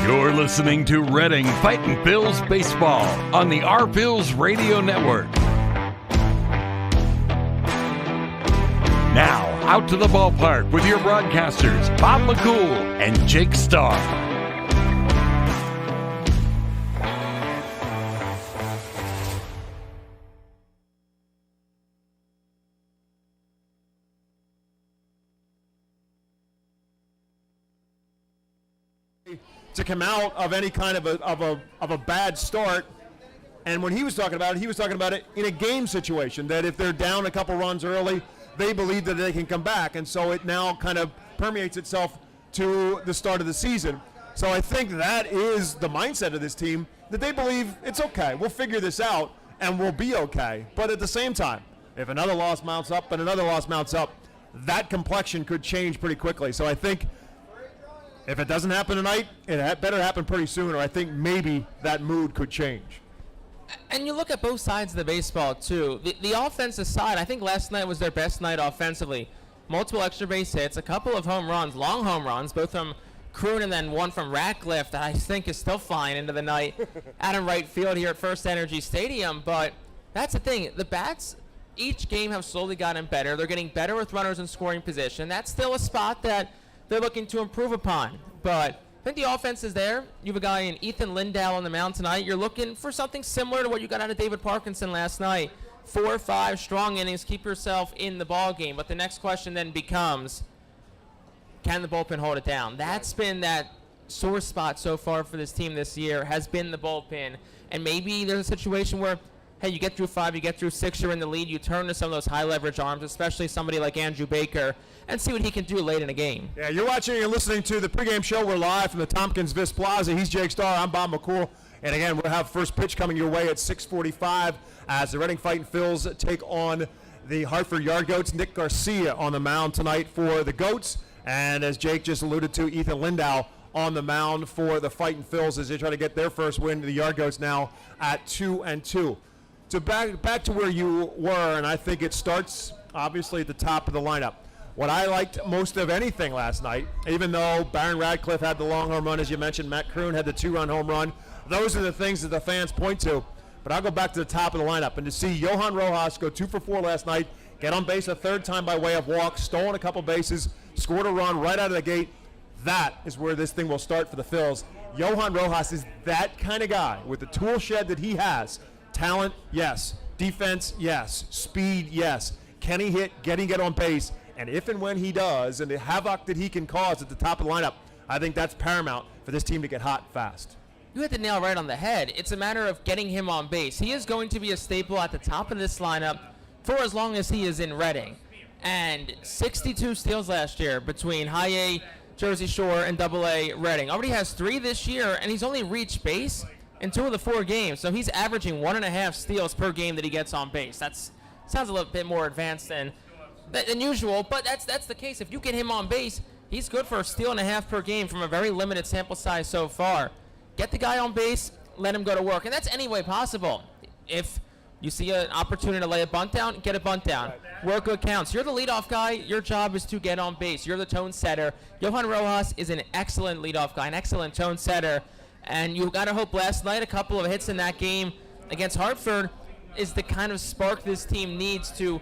You're listening to Reading Fightin' Phillies Baseball on the R-Phillies Radio Network. Now, out to the ballpark with your broadcasters, Bob McCool and Jake Starr. To come out of any kind of a bad start, and when he was talking about it in a game situation, that if they're down a couple runs early, they believe that they can come back, and so it now kind of permeates itself to the start of the season. So I think that is the mindset of this team, that they believe it's okay, we'll figure this out and we'll be okay. But at the same time, if another loss mounts up and another loss mounts up, that complexion could change pretty quickly. So I think if it doesn't happen tonight, it better happen pretty soon, or I think maybe that mood could change. And you look at both sides of the baseball, too. The offensive side, I think last night was their best night offensively. Multiple extra base hits, a couple of home runs, long home runs, both from Kroon and then one from Ratcliffe that I think is still flying into the night out in right field here at FirstEnergy Stadium. But that's the thing. The bats, each game have slowly gotten better. They're getting better with runners in scoring position. That's still a spot that they're looking to improve upon. But I think the offense is there. You have a guy in Ethan Lindau on the mound tonight. You're looking for something similar to what you got out of David Parkinson last night. 4 or 5 strong innings, keep yourself in the ball game. But the next question then becomes, can the bullpen hold it down? That's been that sore spot so far for this team this year, has been the bullpen. And maybe there's a situation where, hey, you get through 5, you get through 6, you're in the lead, you turn to some of those high leverage arms, especially somebody like Andrew Baker, and see what he can do late in a game. Yeah, you're watching and listening to the pregame show. We're live from the Tompkins Vis Plaza. He's Jake Starr. I'm Bob McCool. And again, we'll have first pitch coming your way at 6:45 as the Reading Fightin' Phils take on the Hartford Yard Goats. Nick Garcia on the mound tonight for the Goats. And as Jake just alluded to, Ethan Lindau on the mound for the Fightin' Phils as they try to get their first win. The Yard Goats now at 2-2. So back to where you were, and I think it starts obviously at the top of the lineup. What I liked most of anything last night, even though Baron Radcliffe had the long home run, as you mentioned, Matt Kroon had the 2-run home run, those are the things that the fans point to. But I'll go back to the top of the lineup, and to see Johan Rojas go 2 for 4 last night, get on base a third time by way of walk, stolen a couple bases, scored a run right out of the gate, that is where this thing will start for the Phils. Johan Rojas is that kind of guy with the tool shed that he has. Talent, yes. Defense, yes. Speed, yes. Can he hit? Get on base? And if and when he does, and the havoc that he can cause at the top of the lineup, I think that's paramount for this team to get hot fast. You hit the nail right on the head. It's a matter of getting him on base. He is going to be a staple at the top of this lineup for as long as he is in Reading. And 62 steals last year between High A, Jersey Shore, and Double A Reading. Already has 3 this year, and he's only reached base in 2 of the 4 games. So he's averaging 1.5 steals per game that he gets on base. That sounds a little bit more advanced than usual, but that's the case. If you get him on base, he's good for 1.5 steals per game from a very limited sample size so far. Get the guy on base, let him go to work, and that's any way possible. If you see an opportunity to lay a bunt down, get a bunt down. Work good counts. You're the leadoff guy. Your job is to get on base. You're the tone setter. Johan Rojas is an excellent leadoff guy, an excellent tone setter, and you got to hope last night a couple of hits in that game against Hartford is the kind of spark this team needs to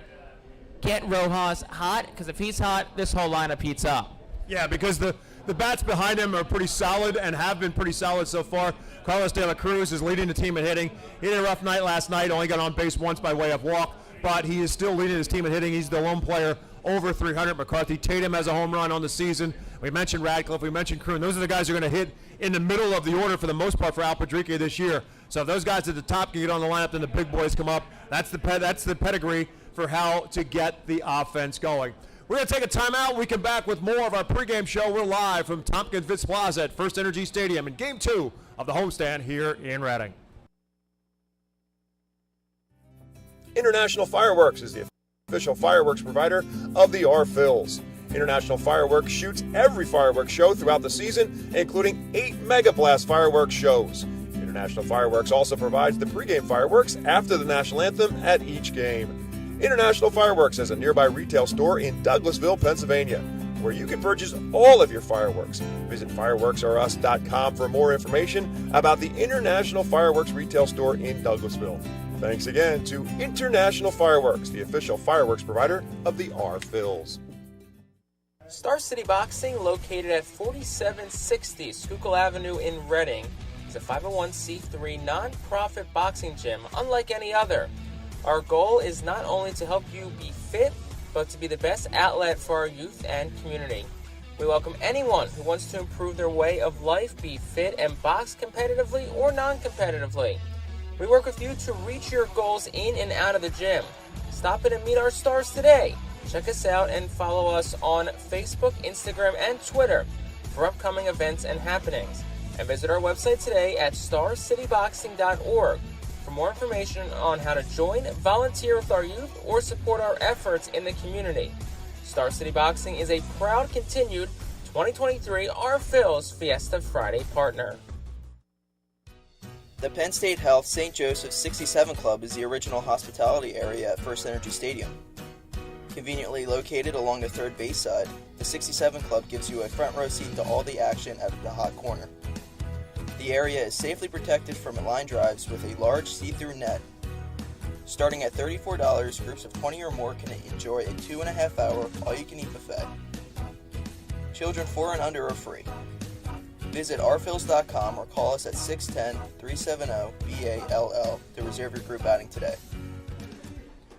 get Rojas hot, because if he's hot, this whole lineup heats up. Yeah, because the bats behind him are pretty solid and have been pretty solid so far. Carlos De La Cruz is leading the team in hitting. He had a rough night last night, only got on base once by way of walk, but he is still leading his team in hitting. He's the lone player over 300. McCarthy Tatum has a home run on the season. We mentioned Radcliffe, we mentioned Kroon. Those are the guys who are going to hit in the middle of the order for the most part for Al Padrique this year. So if those guys at the top can get on the lineup, then the big boys come up. That's the pedigree for how to get the offense going. We're going to take a timeout. We come back with more of our pregame show. We're live from Tompkins Vis Plaza at FirstEnergy Stadium in Game 2 of the homestand here in Reading. International Fireworks is the official fireworks provider of the R-Phils. International Fireworks shoots every fireworks show throughout the season, including 8 Mega Blast fireworks shows. International Fireworks also provides the pregame fireworks after the national anthem at each game. International Fireworks has a nearby retail store in Douglasville, Pennsylvania. where you can purchase all of your fireworks. Visit fireworksrus.com for more information about the International Fireworks Retail Store in Douglasville. Thanks again to International Fireworks, the official fireworks provider of the R-Phils. Star City Boxing, located at 4760 Schuylkill Avenue in Reading, is a 501c3 non-profit boxing gym unlike any other. Our goal is not only to help you be fit, but to be the best outlet for our youth and community. We welcome anyone who wants to improve their way of life, be fit, and box competitively or non-competitively. We work with you to reach your goals in and out of the gym. Stop in and meet our stars today. Check us out and follow us on Facebook, Instagram, and Twitter for upcoming events and happenings. And visit our website today at starcityboxing.org for more information on how to join, volunteer with our youth, or support our efforts in the community. Star City Boxing is a proud continued 2023 R-Phils Fiesta Friday partner. The Penn State Health St. Joseph's 67 Club is the original hospitality area at FirstEnergy Stadium. Conveniently located along the third base side, the 67 Club gives you a front row seat to all the action at the hot corner. The area is safely protected from line drives with a large see-through net. Starting at $34, groups of 20 or more can enjoy a 2.5-hour all-you-can-eat buffet. Children 4 and under are free. Visit rphils.com or call us at 610-370-BALL to reserve your group outing today.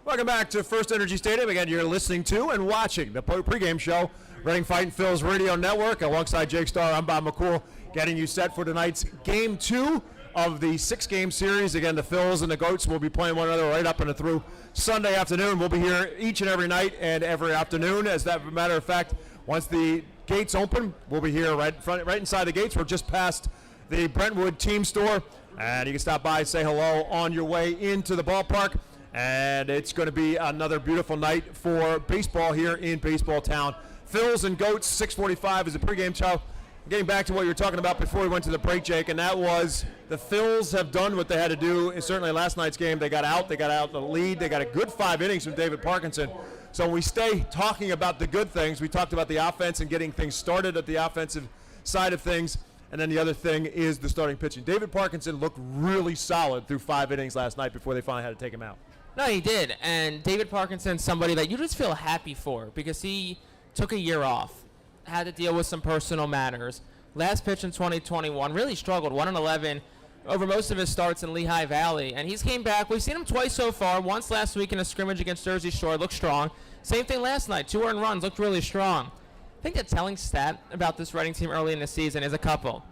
Welcome back to FirstEnergy Stadium. Again, you're listening to and watching the pregame show, Reading Fightin Phil's Radio Network. Alongside Jake Starr, I'm Bob McCool, getting you set for tonight's Game 2 of the 6-game series. Again, the Phils and the Goats will be playing one another right up and through Sunday afternoon. We'll be here each and every night and every afternoon. As a matter of fact, once the gates open, we'll be here right inside the gates. We're just past the Brentwood team store, and you can stop by and say hello on your way into the ballpark. And it's going to be another beautiful night for baseball here in Baseball Town. Phils and Goats, 6:45 is the pregame show. Getting back to what you were talking about before we went to the break, Jake, and that was the Phils have done what they had to do. And certainly last night's game, they got out in the lead. They got a good 5 innings from David Parkinson. So when we stay talking about the good things, we talked about the offense and getting things started at the offensive side of things. And then the other thing is the starting pitching. David Parkinson looked really solid through 5 innings last night before they finally had to take him out. No, he did. And David Parkinson's somebody that you just feel happy for because he took a year off, had to deal with some personal matters. Last pitch in 2021, really struggled, 1-11 over most of his starts in Lehigh Valley. And he's came back. We've seen him twice so far, once last week in a scrimmage against Jersey Shore, looked strong. Same thing last night, 2 earned runs, looked really strong. I think the telling stat about this Reading team early in the season is a couple.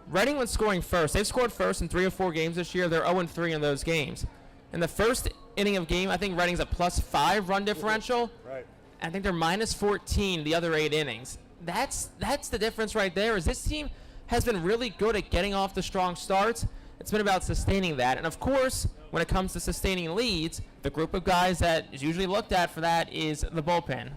Reading was scoring first. They've scored first in 3 or 4 games this year. They're 0-3 in those games. In the first inning of game, I think Reading's a +5 run differential. Right. I think they're -14 the other 8 innings. That's the difference right there. Is this team has been really good at getting off the strong starts. It's been about sustaining that. And of course, when it comes to sustaining leads, the group of guys that is usually looked at for that is the bullpen.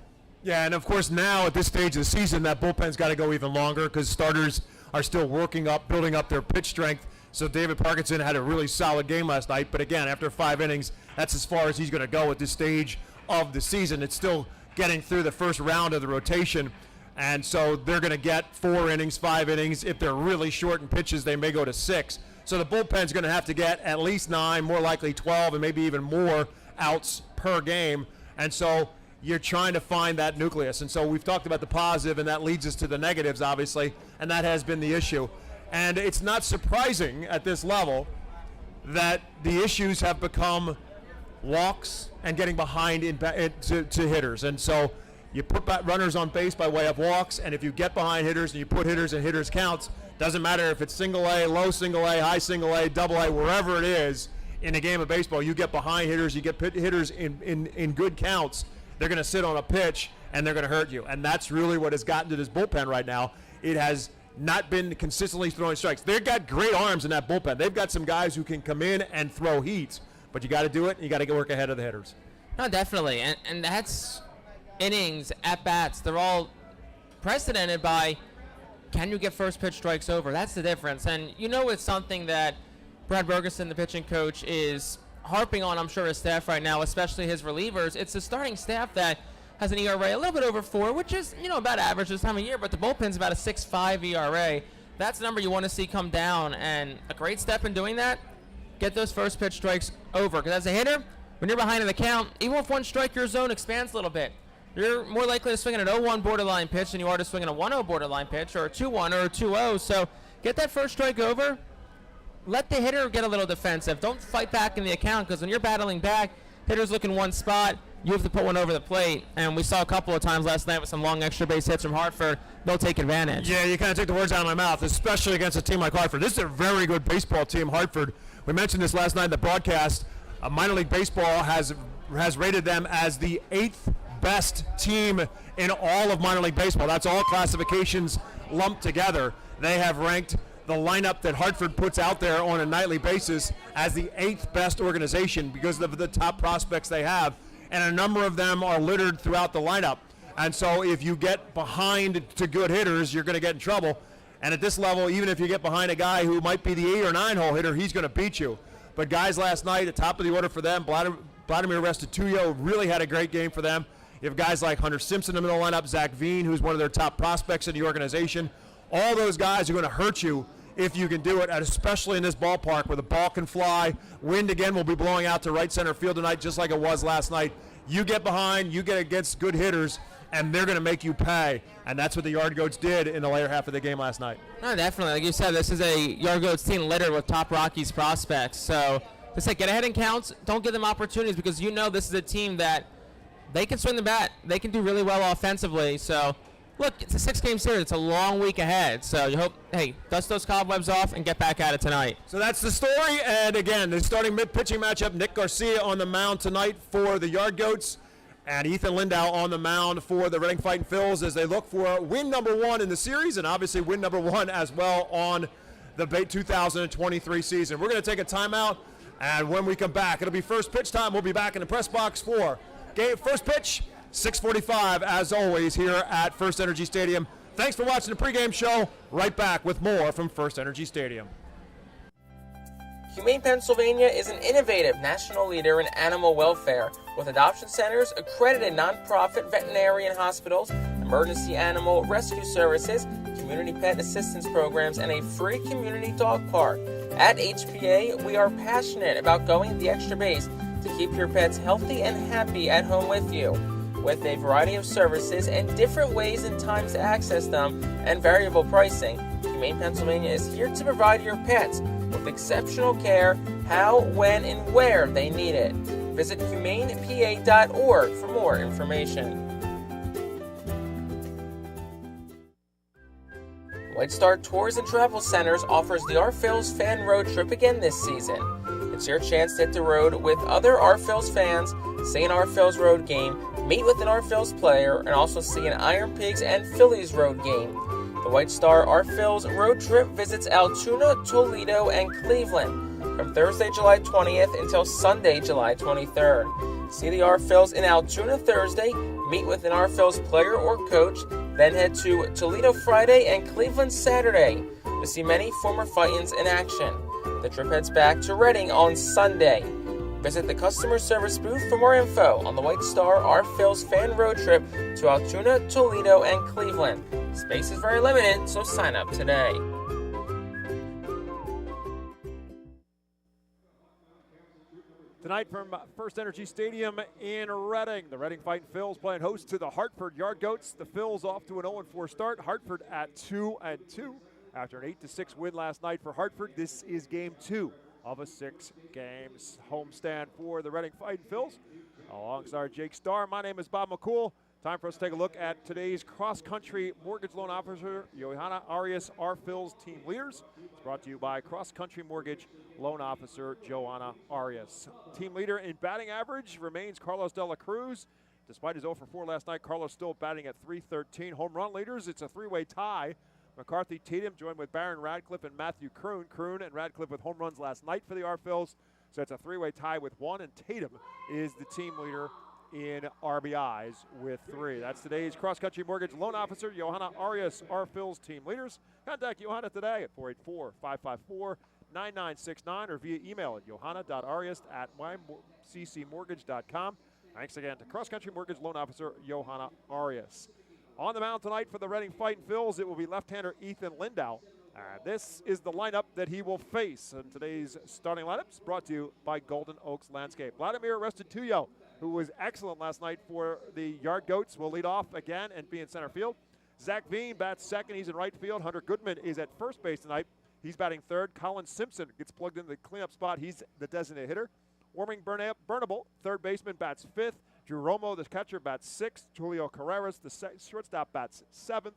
Yeah, and of course now at this stage of the season, that bullpen's got to go even longer because starters are still building up their pitch strength. So David Parkinson had a really solid game last night. But again, after 5 innings, that's as far as he's going to go at this stage of the season. It's still getting through the first round of the rotation. And so they're going to get 4 innings, 5 innings. If they're really short in pitches, they may go to 6. So the bullpen's going to have to get at least 9, more likely 12, and maybe even more outs per game. And so you're trying to find that nucleus. And so we've talked about the positive, and that leads us to the negatives, obviously, and that has been the issue. And it's not surprising at this level that the issues have become walks and getting behind to hitters. And so you put runners on base by way of walks, and if you get behind hitters and you put hitters in hitters counts, doesn't matter if it's single A, low single A, high single A, double A, wherever it is in a game of baseball, you get behind hitters, you get hitters in good counts, they're going to sit on a pitch and they're going to hurt you. And that's really what has gotten to this bullpen right now. It has not been consistently throwing strikes. They've got great arms in that bullpen. They've got some guys who can come in and throw heat, but you got to do it, and you got to work ahead of the hitters. No, definitely. And that's innings, at-bats, they're all precedented by can you get first pitch strikes over? That's the difference. And you know it's something that Brad Bergeson, the pitching coach, is harping on, I'm sure, his staff right now, especially his relievers. It's the starting staff that has an ERA a little bit over 4, which is, about average this time of year, but the bullpen's about a 6.5 ERA. That's the number you want to see come down, and a great step in doing that, get those first pitch strikes over. Because as a hitter, when you're behind in the count, even with one strike, your zone expands a little bit. You're more likely to swing at an 0-1 borderline pitch than you are to swing at a 1-0 borderline pitch, or a 2-1 or a 2-0. So get that first strike over. Let the hitter get a little defensive. Don't fight back in the account, because when you're battling back, hitter's looking one spot, you have to put one over the plate. And we saw a couple of times last night with some long extra base hits from Hartford. They'll take advantage. Yeah, you kind of took the words out of my mouth, especially against a team like Hartford. This is a very good baseball team, Hartford. We mentioned this last night in the broadcast. Minor League Baseball has rated them as the 8th best team in all of minor league baseball. That's all classifications lumped together. They have ranked the lineup that Hartford puts out there on a nightly basis as the 8th best organization because of the top prospects they have, and a number of them are littered throughout the lineup. And so if you get behind to good hitters, you're going to get in trouble. And at this level, even if you get behind a guy who might be the 8 or 9 hole hitter, he's going to beat you. But guys last night, at top of the order for them, Vladimir Restituyo really had a great game for them. You have guys like Hunter Simpson in the middle lineup, Zach Veen, who's one of their top prospects in the organization. All those guys are going to hurt you if you can do it, and especially in this ballpark where the ball can fly. Wind again will be blowing out to right center field tonight, just like it was last night. You get behind, you get against good hitters, and they're going to make you pay. And that's what the Yard Goats did in the later half of the game last night. No, definitely. Like you said, this is a Yard Goats team littered with top Rockies prospects. So just like get ahead in counts. Don't give them opportunities, because this is a team that they can swing the bat. They can do really well offensively. So, look, it's a 6-game series. It's a long week ahead. So you hope, dust those cobwebs off and get back at it tonight. So that's the story. And again, the starting mid-pitching matchup, Nick Garcia on the mound tonight for the Yard Goats, and Ethan Lindau on the mound for the Reading Fightin' Phils as they look for win number 1 in the series, and obviously win number 1 as well on the 2023 season. We're going to take a timeout, and when we come back, it'll be first pitch time. We'll be back in the press box for first pitch, 6:45, as always, here at FirstEnergy Stadium. Thanks for watching the pregame show. Right back with more from FirstEnergy Stadium. Humane Pennsylvania is an innovative national leader in animal welfare with adoption centers, accredited nonprofit veterinarian hospitals, emergency animal rescue services, community pet assistance programs, and a free community dog park. At HPA, we are passionate about going the extra base to keep your pets healthy and happy at home with you. With a variety of services and different ways and times to access them and variable pricing, Humane Pennsylvania is here to provide your pets with exceptional care, how, when, and where they need it. Visit humanepa.org for more information. White Star Tours and Travel Centers offers the R-Phils fan road trip again this season. It's your chance to hit the road with other R-Phils fans, see an R-Phils road game, meet with an R-Phils player, and also see an Iron Pigs and Phillies road game. The White Star R-Phils road trip visits Altoona, Toledo, and Cleveland from Thursday, July 20th until Sunday, July 23rd. See the R-Phils in Altoona Thursday, meet with an R-Phils player or coach, then head to Toledo Friday and Cleveland Saturday to see many former Fightins in action. The trip heads back to Reading on Sunday. Visit the customer service booth for more info on the White Star R-Phils fan road trip to Altoona, Toledo, and Cleveland. Space is very limited, so sign up today. Tonight from FirstEnergy Stadium in Reading, the Reading Fightin' Phils playing host to the Hartford Yard Goats. The Phils off to an 0-4 start. Hartford at 2-2 after an 8-6 win last night for Hartford. This is game 2 of a 6-game homestand for the Reading Fightin' Phils. Alongside Jake Starr, my name is Bob McCool. Time for us to take a look at today's cross-country mortgage loan officer, Johanna Arias, R-Phils team leaders. It's brought to you by cross-country mortgage loan officer, Johanna Arias. Team leader in batting average remains Carlos De La Cruz. Despite his 0-4 last night, Carlos still batting at .313. Home run leaders, it's a three-way tie. McCarthy Tatum joined with Barron Radcliffe and Matthew Kroon. Kroon and Radcliffe with home runs last night for the R-Phils. So it's a three-way tie with 1, and Tatum is the team leader in RBIs with 3. That's today's cross-country mortgage loan officer, Johanna Arias, R-Phils team leaders. Contact Johanna today at 484-554-9969 or via email at johanna.arias@yccmortgage.com. Thanks again to Cross Country Mortgage Loan Officer Johanna Arias. On the mound tonight for the Reading Fightin' Phils, it will be left-hander Ethan Lindau. This is the lineup that he will face. And today's starting lineup is brought to you by Golden Oaks Landscape. Vladimir Restituyo, who was excellent last night for the Yard Goats, will lead off again and be in center field. Zach Veen bats second. He's in right field. Hunter Goodman is at first base tonight. He's batting third. Colin Simpson gets plugged into the cleanup spot. He's the designated hitter. Warming Burnable, third baseman, bats fifth. Drew Romo, the catcher, bats sixth. Julio Carreras, the shortstop, bats seventh.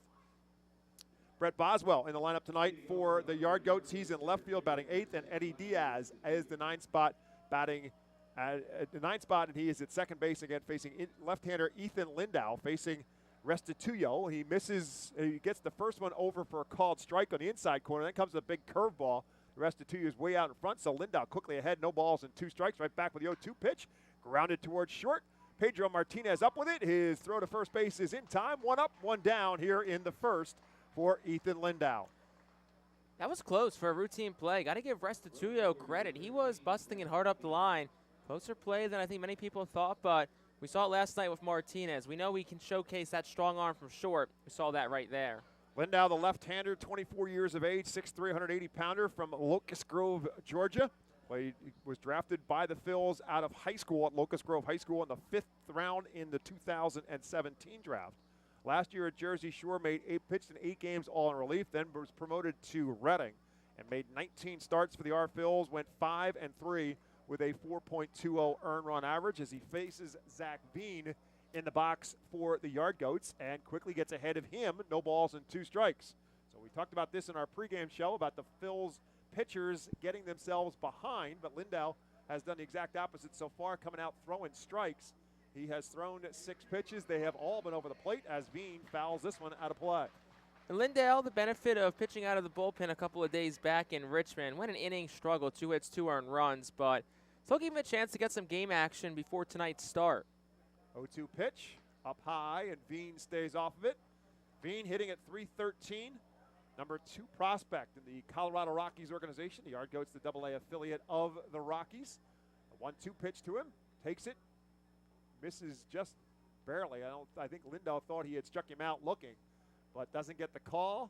Brett Boswell in the lineup tonight for the Yard Goats. He's in left field batting eighth, and Eddie Diaz is the ninth spot batting at the ninth spot, and he is at second base again facing left-hander Ethan Lindau facing Restituyo. He misses, he gets the first one over for a called strike on the inside corner. Then comes a big curveball. Restituyo is way out in front, so Lindau quickly ahead, no balls and 2 strikes. Right back with the 0-2 pitch, grounded towards short. Pedro Martinez up with it. His throw to first base is in time. 1 up, 1 down here in the first for Ethan Lindau. That was close for a routine play. Got to give Restituyo credit. He was busting it hard up the line. Closer play than I think many people thought, but we saw it last night with Martinez. We know we can showcase that strong arm from short. We saw that right there. Lindau, the left-hander, 24 years of age, 6'3", 180-pounder from Locust Grove, Georgia. Well, he was drafted by the Phils out of high school at Locust Grove High School in the 5th round in the 2017 draft. Last year at Jersey Shore, pitched in 8 games all in relief, then was promoted to Reading and made 19 starts for the Phils, went 5-3 with a 4.20 earned run average as he faces Zach Veen in the box for the Yard Goats and quickly gets ahead of him, no balls and 2 strikes. So we talked about this in our pregame show about the Phils pitchers getting themselves behind, but Lindau has done the exact opposite so far, coming out throwing strikes. He has thrown 6 pitches. They have all been over the plate as Veen fouls this one out of play. And Lindau, the benefit of pitching out of the bullpen a couple of days back in Richmond, went an inning struggle, 2 hits, 2 earned runs, but still gave him a chance to get some game action before tonight's start. 0-2 pitch, up high, and Veen stays off of it. Veen hitting at .313, number 2 prospect in the Colorado Rockies organization. The Yard Goats, the AA affiliate of the Rockies. A 1-2 pitch to him, takes it, misses just barely. I think Lindau thought he had struck him out looking, but doesn't get the call,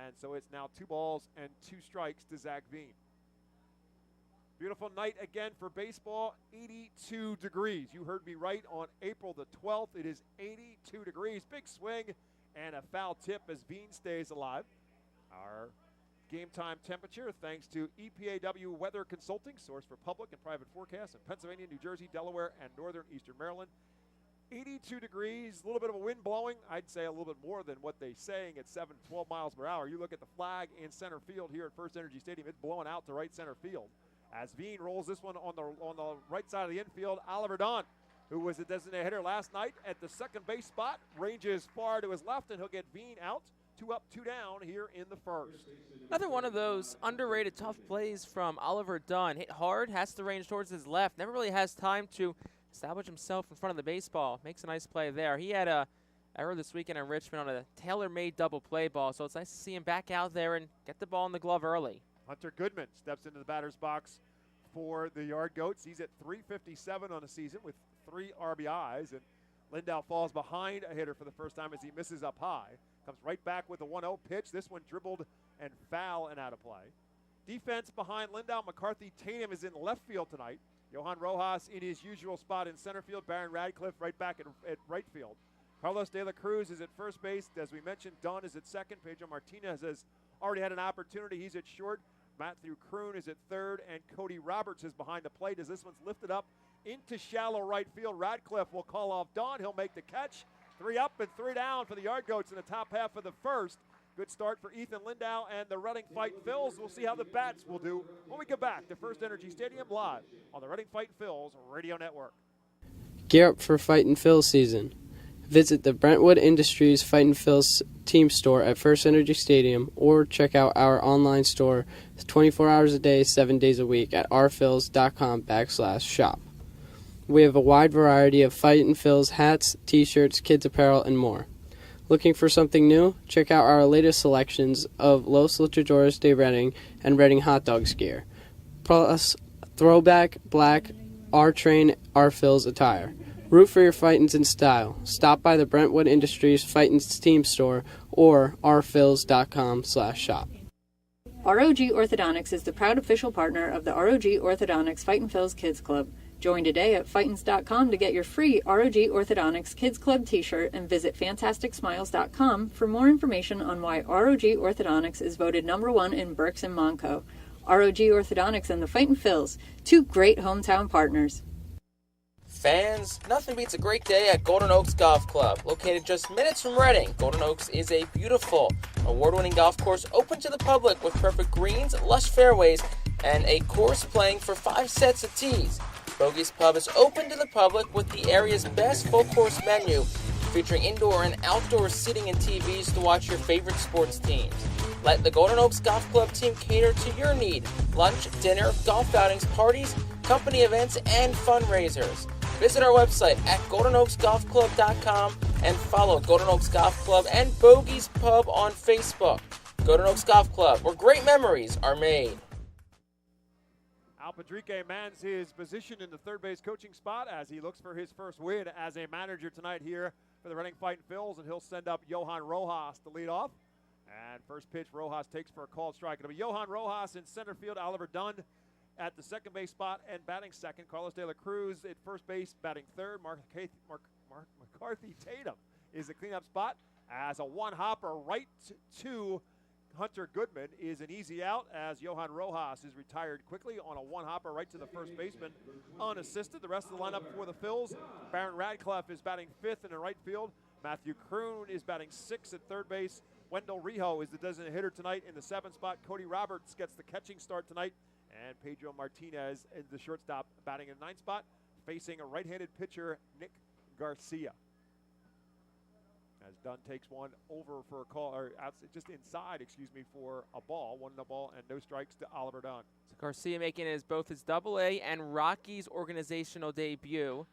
and so it's now 2 balls and 2 strikes to Zach Veen. Beautiful night again for baseball, 82 degrees. You heard me right, on April the 12th, it is 82 degrees. Big swing and a foul tip as Veen stays alive. Our game time temperature, thanks to EPAW Weather Consulting, source for public and private forecasts in Pennsylvania, New Jersey, Delaware, and northern Eastern Maryland. 82 degrees, a little bit of a wind blowing. I'd say a little bit more than what they're saying at 12 miles per hour. You look at the flag in center field here at FirstEnergy Stadium, it's blowing out to right center field. As Veen rolls this one on the right side of the infield, Oliver Dunn, who was the designated hitter last night at the second base spot, ranges far to his left, and he'll get Veen out. 2 up, 2 down here in the first. Another one of those underrated tough plays from Oliver Dunn. Hit hard, has to range towards his left. Never really has time to establish himself in front of the baseball. Makes a nice play there. He had a error this weekend in Richmond on a tailor-made double play ball, so it's nice to see him back out there and get the ball in the glove early. Hunter Goodman steps into the batter's box for the Yard Goats. He's at .357 on the season with 3 RBIs, and Lindau falls behind a hitter for the first time as he misses up high. Comes right back with a 1-0 pitch. This one dribbled and foul and out of play. Defense behind Lindau. McCarthy Tatum is in left field tonight. Johan Rojas in his usual spot in center field. Baron Radcliffe right back at right field. Carlos De La Cruz is at first base. As we mentioned, Dunn is at second. Pedro Martinez has already had an opportunity. He's at short. Matthew Kroon is at third, and Cody Roberts is behind the plate as this one's lifted up into shallow right field. Radcliffe will call off Dunn. He'll make the catch. 3 up and 3 down for the Yard Goats in the top half of the first. Good start for Ethan Lindau and the Reading Fightin' Phils. We'll see how the Bats will do when we get back to FirstEnergy Stadium live on the Reading Fightin' Phils Radio Network. Gear up for Fightin' Phils season. Visit the Brentwood Industries Fightin' Phils team store at FirstEnergy Stadium or check out our online store 24 hours a day, 7 days a week at rphils.com/shop. We have a wide variety of Fightin' Phils hats, t-shirts, kids apparel, and more. Looking for something new? Check out our latest selections of Los Luchadores de Reading and Reading Hot Dogs gear, plus throwback black R-Train R-Phils attire. Root for your Fightins in style. Stop by the Brentwood Industries Fightins team store or rphils.com/shop. ROG Orthodontics is the proud official partner of the ROG Orthodontics Fightin' Phil's Kids Club. Join today at Fightins.com to get your free ROG Orthodontics Kids Club t-shirt and visit FantasticSmiles.com for more information on why ROG Orthodontics is voted #1 in Berks and Monco. ROG Orthodontics and the Fightin' Phils, two great hometown partners. Fans, nothing beats a great day at Golden Oaks Golf Club. Located just minutes from Reading, Golden Oaks is a beautiful, award-winning golf course open to the public with perfect greens, lush fairways, and a course playing for 5 sets of tees. Bogey's Pub is open to the public with the area's best full-course menu, featuring indoor and outdoor seating and TVs to watch your favorite sports teams. Let the Golden Oaks Golf Club team cater to your need. Lunch, dinner, golf outings, parties, company events, and fundraisers. Visit our website at GoldenOaksGolfClub.com and follow Golden Oaks Golf Club and Bogey's Pub on Facebook. Golden Oaks Golf Club, where great memories are made. Al Padrique mans his position in the third base coaching spot as he looks for his first win as a manager tonight here for the Reading Fightin' Phils, and he'll send up Johan Rojas to lead off. And first pitch, Rojas takes for a called strike. It'll be Johan Rojas in center field, Oliver Dunn at the second base spot and batting second. Carlos De La Cruz at first base, batting third. McCarthy Tatum is the cleanup spot as a one-hopper right to Hunter Goodman is an easy out as Johan Rojas is retired quickly on a one-hopper right to the first baseman unassisted. The rest of the lineup for the Phils, Baron Radcliffe is batting fifth in the right field. Matthew Kroon is batting sixth at third base. Wendell Rijo is the designated hitter tonight in the seventh spot. Cody Roberts gets the catching start tonight. And Pedro Martinez is the shortstop batting in the ninth spot, facing a right-handed pitcher, Nick Garcia. As Dunn takes one over for a call, or just inside, for a ball. 1-0 ball and no strikes to Oliver Dunn. So Garcia making both his AA and Rockies organizational debut.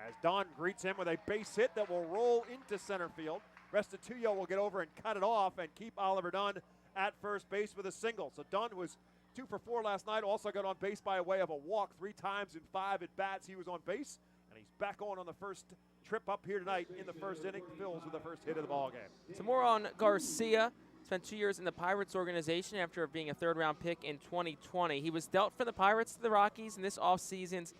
As Dunn greets him with a base hit that will roll into center field. Restituyo will get over and cut it off and keep Oliver Dunn at first base with a single. So Dunn was 2 for 4 last night, also got on base by way of a walk 3 times in 5 at-bats. He was on base, and he's back on the first trip up here tonight in the first inning. Phils with the first hit of the ball game. Some more on Garcia. Spent 2 years in the Pirates organization after being a third-round pick in 2020. He was dealt from the Pirates to the Rockies in this offseason's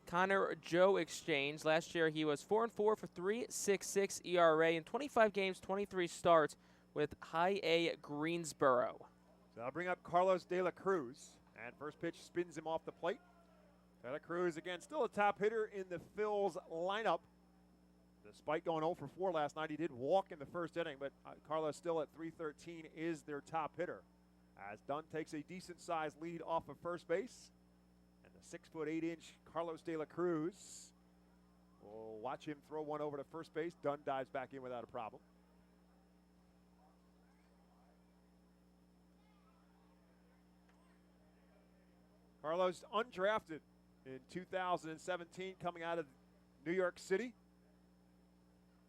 Connor Joe exchange. Last year, he was 4-4 for 3.66 ERA in 25 games, 23 starts with High A Greensboro. So I'll bring up Carlos De La Cruz, and first pitch spins him off the plate. De La Cruz, again, still a top hitter in the Phils lineup. Despite going 0 for 4 last night, he did walk in the first inning, but Carlos still at .313 is their top hitter. As Dunn takes a decent-sized lead off of first base, and the 6'8" Carlos De La Cruz will watch him throw one over to first base. Dunn dives back in without a problem. Carlos undrafted in 2017 coming out of New York City.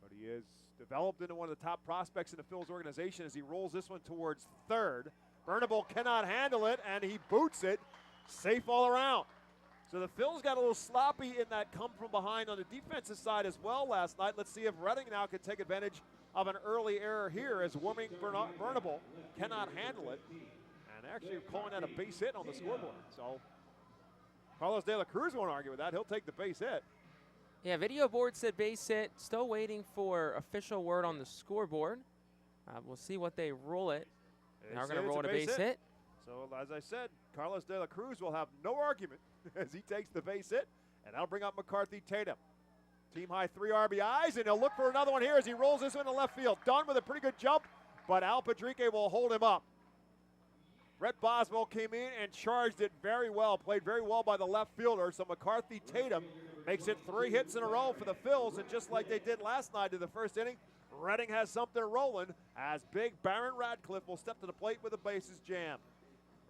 But he is developed into one of the top prospects in the Phils organization as he rolls this one towards third. Burnable cannot handle it, and he boots it. Safe all around. So the Phils got a little sloppy in that come from behind on the defensive side as well last night. Let's see if Reading now can take advantage of an early error here as Warming Burnable cannot handle it. And actually calling that a base hit on the scoreboard. So Carlos De La Cruz won't argue with that. He'll take the base hit. Yeah, video board said base hit. Still waiting for official word on the scoreboard. We'll see what they rule it. Now we're going to roll it a base hit. So as I said, Carlos De La Cruz will have no argument as he takes the base hit. And that'll bring up McCarthy Tatum. Team high 3 RBIs, and he'll look for another one here as he rolls this one to left field. Dunn with a pretty good jump, but Al Padrique will hold him up. Brett Boswell came in and charged it very well, played very well by the left fielder. So McCarthy Tatum makes it 3 hits in a row for the Phils, and just like they did last night in the first inning, Reading has something rolling as big Baron Radcliffe will step to the plate with the bases jammed.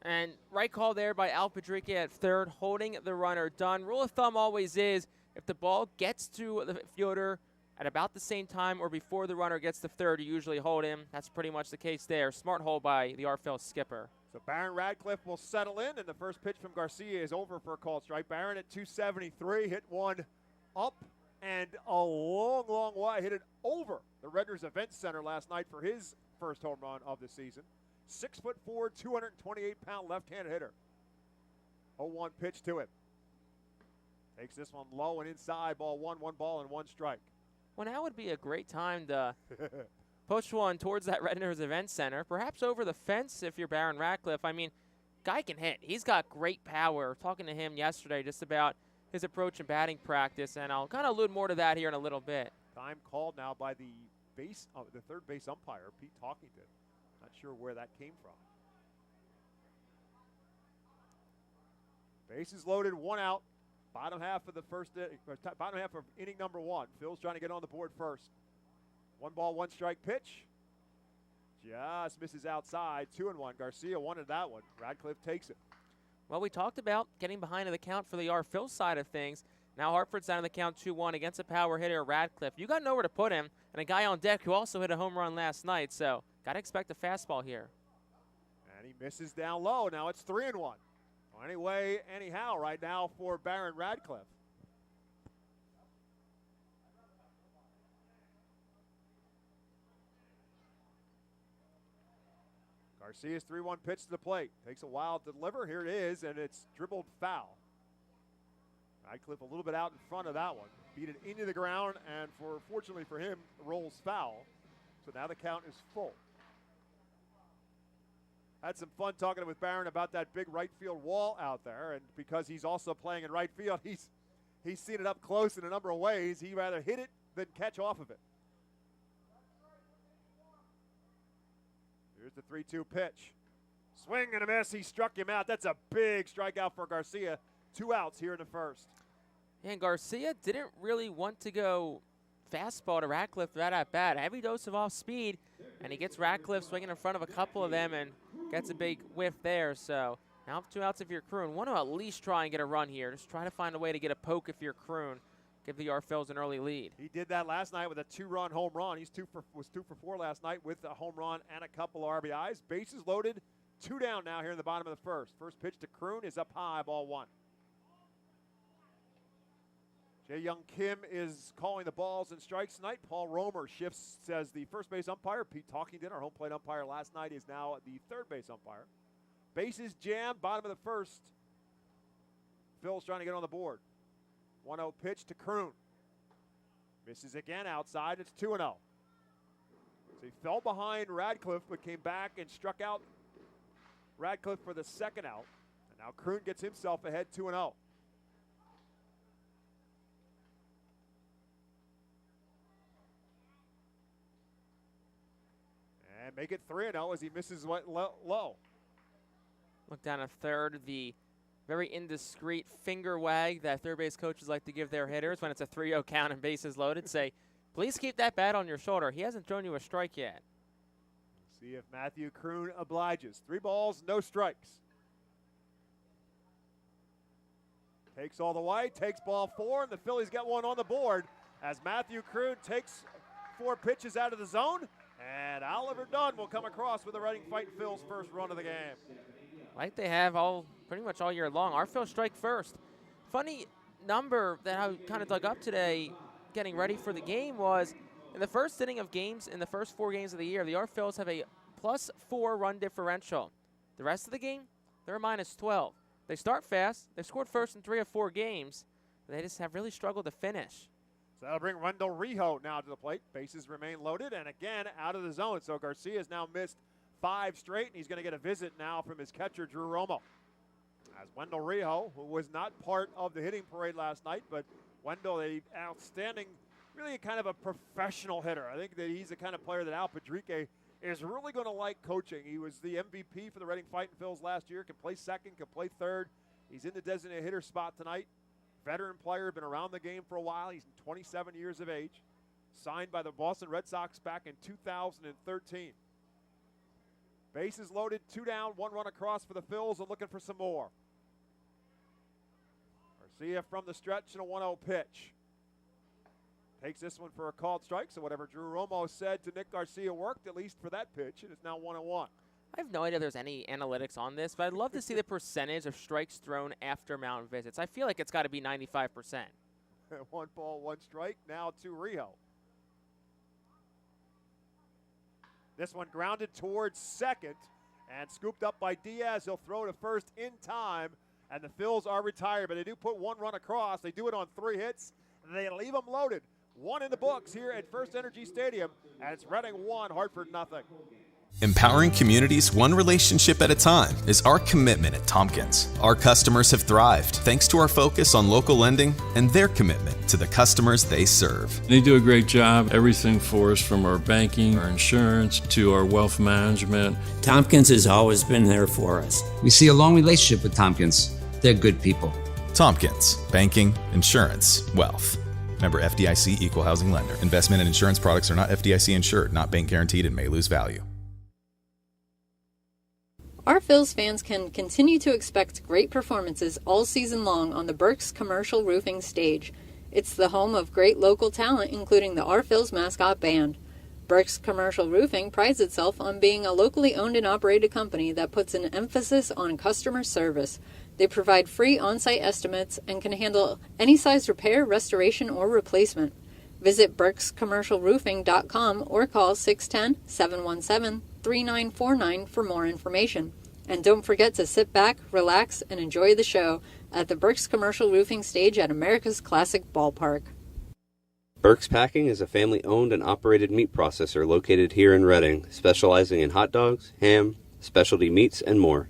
And right call there by Al Padrique at third, holding the runner Dunn. Rule of thumb always is if the ball gets to the fielder at about the same time or before the runner gets to third, you usually hold him. That's pretty much the case there. Smart hold by the RFL skipper. So Baron Radcliffe will settle in, and the first pitch from Garcia is over for a called strike. Baron at 273, hit one up and a long, long way. Hit it over the Redner's Event Center last night for his first home run of the season. 6'4", 228-pound left-handed hitter. 0-1 pitch to him. Takes this one low and inside. Ball one ball and one strike. Well, now would be a great time to push one towards that Redner's Event Center, perhaps over the fence if you're Baron Ratcliffe. I mean, guy can hit. He's got great power. Talking to him yesterday just about his approach in batting practice, and I'll kind of allude more to that here in a little bit. Time called now by the third base umpire, Pete Talkington. Not sure where that came from. Bases loaded, one out. Bottom half of inning number one. Phil's trying to get on the board first. 1-1 strike pitch. Just misses outside. 2-1. Garcia wanted that one. Radcliffe takes it. Well, we talked about getting behind in the count for the Phil side of things. Now Hartford's down in the count 2-1 against a power hitter, Radcliffe. You got nowhere to put him, and a guy on deck who also hit a home run last night, so got to expect a fastball here. And he misses down low. Now it's 3-1. Well, anyway, anyhow, right now for Baron Radcliffe. Garcia's 3-1 pitch to the plate. Takes a while to deliver. Here it is, and it's dribbled foul. Radcliffe a little bit out in front of that one. Beat it into the ground, and fortunately for him, rolls foul. So now the count is full. Had some fun talking with Barron about that big right field wall out there, and because he's also playing in right field, he's seen it up close in a number of ways. He'd rather hit it than catch off of it. Here's the 3-2 pitch. Swing and a miss. He struck him out. That's a big strikeout for Garcia. 2 outs here in the first. And Garcia didn't really want to go fastball to Ratcliffe right at bat. Heavy dose of off speed, and he gets Ratcliffe swinging in front of a couple of them and gets a big whiff there. So now 2 outs if you're Kroon. Want to at least try and get a run here. Just try to find a way to get a poke if you're Kroon. Give the Phils an early lead. He did that last night with a 2-run home run. He was 2 for 4 last night with a home run and a couple RBIs. Bases loaded, 2 down now here in the bottom of the first. First pitch to Kroon is up high, ball 1. Jae-Young Kim is calling the balls and strikes tonight. Paul Romer shifts as the first base umpire. Pete Talkington, our home plate umpire last night, is now the third base umpire. Bases jammed, bottom of the first. Phil's trying to get on the board. 1-0 pitch to Kroon. Misses again outside. It's 2-0. So he fell behind Radcliffe but came back and struck out Radcliffe for the second out. And now Kroon gets himself ahead 2-0. And make it 3-0 as he misses low. Look down at third. The very indiscreet finger wag that third base coaches like to give their hitters when it's a 3-0 count and bases loaded. Say, please keep that bat on your shoulder. He hasn't thrown you a strike yet. See if Matthew Kroon obliges. 3 balls, no strikes. Takes all the way, takes ball 4, and the Phillies get one on the board as Matthew Kroon takes 4 pitches out of the zone. And Oliver Dunn will come across with the Reading Fightin' Phil's first run of the game. Like they have pretty much all year long. Phil strike first. Funny number that I kind of dug up today getting ready for the game was in the first inning of games, in the first 4 games of the year, the Phils have a +4 run differential. The rest of the game, they're a -12. They start fast. They've scored first in 3 of 4 games. They just have really struggled to finish. So that'll bring Wendell Rijo now to the plate. Bases remain loaded, and again out of the zone. So Garcia's now missed 5 straight, and he's going to get a visit now from his catcher, Drew Romo. As Wendell Rijo, who was not part of the hitting parade last night, but Wendell, an outstanding, really kind of a professional hitter. I think that he's the kind of player that Al Padrique is really going to like coaching. He was the MVP for the Reading Fightin' Phils last year, can play second, can play third. He's in the designated hitter spot tonight. Veteran player, been around the game for a while. He's 27 years of age. Signed by the Boston Red Sox back in 2013. Bases loaded, 2 down, 1 run across for the Phils and looking for some more. Garcia from the stretch and a 1-0 pitch. Takes this one for a called strike, so whatever Drew Romo said to Nick Garcia worked, at least for that pitch, and it's now 1-1. I have no idea if there's any analytics on this, but I'd love to see the percentage of strikes thrown after mound visits. I feel like it's got to be 95%. 1 ball, 1 strike. Now to Rio. This one grounded towards second and scooped up by Diaz. He'll throw to first in time, and the Phils are retired, but they do put 1 run across. They do it on 3 hits, and they leave them loaded. 1 in the books here at FirstEnergy Stadium, and it's Reading 1, Hartford nothing. Empowering communities one relationship at a time is our commitment at Tompkins. Our customers have thrived thanks to our focus on local lending and their commitment to the customers they serve. They do a great job, everything for us from our banking, our insurance, to our wealth management. Tompkins has always been there for us. We see a long relationship with Tompkins. They're good people. Tompkins, banking, insurance, wealth. Member FDIC Equal Housing Lender. Investment and insurance products are not FDIC insured, not bank guaranteed, and may lose value. Our Phils fans can continue to expect great performances all season long on the Burke's Commercial Roofing stage. It's the home of great local talent, including the Our Phils mascot band. Burke's Commercial Roofing prides itself on being a locally owned and operated company that puts an emphasis on customer service. They provide free on-site estimates and can handle any size repair, restoration, or replacement. Visit burkscommercialroofing.com or call 610-717-3949 for more information. And don't forget to sit back, relax, and enjoy the show at the Burke's Commercial Roofing stage at America's Classic Ballpark. Burke's Packing is a family-owned and operated meat processor located here in Reading, specializing in hot dogs, ham, specialty meats, and more.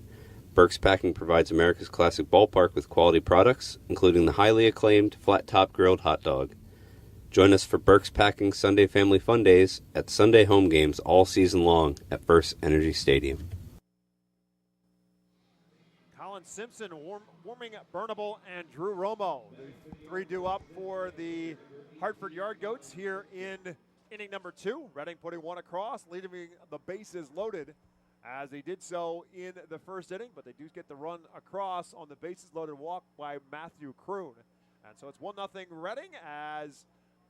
Burke's Packing provides America's Classic Ballpark with quality products, including the highly acclaimed flat-top grilled hot dog. Join us for Burke's Packing Sunday Family Fun Days at Sunday home games all season long at FirstEnergy Stadium. Colin Simpson warming up Burnable and Drew Romo. The 3 due up for the Hartford Yard Goats here in inning number 2. Reading putting 1 across, leaving the bases loaded as they did so in the first inning, but they do get the run across on the bases loaded walk by Matthew Kroon. And so it's 1-0 Reading as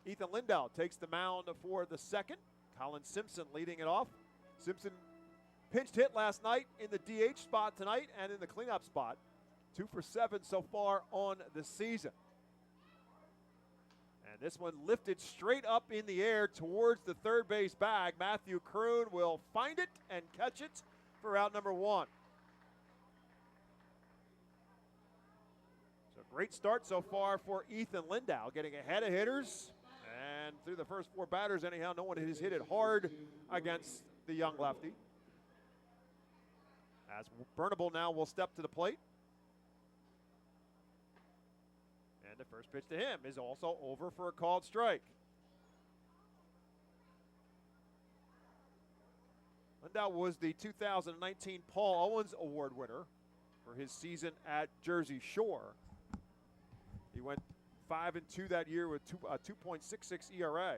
Ethan Lindau takes the mound for the second. Colin Simpson leading it off. Simpson pinched hit last night in the DH spot tonight and in the cleanup spot. 2 for 7 so far on the season. And this one lifted straight up in the air towards the third base bag. Matthew Kroon will find it and catch it for out number 1. So great start so far for Ethan Lindau, getting ahead of hitters. And through the first 4 batters anyhow, no one has hit it hard against the young lefty. As Burnable now will step to the plate. And the first pitch to him is also over for a called strike. Lindau was the 2019 Paul Owens Award winner for his season at Jersey Shore. He went 5-2 that year with a 2.66 ERA.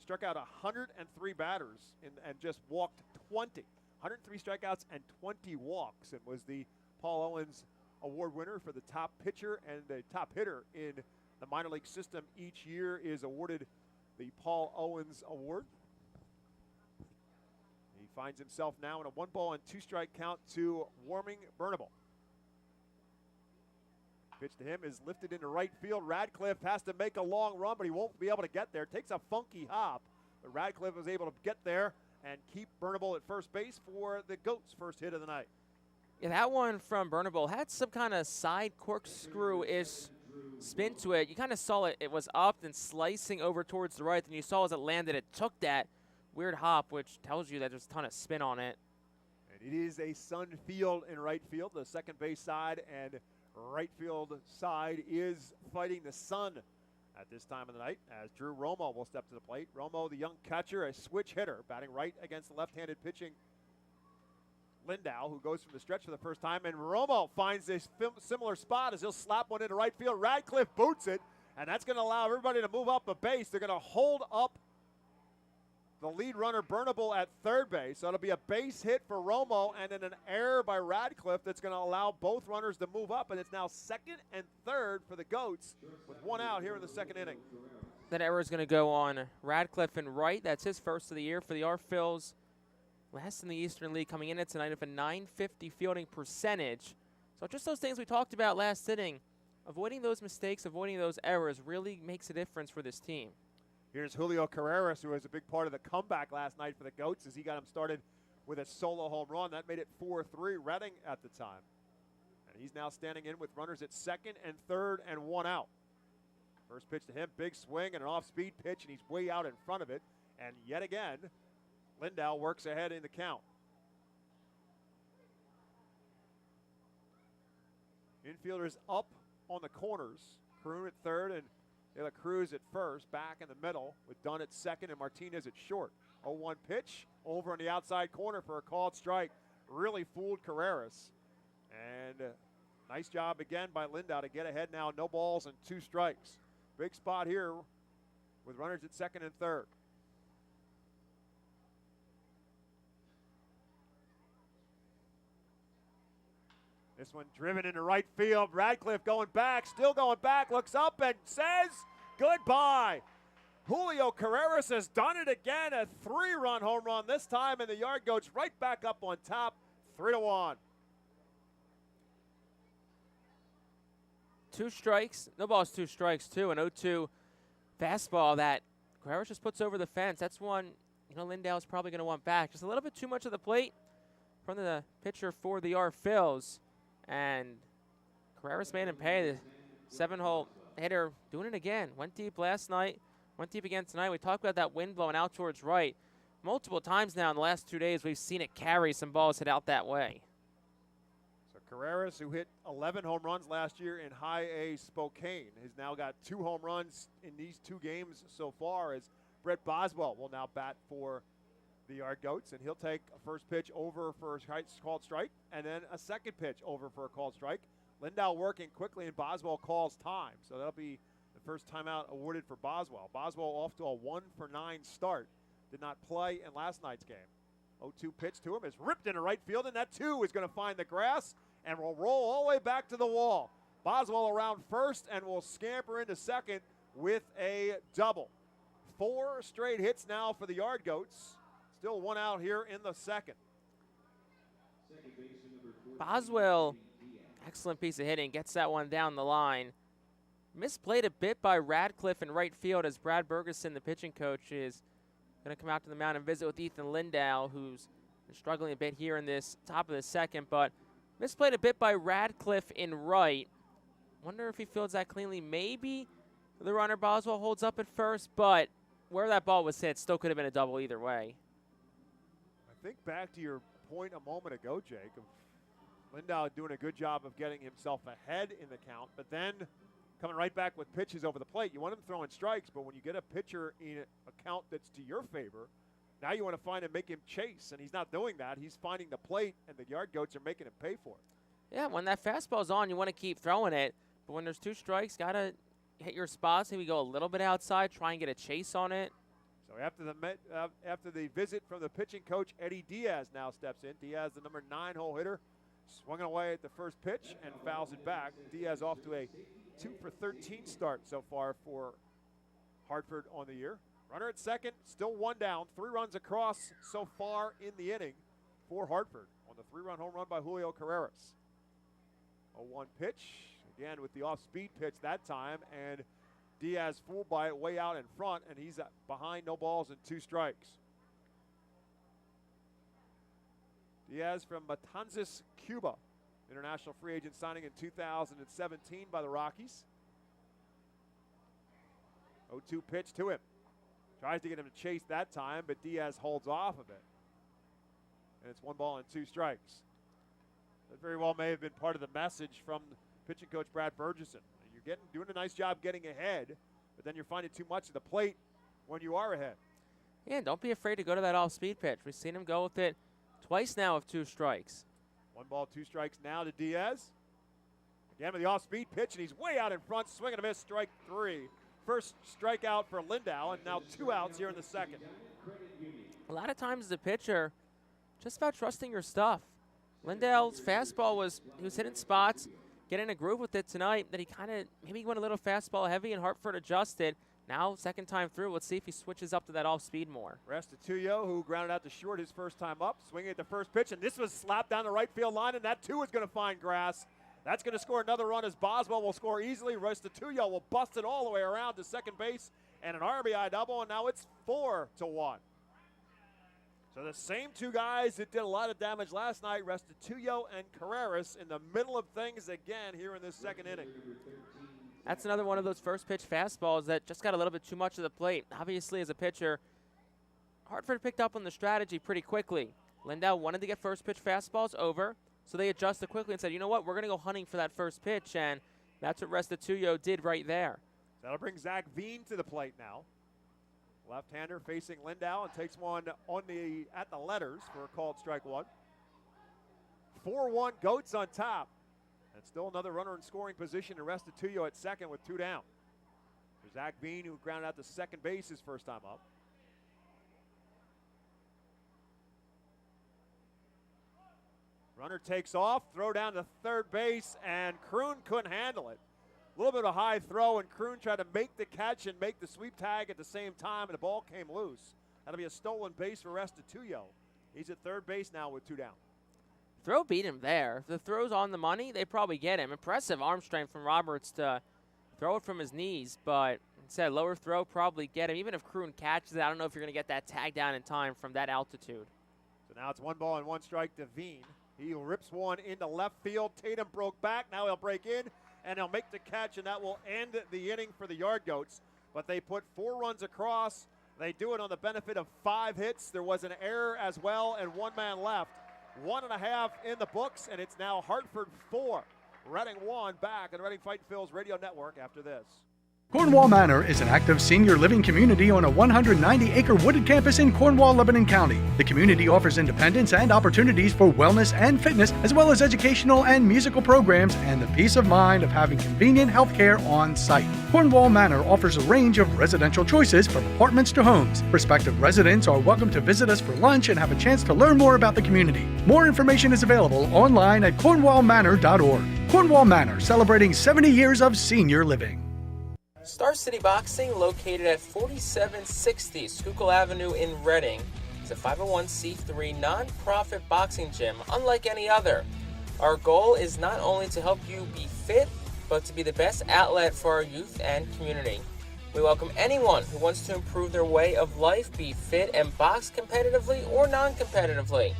Struck out 103 batters and just walked 20. 103 strikeouts and 20 walks, and was the Paul Owens Award winner for the top pitcher, and the top hitter in the minor league system each year is awarded the Paul Owens Award. He finds himself now in a 1-2 count to Warming Burnable. Pitch to him is lifted into right field. Radcliffe has to make a long run, but he won't be able to get there. Takes a funky hop, but Radcliffe was able to get there and keep Burnable at first base for the Goats' first hit of the night. Yeah, that one from Burnable had some kind of side corkscrew-ish spin to it. You kind of saw it. It was up and slicing over towards the right, and you saw as it landed, it took that weird hop, which tells you that there's a ton of spin on it. And it is a sun field in right field. The second base side and right field side is fighting the sun at this time of the night, as Drew Romo will step to the plate. Romo, the young catcher, a switch hitter, batting right against the left-handed pitching Lindau, who goes from the stretch for the first time. And Romo finds this similar spot as he'll slap one into right field. Radcliffe boots it, and that's going to allow everybody to move up a base. They're going to hold up the lead runner Burnable at third base. So it'll be a base hit for Romo and then an error by Radcliffe that's going to allow both runners to move up. And it's now second and third for the Goats with 1 out here in the second inning. That error is going to go on Radcliffe and right. That's his first of the year for the R Phils. Last in the Eastern League, coming in tonight with a .950 fielding percentage. So just those things we talked about last inning. avoiding those mistakes, avoiding those errors really makes a difference for this team. Here's Julio Carreras, who was a big part of the comeback last night for the Goats as he got him started with a solo home run. That made it 4-3 Reading at the time. And he's now standing in with runners at second and third and one out. First pitch to him, big swing and an off-speed pitch, and he's way out in front of it. And yet again, Lindau works ahead in the count. Infielders up on the corners. Kroon at third and De La Cruz at first, back in the middle with Dunn at second and Martinez at short. 0-1 pitch over on the outside corner for a called strike. Really fooled Carreras. And nice job again by Lindau to get ahead now. No balls and 2 strikes. Big spot here with runners at second and third. This one driven into right field. Radcliffe going back, still going back, looks up and says goodbye. Julio Carreras has done it again, a 3-run home run this time, and the Yard Goats right back up on top, 3-1. 2 strikes, no balls, 2 strikes too, an 0-2 fastball that Carreras just puts over the fence. That's one, Lindau's probably going to want back. Just a little bit too much of the plate from the pitcher for the Phils. And Carreras made him pay. The 7-hole hitter doing it again. Went deep last night, went deep again tonight. We talked about that wind blowing out towards right. Multiple times now in the last 2 days, we've seen it carry some balls hit out that way. So Carreras, who hit 11 home runs last year in High A Spokane, has now got 2 home runs in these 2 games so far, as Brett Boswell will now bat for the Yard Goats, and he'll take a first pitch over for a called strike and then a second pitch over for a called strike. Lindau working quickly, and Boswell calls time. So that'll be the first timeout awarded for Boswell. Boswell off to a 1-for-9 start. Did not play in last night's game. 0-2 pitch to him is ripped into right field, and that 2 is going to find the grass and will roll all the way back to the wall. Boswell around first and will scamper into second with a double. 4 straight hits now for the Yard Goats. Still 1 out here in the second. Boswell, excellent piece of hitting, gets that one down the line. Misplayed a bit by Radcliffe in right field as Brad Bergeson, the pitching coach, is going to come out to the mound and visit with Ethan Lindau, who's been struggling a bit here in this top of the second, but misplayed a bit by Radcliffe in right. Wonder if he fields that cleanly. Maybe the runner Boswell holds up at first, but where that ball was hit still could have been a double either way. I think back to your point a moment ago, Jake, of Lindau doing a good job of getting himself ahead in the count, but then coming right back with pitches over the plate. You want him throwing strikes, but when you get a pitcher in a count that's to your favor, now you want to find and make him chase, and he's not doing that. He's finding the plate, and the Yard Goats are making him pay for it. Yeah, when that fastball's on, you want to keep throwing it, but when there's 2 strikes, got to hit your spots. Maybe go a little bit outside, try and get a chase on it. So after the visit from the pitching coach, Eddie Diaz now steps in. Diaz, the number 9-hole hitter, swinging away at the first pitch and fouls it back. Diaz off to a 2-for-13 start so far for Hartford on the year. Runner at second, still 1 down. 3 runs across so far in the inning for Hartford on the 3-run home run by Julio Carreras. 0-1 pitch, again with the off-speed pitch that time, and Diaz fooled by it way out in front, and he's behind, no balls and 2 strikes. Diaz from Matanzas, Cuba. International free agent signing in 2017 by the Rockies. 0-2 pitch to him. Tries to get him to chase that time, but Diaz holds off of it. And it's 1 ball and 2 strikes. That very well may have been part of the message from pitching coach Brad Bergeson. You're doing a nice job getting ahead, but then you're finding too much of the plate when you are ahead. Yeah, don't be afraid to go to that off-speed pitch. We've seen him go with it twice now with 2 strikes. 1 ball, 2 strikes now to Diaz. Again with the off-speed pitch, and he's way out in front, swing and a miss, strike 3. First strikeout for Lindau, and now 2 outs here in the second. A lot of times the pitcher, just about trusting your stuff. Lindau's fastball he was hitting spots, getting a groove with it tonight that he kind of maybe went a little fastball heavy and Hartford adjusted. Now, second time through, let's see if he switches up to that off-speed more. Restituyo, who grounded out to short his first time up, swinging at the first pitch, and this was slapped down the right field line, and that too is going to find grass. That's going to score another run as Boswell will score easily. Restituyo will bust it all the way around to second base and an RBI double, and now it's 4-1. So the same two guys that did a lot of damage last night, Restituyo and Carreras, in the middle of things again here in this second inning. That's another one of those first pitch fastballs that just got a little bit too much of the plate. Obviously, as a pitcher, Hartford picked up on the strategy pretty quickly. Lindau wanted to get first pitch fastballs over, so they adjusted quickly and said, you know what, we're going to go hunting for that first pitch, and that's what Restituyo did right there. That'll bring Zach Veen to the plate now. Left-hander facing Lindau and takes one at the letters for a called strike one. 4-1 Goats on top. And still another runner in scoring position to Restituyo at second with 2 down. For Zach Veen, who grounded out to second base his first time up. Runner takes off, throw down to third base, and Kroon couldn't handle it. A little bit of a high throw, and Kroon tried to make the catch and make the sweep tag at the same time, and the ball came loose. That'll be a stolen base for Restituyo. He's at third base now with 2 down. Throw beat him there. If the throw's on the money, they probably get him. Impressive arm strength from Roberts to throw it from his knees, but instead, lower throw probably get him. Even if Kroon catches it, I don't know if you're going to get that tag down in time from that altitude. So now it's 1 ball and 1 strike to Veen. He rips one into left field. Tatum broke back. Now he'll break in, and he'll make the catch, and that will end the inning for the Yard Goats. But they put 4 runs across. They do it on the benefit of 5 hits. There was an error as well, and 1 man left. 1.5 in the books, and it's now Hartford 4, Reading 1 back on the Reading Fightin' Phil's radio network after this. Cornwall Manor is an active senior living community on a 190-acre wooded campus in Cornwall, Lebanon County. The community offers independence and opportunities for wellness and fitness, as well as educational and musical programs, and the peace of mind of having convenient health care on site. Cornwall Manor offers a range of residential choices from apartments to homes. Prospective residents are welcome to visit us for lunch and have a chance to learn more about the community. More information is available online at cornwallmanor.org. Cornwall Manor, celebrating 70 years of senior living. Star City Boxing, located at 4760 Schuylkill Avenue in Reading, is a 501c3 non-profit boxing gym unlike any other. Our goal is not only to help you be fit, but to be the best outlet for our youth and community. We welcome anyone who wants to improve their way of life, be fit, and box competitively or non-competitively.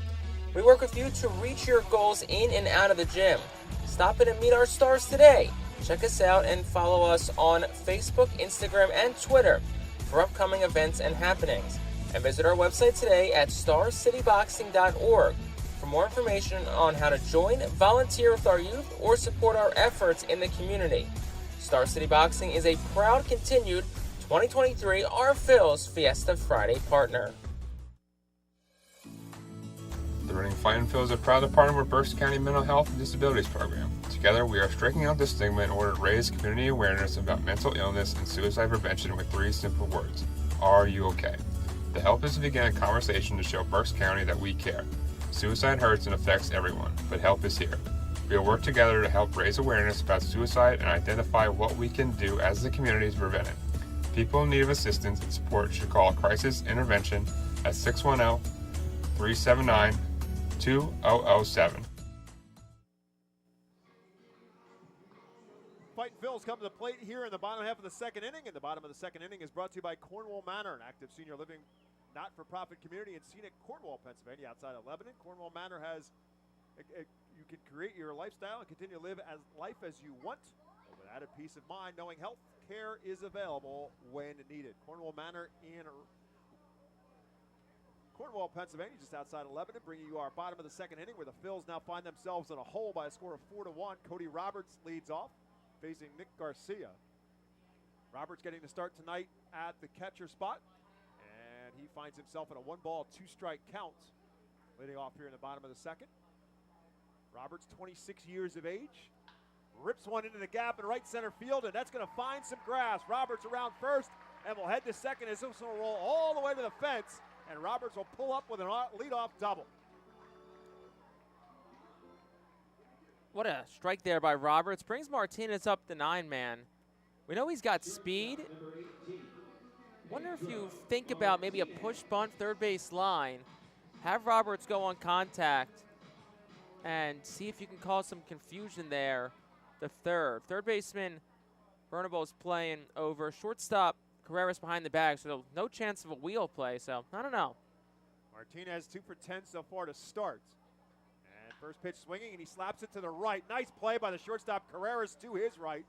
We work with you to reach your goals in and out of the gym. Stop in and meet our stars today. Check us out and follow us on Facebook, Instagram, and Twitter for upcoming events and happenings. And visit our website today at starcityboxing.org for more information on how to join, volunteer with our youth, or support our efforts in the community. Star City Boxing is a proud continued 2023 Our Phil's Fiesta Friday partner. The Reading Fightin' Phillies are proud to partner with Berks County Mental Health and Disabilities Program. Together, we are striking out the stigma in order to raise community awareness about mental illness and suicide prevention with 3 simple words. Are you okay? The help is to begin a conversation to show Berks County that we care. Suicide hurts and affects everyone, but help is here. We will work together to help raise awareness about suicide and identify what we can do as the community to prevent it. People in need of assistance and support should call Crisis Intervention at 610-379-2007. Fightin' Phil's come to the plate here in the bottom half of the second inning, and the bottom of the second inning is brought to you by Cornwall Manor, an active senior living not-for-profit community in scenic Cornwall, Pennsylvania, outside of Lebanon. Cornwall Manor has, you can create your lifestyle and continue to live life as you want, with added peace of mind, knowing health care is available when needed. Cornwall Manor in Cornwall, Pennsylvania, just outside of Lebanon, bringing you our bottom of the second inning, where the Phils now find themselves in a hole by a score of 4-1. Cody Roberts leads off, facing Nick Garcia. Roberts getting the start tonight at the catcher spot, and he finds himself in a 1-ball, 2-strike count, leading off here in the bottom of the second. Roberts, 26 years of age, rips one into the gap in right center field, and that's going to find some grass. Roberts around first, and will head to second as this will roll all the way to the fence, and Roberts will pull up with an leadoff double. What a strike there by Roberts. Brings Martinez up the 9-man. We know he's got speed. Wonder if you think about maybe a push bunt third base line. Have Roberts go on contact. and see if you can cause some confusion there. The third baseman Bernabeu's playing over shortstop Carreras behind the bag, so no chance of a wheel play. So I don't know. Martinez 2 for 10 so far to start. And first pitch swinging, and he slaps it to the right. Nice play by the shortstop Carreras to his right.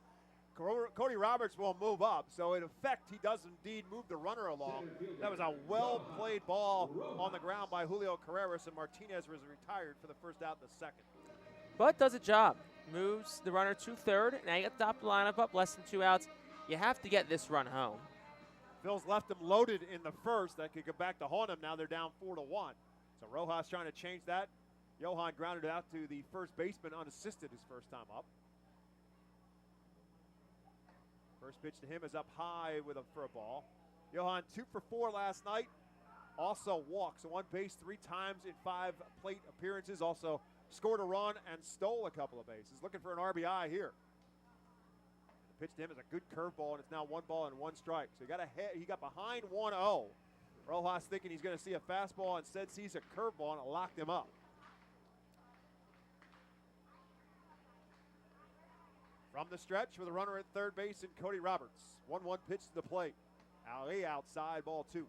Cody Roberts will move up, so in effect he does indeed move the runner along. That was a well-played ball on the ground by Julio Carreras, and Martinez was retired for the first out in the second. But does a job. Moves the runner to third, now you got the top lineup up, less than 2 outs. You have to get this run home. Phil's left him loaded in the first. That could go back to haunt him. Now they're down 4-1. So Rojas trying to change that. Johan grounded out to the first baseman unassisted his first time up. First pitch to him is up high for a ball. Johan 2 for 4 last night. Also walks on base 3 times in 5 plate appearances. Also scored a run and stole a couple of bases. Looking for an RBI here. The pitch to him is a good curveball, and it's now 1 ball and 1 strike. So he got behind 1-0. Rojas thinking he's going to see a fastball, instead sees a curveball, and it locked him up. From the stretch with a runner at third base and Cody Roberts. 1-1 pitch to the plate. Ali outside, ball 2.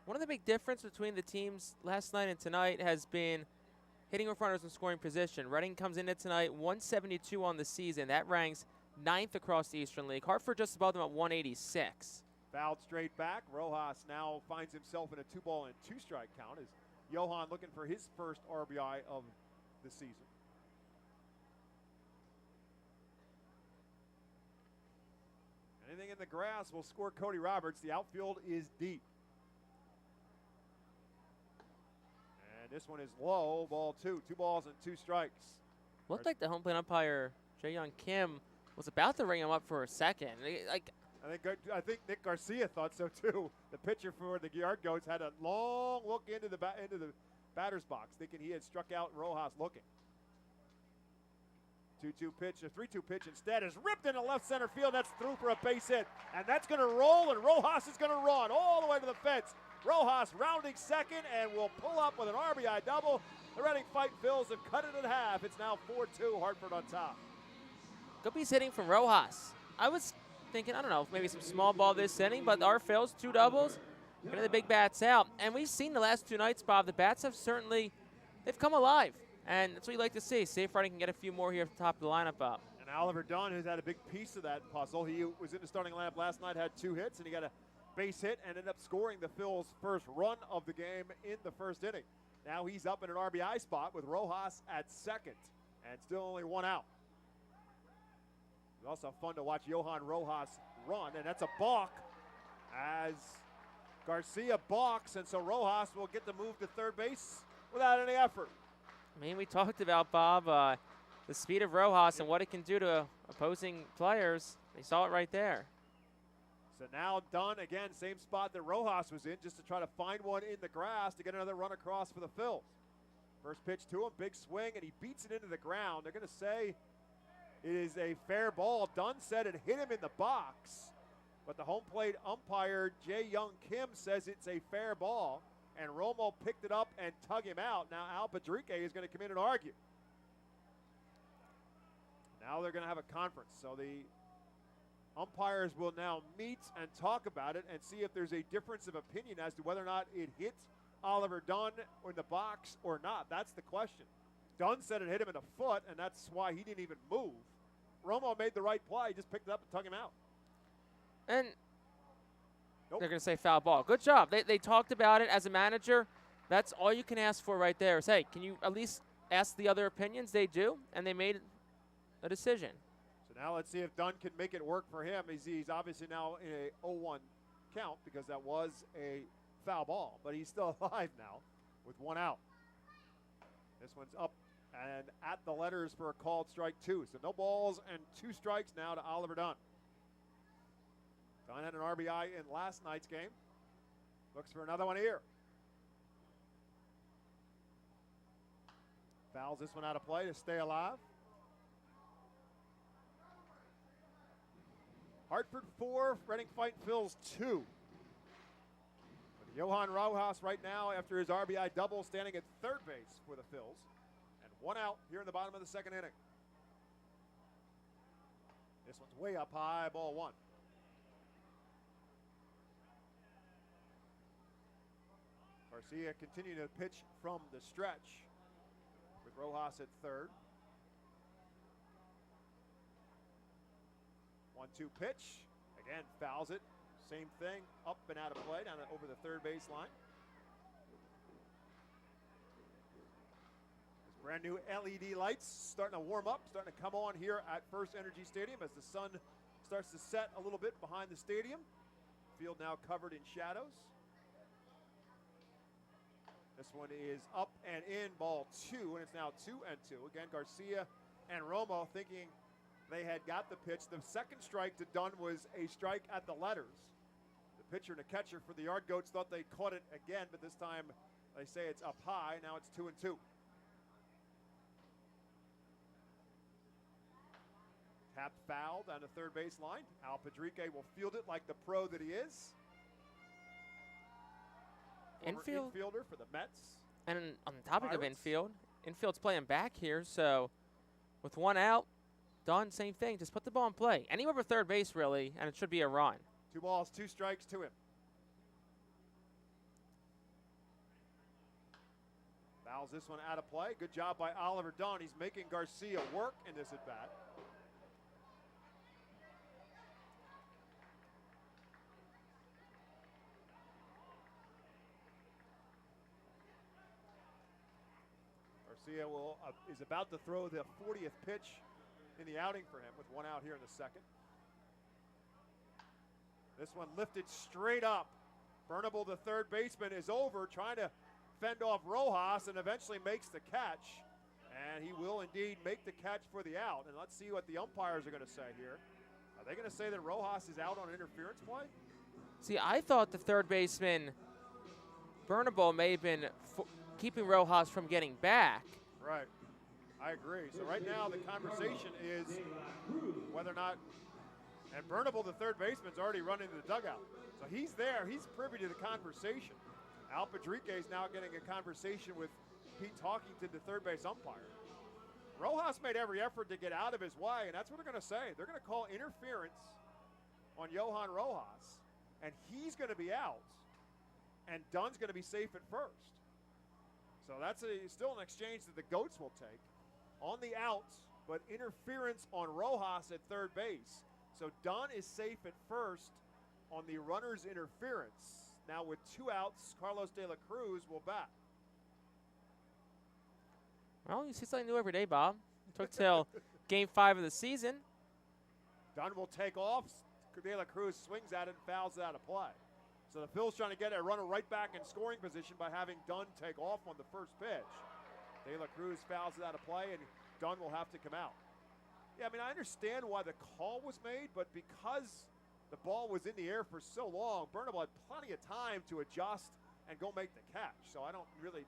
One of the big difference between the teams last night and tonight has been hitting with runners in scoring position. Reading comes in at tonight 172 on the season. That ranks 9th across the Eastern League. Hartford just above them at 186. Fouled straight back. Rojas now finds himself in a 2 ball and 2 strike count as Johan looking for his first RBI of the season. Anything in the grass will score Cody Roberts. The outfield is deep. And this one is low, ball 2. 2 balls and 2 strikes. Looked like the home plate umpire, Jae-Young Kim, was about to ring him up for a second. I think Nick Garcia thought so too. The pitcher for the Yard Goats had a long look into the batter's box, thinking he had struck out Rojas looking. 2-2 pitch, a 3-2 pitch instead is ripped into left center field. That's through for a base hit, and that's going to roll, and Rojas is going to run all the way to the fence. Rojas rounding second and will pull up with an RBI double. The Reading Fightin' Phils have cut it in half. It's now 4-2, Hartford on top. Good piece hitting from Rojas. I was thinking, I don't know, maybe some small ball this inning, but our Phils, 2 doubles, getting the big bats out. And we've seen the last 2 nights, Bob, the bats have certainly, they've come alive. And that's what you like to see. See if Reading can get a few more here at the top of the lineup up. And Oliver Dunn, who's had a big piece of that puzzle. He was in the starting lineup last night, had 2 hits, and he got a base hit and ended up scoring the Phils' first run of the game in the first inning. Now he's up in an RBI spot with Rojas at second, and still only 1 out. It's also fun to watch Johan Rojas run, and that's a balk as Garcia balks, and so Rojas will get the move to third base without any effort. I mean, we talked about, Bob, the speed of Rojas and what it can do to opposing players. They saw it right there. So now Dunn, again, same spot that Rojas was in, just to try to find one in the grass to get another run across for the Phils. First pitch to him, big swing, and he beats it into the ground. They're going to say it is a fair ball. Dunn said it hit him in the box, but the home plate umpire, Jae-Young Kim, says it's a fair ball, and Romo picked it up and tugged him out. Now Al Padrique is going to come in and argue. Now they're going to have a conference, so the umpires will now meet and talk about it and see if there's a difference of opinion as to whether or not it hit Oliver Dunn in the box or not. That's the question. Dunn said it hit him in the foot, and that's why he didn't even move. Romo made the right play. He just picked it up and tugged him out. And they're going to say foul ball. Good job. They talked about it as a manager. That's all you can ask for right there is, hey, can you at least ask the other opinions? They do, and they made a decision. So now let's see if Dunn can make it work for him. He's obviously now in a 0-1 count because that was a foul ball, but he's still alive now with 1 out. This one's up and at the letters for a called strike 2. So no balls and 2 strikes now to Oliver Dunn. Dunn had an RBI in last night's game. Looks for another one here. Fouls this one out of play to stay alive. Hartford 4, Reading Fightin' Phils 2. Johan Rojas right now, after his RBI double, standing at third base for the Phils. And 1 out here in the bottom of the second inning. This one's way up high, ball 1. Garcia continuing to pitch from the stretch with Rojas at third. 1-2 pitch. Again, fouls it. Same thing, up and out of play, down over the third base line. This brand new LED lights starting to warm up, starting to come on here at FirstEnergy Stadium as the sun starts to set a little bit behind the stadium. Field now covered in shadows. This one is up and in, ball 2, and it's now 2-2. Again, Garcia and Romo thinking they had got the pitch. The second strike to Dunn was a strike at the letters. The pitcher and the catcher for the Yard Goats thought they caught it again, but this time they say it's up high. Now it's 2-2. Tapped foul down the third base line. Al Padrique will field it like the pro that he is. Infielder for the Mets. And on the topic Pirates. of infield, infield's playing back here, so with 1 out, Dunn, same thing. Just put the ball in play. Anywhere but third base, really, and it should be a run. 2 balls, 2 strikes to him. Fouls this one out of play. Good job by Oliver Dunn. He's making Garcia work in this at bat. Garcia is about to throw the 40th pitch in the outing for him with 1 out here in the second. This one lifted straight up. Bernabel, the third baseman, is over, trying to fend off Rojas and eventually makes the catch. And he will indeed make the catch for the out. And let's see what the umpires are going to say here. Are they going to say that Rojas is out on interference play? See, I thought the third baseman, Bernabel, may have been keeping Rojas from getting back. Right. I agree. So right now the conversation is whether or not, and Bernabel, the third baseman, is already running to the dugout. So he's there. He's privy to the conversation. Al Padrique is now getting a conversation with Pete Talkington, the third base umpire. Rojas made every effort to get out of his way, and that's what they're going to say. They're going to call interference on Johan Rojas, and he's going to be out, and Dunn's going to be safe at first. So that's still an exchange that the Goats will take. On the outs, but interference on Rojas at third base. So Dunn is safe at first on the runner's interference. Now with 2 outs, Carlos De La Cruz will bat. Well, you see something new every day, Bob. It took till Game 5 of the season. Dunn will take off. De La Cruz swings at it and fouls it out of play. So the Phillies trying to get a runner right back in scoring position by having Dunn take off on the first pitch. De La Cruz fouls it out of play, and Dunn will have to come out. Yeah, I mean, I understand why the call was made, but because the ball was in the air for so long, Bernabel had plenty of time to adjust and go make the catch. So I don't really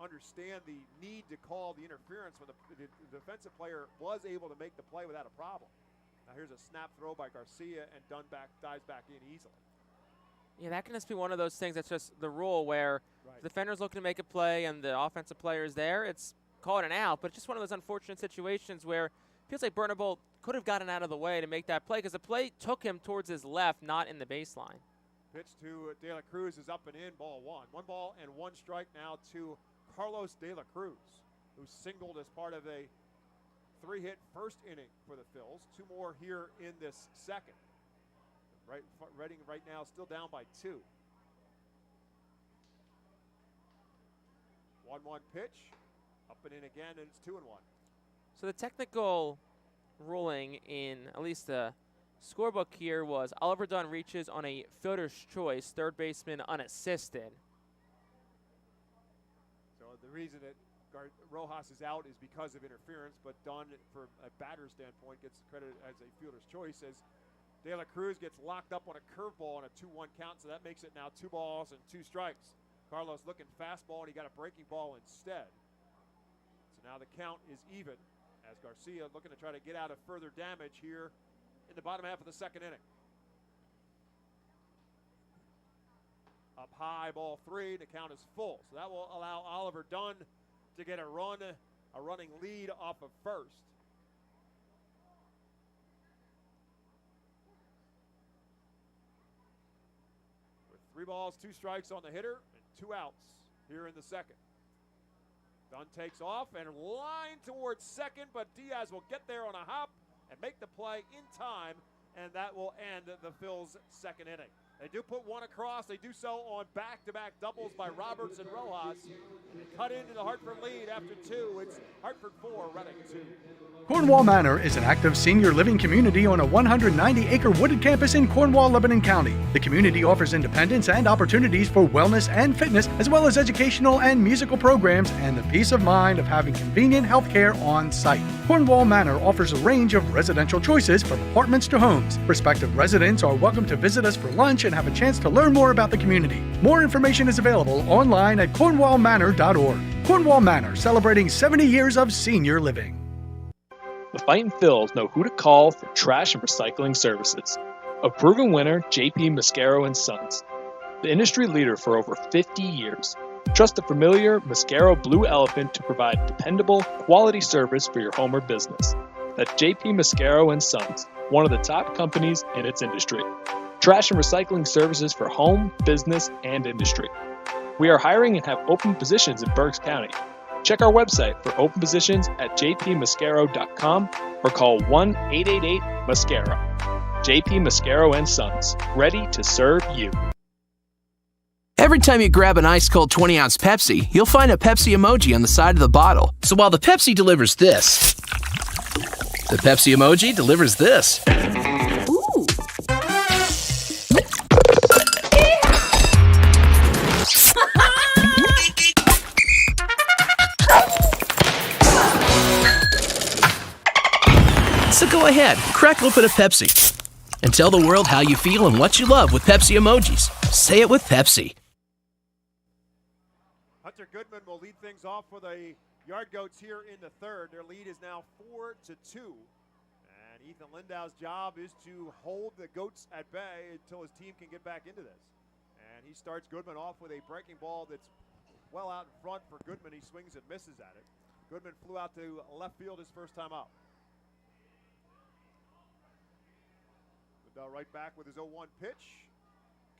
understand the need to call the interference when the defensive player was able to make the play without a problem. Now here's a snap throw by Garcia, and Dunn dives back in easily. Yeah, that can just be one of those things that's just the rule where the defender's looking to make a play and the offensive player is there. It's called an out, but it's just one of those unfortunate situations where it feels like Bernabel could have gotten out of the way to make that play because the play took him towards his left, not in the baseline. Pitch to De La Cruz is up and in, ball 1. 1 ball and 1 strike now to Carlos De La Cruz, who singled as part of a 3-hit first inning for the Phils. 2 more here in this second. Reading right now still down by 2. 1-1 pitch, up and in again, and it's 2-1. So the technical ruling in at least the scorebook here was Oliver Dunn reaches on a fielder's choice, third baseman unassisted. So the reason that Rojas is out is because of interference, but Dunn, from a batter's standpoint, gets credited as a fielder's choice as De La Cruz gets locked up on a curveball on a 2-1 count, so that makes it now 2 balls and 2 strikes. Carlos looking fastball, and he got a breaking ball instead. So now the count is even as Garcia looking to try to get out of further damage here in the bottom half of the second inning. Up high, ball 3, the count is full. So that will allow Oliver Dunn to get a run a running lead off of first. With 3 balls, 2 strikes on the hitter, and 2 outs here in the second. Dunn takes off and line towards second, but Diaz will get there on a hop and make the play in time, and that will end the Phils' second inning. They do put 1 across. They do so on back-to-back doubles by Roberts and Rojas. Cut into the Hartford lead after 2. It's Hartford 4, Reading 2. Cornwall Manor is an active senior living community on a 190-acre wooded campus in Cornwall, Lebanon County. The community offers independence and opportunities for wellness and fitness, as well as educational and musical programs, and the peace of mind of having convenient health care on site. Cornwall Manor offers a range of residential choices from apartments to homes. Prospective residents are welcome to visit us for lunch and have a chance to learn more about the community. More information is available online at cornwallmanor.org. Cornwall Manor, celebrating 70 years of senior living. The Fightin' Phils know who to call for trash and recycling services. A proven winner, J.P. Mascaro & Sons. The industry leader for over 50 years. Trust the familiar Mascaro Blue Elephant to provide dependable, quality service for your home or business. That's J.P. Mascaro & Sons, one of the top companies in its industry. Trash and recycling services for home, business, and industry. We are hiring and have open positions in Berks County. Check our website for open positions at jpmascaro.com or call 1-888-MASCARO. J.P. Mascaro & Sons, ready to serve you. Every time you grab an ice-cold 20-ounce Pepsi, you'll find a Pepsi emoji on the side of the bottle. So while the Pepsi delivers this, the Pepsi emoji delivers this. Ooh. So go ahead, crack open a Pepsi and tell the world how you feel and what you love with Pepsi emojis. Say it with Pepsi. Hunter Goodman will lead things off for the Yard Goats here in the third. Their lead is now 4-2. And Ethan Lindau's job is to hold the Goats at bay until his team can get back into this. And he starts Goodman off with a breaking ball that's well out in front for Goodman. He swings and misses at it. Goodman flew out to left field his first time up. Right back with his 0-1 pitch.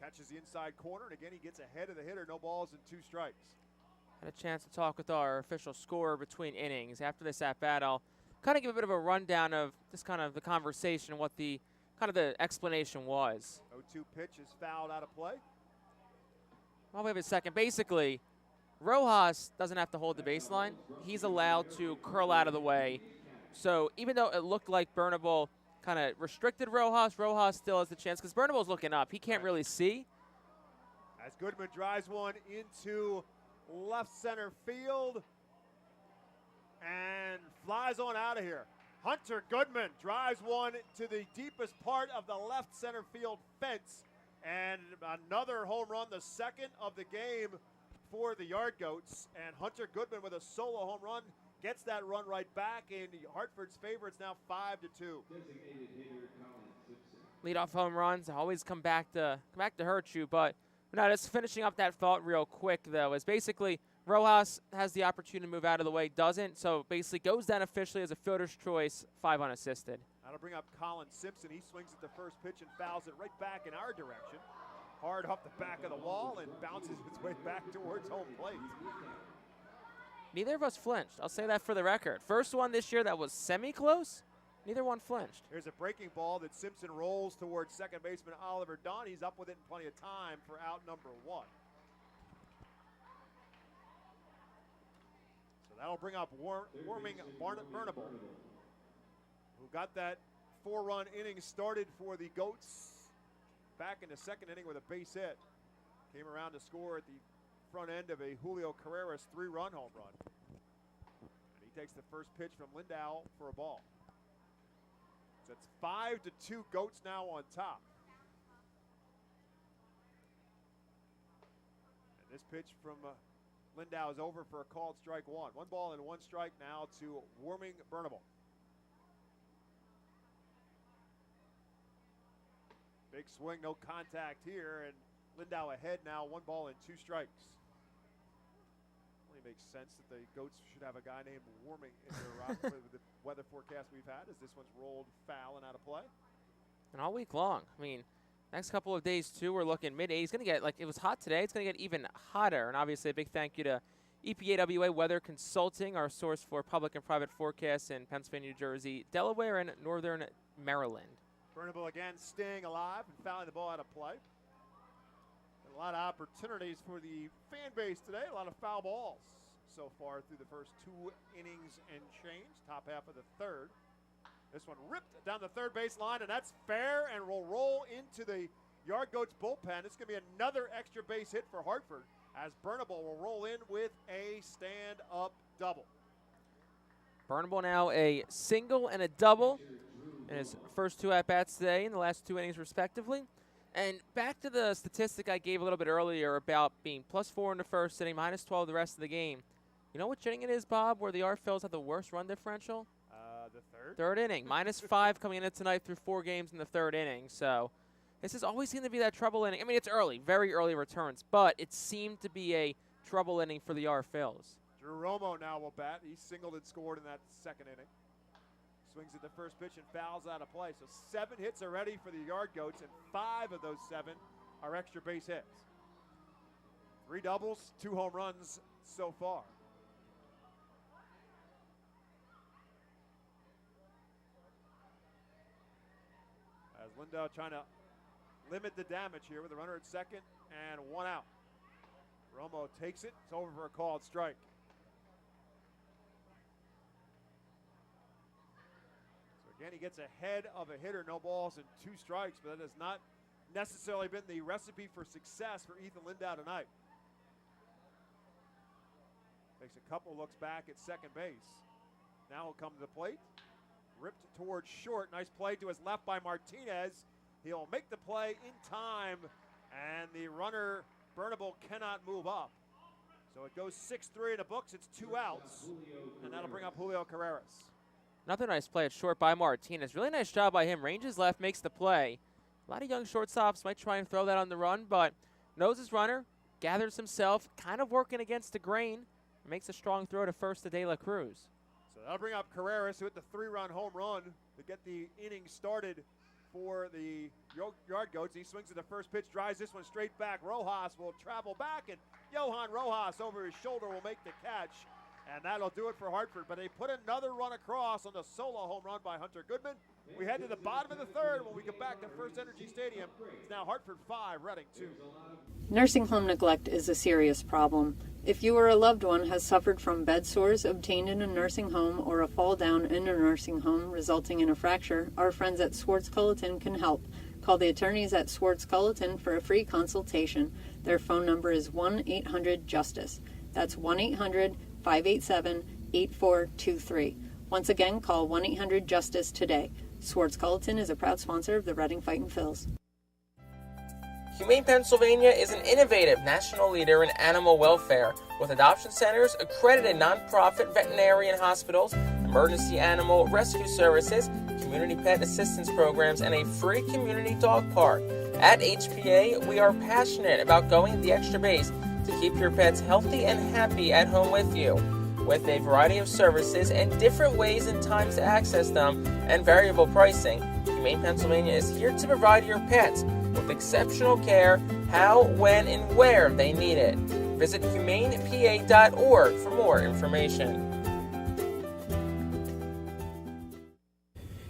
Catches the inside corner, and again he gets ahead of the hitter. No balls and 2 strikes. Had a chance to talk with our official scorer between innings. After this at-bat, I'll kind of give a bit of a rundown of just kind of the conversation, what the kind of the explanation was. 0-2 pitch is fouled out of play. I'll wait a second. Basically, Rojas doesn't have to hold the baseline. He's allowed to curl out of the way. So even though it looked like Burnable kind of restricted Rojas, Rojas still has the chance because Burnable's looking up. He can't really see. As Goodman drives one into left center field and flies on out of here. Hunter Goodman drives one to the deepest part of the left center field fence, and another home run, the second of the game for the Yard Goats. And Hunter Goodman with a solo home run gets that run right back in Hartford's favor. It's now 5-2. Leadoff home runs always come back to hurt you, but now just finishing up that thought real quick though is basically Rojas has the opportunity to move out of the way, doesn't, so basically goes down officially as a fielder's choice, 5 unassisted. That'll bring up Colin Simpson. He swings at the first pitch and fouls it right back in our direction. Hard off the back of the wall and bounces its way back towards home plate. Neither of us flinched. I'll say that for the record. First one this year that was semi-close, neither one flinched. Here's a breaking ball that Simpson rolls towards second baseman Oliver Dunn. He's up with it in plenty of time for out number 1. So that'll bring up warming Burnable, who got that 4-run inning started for the Goats back in the second inning with a base hit. Came around to score at the front end of a Julio Carreras 3-run home run. And he takes the first pitch from Lindau for a ball. So it's 5-2 Goats now on top. And this pitch from Lindau is over for a called strike 1. 1 ball and 1 strike now to warming Burnable. Big swing, no contact here, and Lindau ahead now, 1 ball and 2 strikes. Only certainly makes sense that the Goats should have a guy named Warming in their roster with the weather forecast we've had, as this one's rolled foul and out of play. And all week long. I mean, next couple of days, too, we're looking mid-80s. It's going to get, like, it was hot today. It's going to get even hotter. And obviously a big thank you to EPAWA Weather Consulting, our source for public and private forecasts in Pennsylvania, New Jersey, Delaware, and northern Maryland. Burnable again staying alive and fouling the ball out of play. A lot of opportunities for the fan base today. A lot of foul balls so far through the first 2 innings and change. Top half of the third. This one ripped down the third base line, and that's fair, and will roll into the Yard Goats bullpen. It's going to be another extra base hit for Hartford, as Burnable will roll in with a stand-up double. Burnable now a single and a double in his first 2 at-bats today in the last 2 innings respectively. And back to the statistic I gave a little bit earlier about being +4 in the first inning, -12 the rest of the game. You know which inning it is, Bob, where the Phils have the worst run differential? The third? Third inning. -5 coming in tonight through 4 games in the third inning. So this is always going to be that trouble inning. I mean, it's early, very early returns, but it seemed to be a trouble inning for the Phils. Drew Romo now will bat. He singled and scored in that second inning. Swings at the first pitch and fouls out of play. So 7 hits already for the Yard Goats, and 5 of those 7 are extra base hits. 3 doubles, 2 home runs so far. As Lindau trying to limit the damage here with a runner at second and 1 out. Romo takes it. It's over for a called strike. Again, he gets ahead of a hitter, no balls and 2 strikes, but that has not necessarily been the recipe for success for Ethan Lindau tonight. Takes a couple looks back at second base. Now he'll come to the plate. Ripped towards short. Nice play to his left by Martinez. He'll make the play in time, and the runner, Burnable, cannot move up. So it goes 6-3 in the books. It's 2 outs, and that'll bring up Julio Carreras. Another nice play at short by Martinez. Really nice job by him. Ranges left, makes the play. A lot of young shortstops might try and throw that on the run, but knows his runner, gathers himself, kind of working against the grain, makes a strong throw to first to De La Cruz. So that'll bring up Carreras, who hit the 3-run home run to get the inning started for the Yard Goats. He swings at the first pitch, drives this one straight back. Rojas will travel back, and Johan Rojas over his shoulder will make the catch. And that'll do it for Hartford. But they put another run across on the solo home run by Hunter Goodman. We head to the bottom of the third when we get back to FirstEnergy Stadium. It's now Hartford 5, Reading 2. Nursing home neglect is a serious problem. If you or a loved one has suffered from bed sores obtained in a nursing home or a fall down in a nursing home resulting in a fracture, our friends at Swartz Culleton can help. Call the attorneys at Swartz Culleton for a free consultation. Their phone number is 1-800-JUSTICE. That's 1-800-587-8423. Once again, call 1-800-JUSTICE today. Swartz Culleton is a proud sponsor of the Reading Fightin' Phils. Humane Pennsylvania is an innovative national leader in animal welfare with adoption centers, accredited nonprofit veterinarian hospitals, emergency animal rescue services, community pet assistance programs, and a free community dog park. At HPA, we are passionate about going the extra base to keep your pets healthy and happy at home with you. With a variety of services and different ways and times to access them and variable pricing, Humane Pennsylvania is here to provide your pets with exceptional care, how, when, and where they need it. Visit humanepa.org for more information.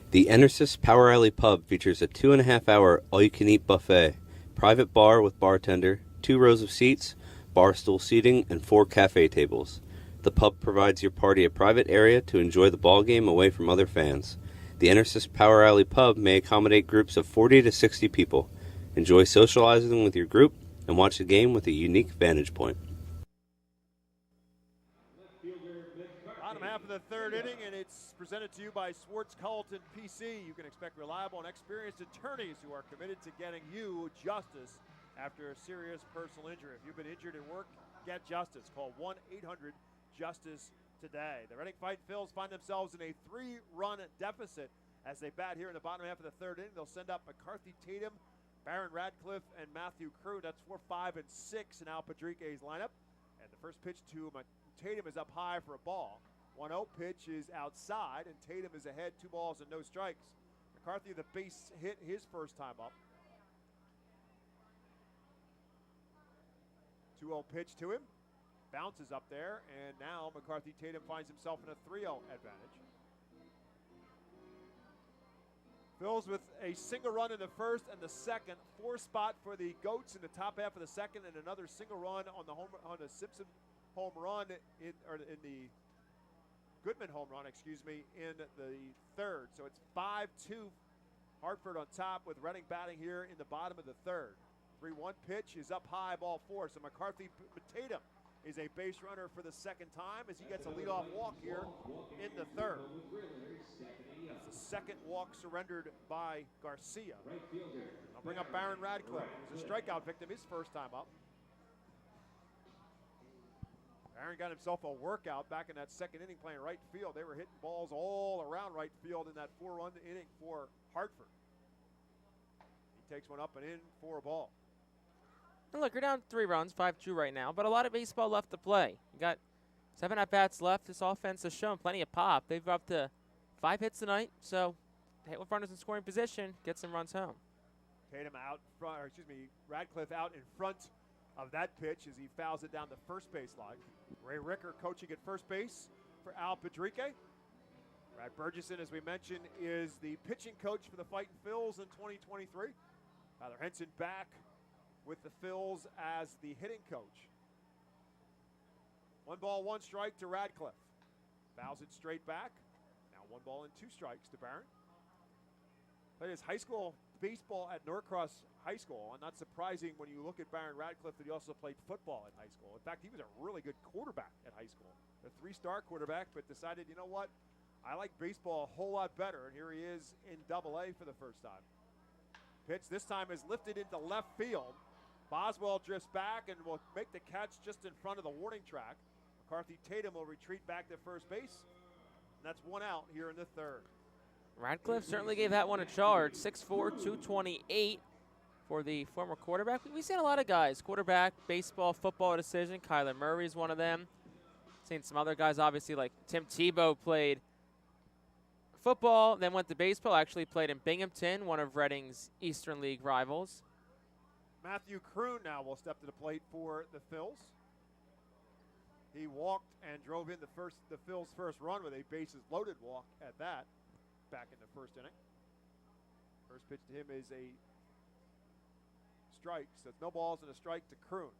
The Enersys Power Alley Pub features a 2.5-hour all-you-can-eat buffet, private bar with bartender, 2 rows of seats, bar stool seating, and 4 cafe tables. The pub provides your party a private area to enjoy the ball game away from other fans. The Enersys Power Alley Pub may accommodate groups of 40 to 60 people. Enjoy socializing with your group and watch the game with a unique vantage point. Bottom half of the third inning, and it's presented to you by Swartz Culleton PC. You can expect reliable and experienced attorneys who are committed to getting you justice after a serious personal injury. If you've been injured at work, get justice. Call 1-800-JUSTICE today. The Reading Fightin' Phils find themselves in a 3-run deficit as they bat here in the bottom half of the third inning. They'll send up McCarthy Tatum, Barron Radcliffe, and Matthew Crew. That's 4, 5, and 6 in Al Padrique's lineup. And the first pitch to Tatum is up high for a ball. 1-0 pitch is outside, and Tatum is ahead, 2 balls and no strikes. McCarthy, the base hit his first time up. 2-0 pitch to him. Bounces up there, and now McCarthy Tatum finds himself in a 3-0 advantage. Phils with a single run in the first and the second. 4 spot for the Goats in the top half of the second, and another single run on the Simpson home run in the Goodman home run, in the third. So it's 5-2 Hartford on top with Reading batting here in the bottom of the third. 3-1 pitch is up high, ball 4. So McCarthy Tatum is a base runner for the second time as he gets a leadoff walk here in the third. That's the second walk surrendered by Garcia. I'll bring up Baron Radcliffe, who's a strikeout victim his first time up. Baron got himself a workout back in that second inning playing right field. They were hitting balls all around right field in that 4-run inning for Hartford. He takes one up and in for a ball. And look, you're down 3 runs, 5-2 right now, but a lot of baseball left to play. You got 7 at-bats left. This offense has shown plenty of pop. They've up to 5 hits tonight, so hit with runners in scoring position, get some runs home. Tatum out front, Radcliffe out in front of that pitch as he fouls it down the first base line. Ray Ricker coaching at first base for Al Padrique. Brad Burgesson, as we mentioned, is the pitching coach for the Fightin' Phils in 2023. Tyler Henson back with the Phils as the hitting coach. 1 ball, 1 strike to Radcliffe. Fouls it straight back. Now 1 ball and 2 strikes to Barron. Played his high school baseball at Norcross High School, and not surprising when you look at Baron Radcliffe that he also played football at high school. In fact, he was a really good quarterback at high school. A 3-star quarterback, but decided, you know what, I like baseball a whole lot better, and here he is in Double-A for the first time. Pitch this time is lifted into left field. Boswell drifts back and will make the catch just in front of the warning track. McCarthy Tatum will retreat back to first base, and that's 1 out here in the third. Radcliffe certainly gave that one a charge. 6'4", 228 for the former quarterback. We've seen a lot of guys, quarterback, baseball, football decision. Kyler Murray is one of them. Seen some other guys, obviously, like Tim Tebow played football, then went to baseball, actually played in Binghamton, one of Reading's Eastern League rivals. Matthew Kroon now will step to the plate for the Phils. He walked and drove in the Phils' first run with a bases-loaded walk at that back in the first inning. First pitch to him is a strike, so it's no balls and a strike to Kroon.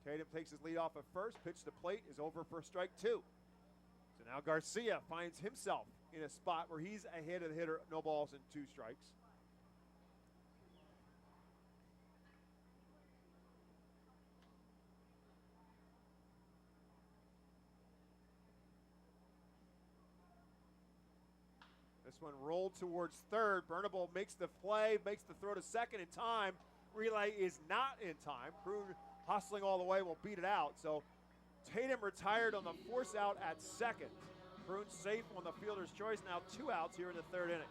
Tatum takes his lead off at first. Pitch to plate is over for strike 2. So now Garcia finds himself in a spot where he's ahead of the hitter, no balls and 2 strikes. This one rolled towards third. Bernable makes the play, makes the throw to second in time. Relay is not in time. Kroon hustling all the way will beat it out. So Tatum retired on the force out at second. Kroon safe on the fielder's choice. Now 2 outs here in the third inning.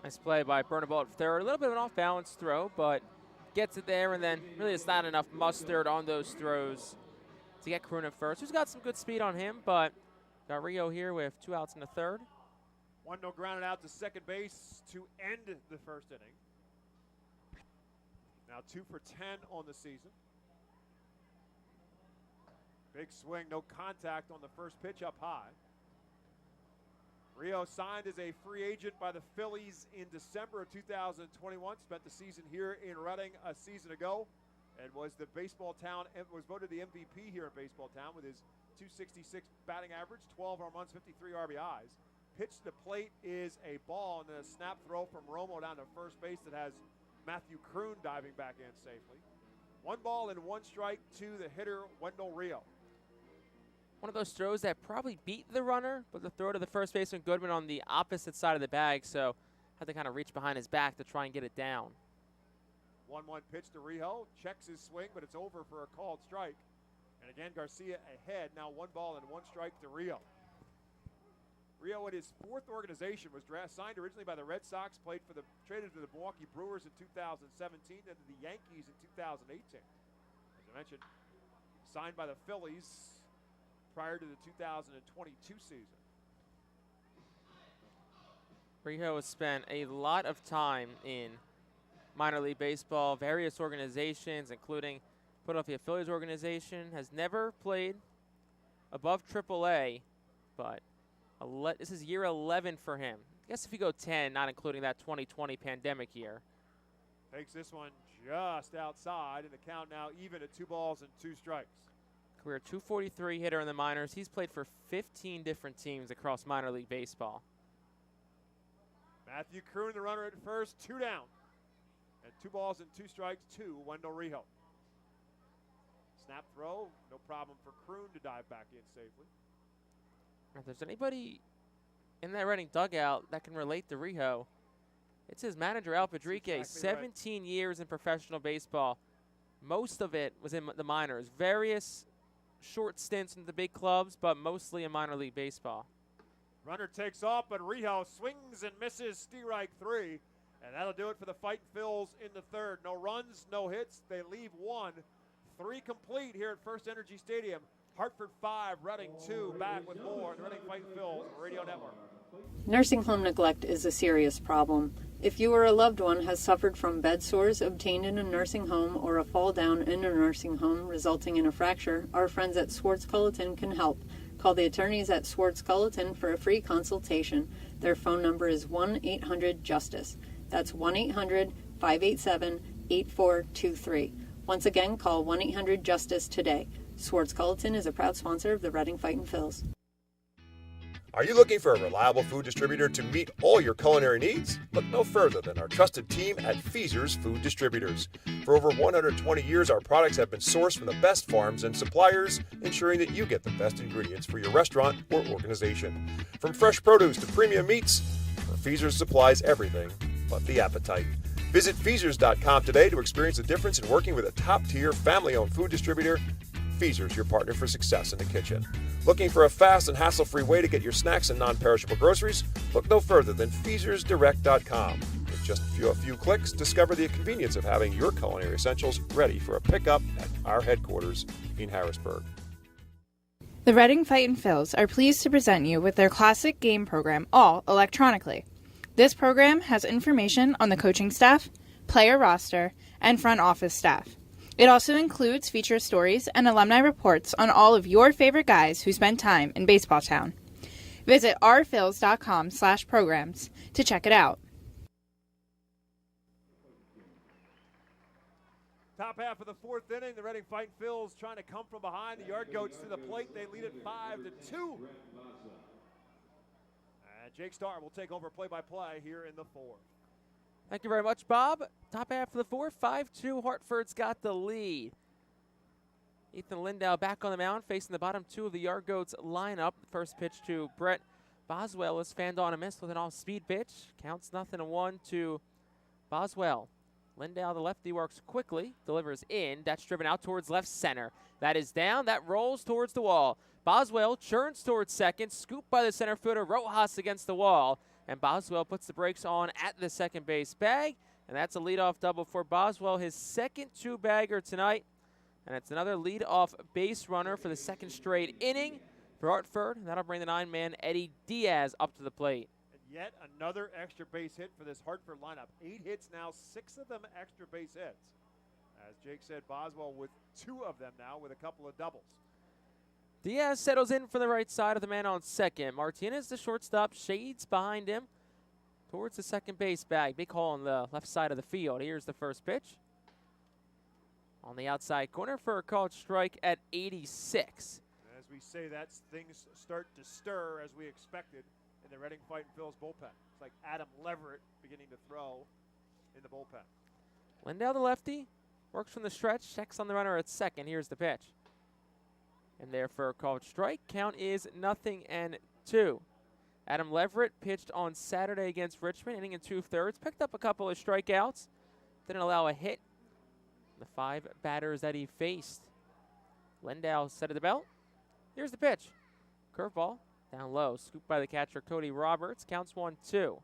Nice play by Bernable at third. A little bit of an off-balance throw, but gets it there, and then really it's not enough mustard on those throws to get Kroon at first, who's got some good speed on him, but got Rio here with 2 outs in the third. 1-0 grounded out to second base to end the first inning. Now 2 for 10 on the season. Big swing, no contact on the first pitch up high. Rio signed as a free agent by the Phillies in December of 2021. Spent the season here in Reading a season ago and was voted the MVP here in Baseball Town with his .266 batting average, 12 home runs, 53 RBIs. Pitch to the plate is a ball, and then a snap throw from Romo down to first base that has Matthew Kroon diving back in safely. 1 ball and 1 strike to the hitter, Wendell Rio. One of those throws that probably beat the runner, but the throw to the first baseman Goodman on the opposite side of the bag, so had to kind of reach behind his back to try and get it down. 1-1 pitch to Rio, checks his swing, but it's over for a called strike. And again, Garcia ahead, now 1 ball and 1 strike to Rio. Rio, in his 4th organization, was signed originally by the Red Sox, traded to the Milwaukee Brewers in 2017, and to the Yankees in 2018. As I mentioned, signed by the Phillies prior to the 2022 season. Rijo has spent a lot of time in minor league baseball, various organizations, including Philadelphia Phillies organization, has never played above AAA, but this is year 11 for him. I guess if you go 10, not including that 2020 pandemic year. Takes this one just outside, and the count now even at 2 balls and 2 strikes. Career 243 hitter in the minors. He's played for 15 different teams across minor league baseball. Matthew Kroon, the runner at first, 2 down. And 2 balls and 2 strikes to Wendell Rijo. Snap throw, no problem for Kroon to dive back in safely. If there's anybody in that Reading dugout that can relate to Rijo, it's his manager, Al Padrique. Exactly 17 years in professional baseball. Most of it was in the minors. Various short stints in the big clubs, but mostly in minor league baseball. Runner takes off, but Rijo swings and misses strike 3. And that'll do it for the Fightin' Phils in the 3rd. No runs, no hits. They leave 1. 3 complete here at FirstEnergy Stadium. Hartford 5, Reading 2. Back with more. The Reading Fightin' Phils Radio Network. Nursing home neglect is a serious problem. If you or a loved one has suffered from bed sores obtained in a nursing home or a fall down in a nursing home resulting in a fracture, our friends at Swartz-Culleton can help. Call the attorneys at Swartz-Culleton for a free consultation. Their phone number is 1-800-JUSTICE. That's 1-800-587-8423. Once again, call 1-800-JUSTICE today. Swartz-Culleton is a proud sponsor of the Reading Fightin' Phils. Are you looking for a reliable food distributor to meet all your culinary needs? Look no further than our trusted team at Feaser's Food Distributors. For over 120 years, our products have been sourced from the best farms and suppliers, ensuring that you get the best ingredients for your restaurant or organization. From fresh produce to premium meats, Feaser's supplies everything but the appetite. Visit Feasers.com today to experience the difference in working with a top-tier, family-owned food distributor. Feaser's, your partner for success in the kitchen. Looking for a fast and hassle-free way to get your snacks and non-perishable groceries? Look no further than FeasersDirect.com. With just a few clicks, discover the convenience of having your culinary essentials ready for a pickup at our headquarters in Harrisburg. The Reading Fightin' Phils are pleased to present you with their classic game program, all electronically. This program has information on the coaching staff, player roster, and front office staff. It also includes feature stories and alumni reports on all of your favorite guys who spent time in Baseball Town. Visit ourphils.com/programs to check it out. Top half of the 4th inning, the Reading Fightin' Phils trying to come from behind. The Yard Goats to the plate. They lead it 5-2. And Jake Starr will take over play-by-play here in the 4th. Thank you very much, Bob. Top half of the 4th, 5-2. Hartford's got the lead. Ethan Lindau back on the mound, facing the bottom 2 of the Yard Goats lineup. First pitch to Brett Boswell is fanned on a miss with an off-speed pitch. Counts 0-1 to Boswell. Lindau, the lefty, works quickly, delivers in. That's driven out towards left center. That is down. That rolls towards the wall. Boswell churns towards second, scooped by the center fielder Rojas against the wall. And Boswell puts the brakes on at the second base bag. And that's a leadoff double for Boswell, his second 2-bagger tonight. And it's another leadoff base runner for the second straight inning for Hartford. And that'll bring the 9-man Eddie Diaz up to the plate. And yet another extra base hit for this Hartford lineup. 8 hits now, 6 of them extra base hits. As Jake said, Boswell with 2 of them now with a couple of doubles. Diaz settles in for the right side of the man on second. Martinez, the shortstop, shades behind him towards the second base bag. Big hole on the left side of the field. Here's the first pitch. On the outside corner for a called strike at 86. As we say, that's things start to stir as we expected in the Reading Fightin' Phils bullpen. It's like Adam Leverett beginning to throw in the bullpen. Lindau, the lefty, works from the stretch, checks on the runner at second. Here's the pitch. And there for a called strike. Count is 0-2. Adam Leverett pitched on Saturday against Richmond, inning in 2/3. Picked up a couple of strikeouts. Didn't allow a hit. The 5 batters that he faced. Lindau set of the belt. Here's the pitch. Curveball down low. Scooped by the catcher Cody Roberts. Counts 1-2.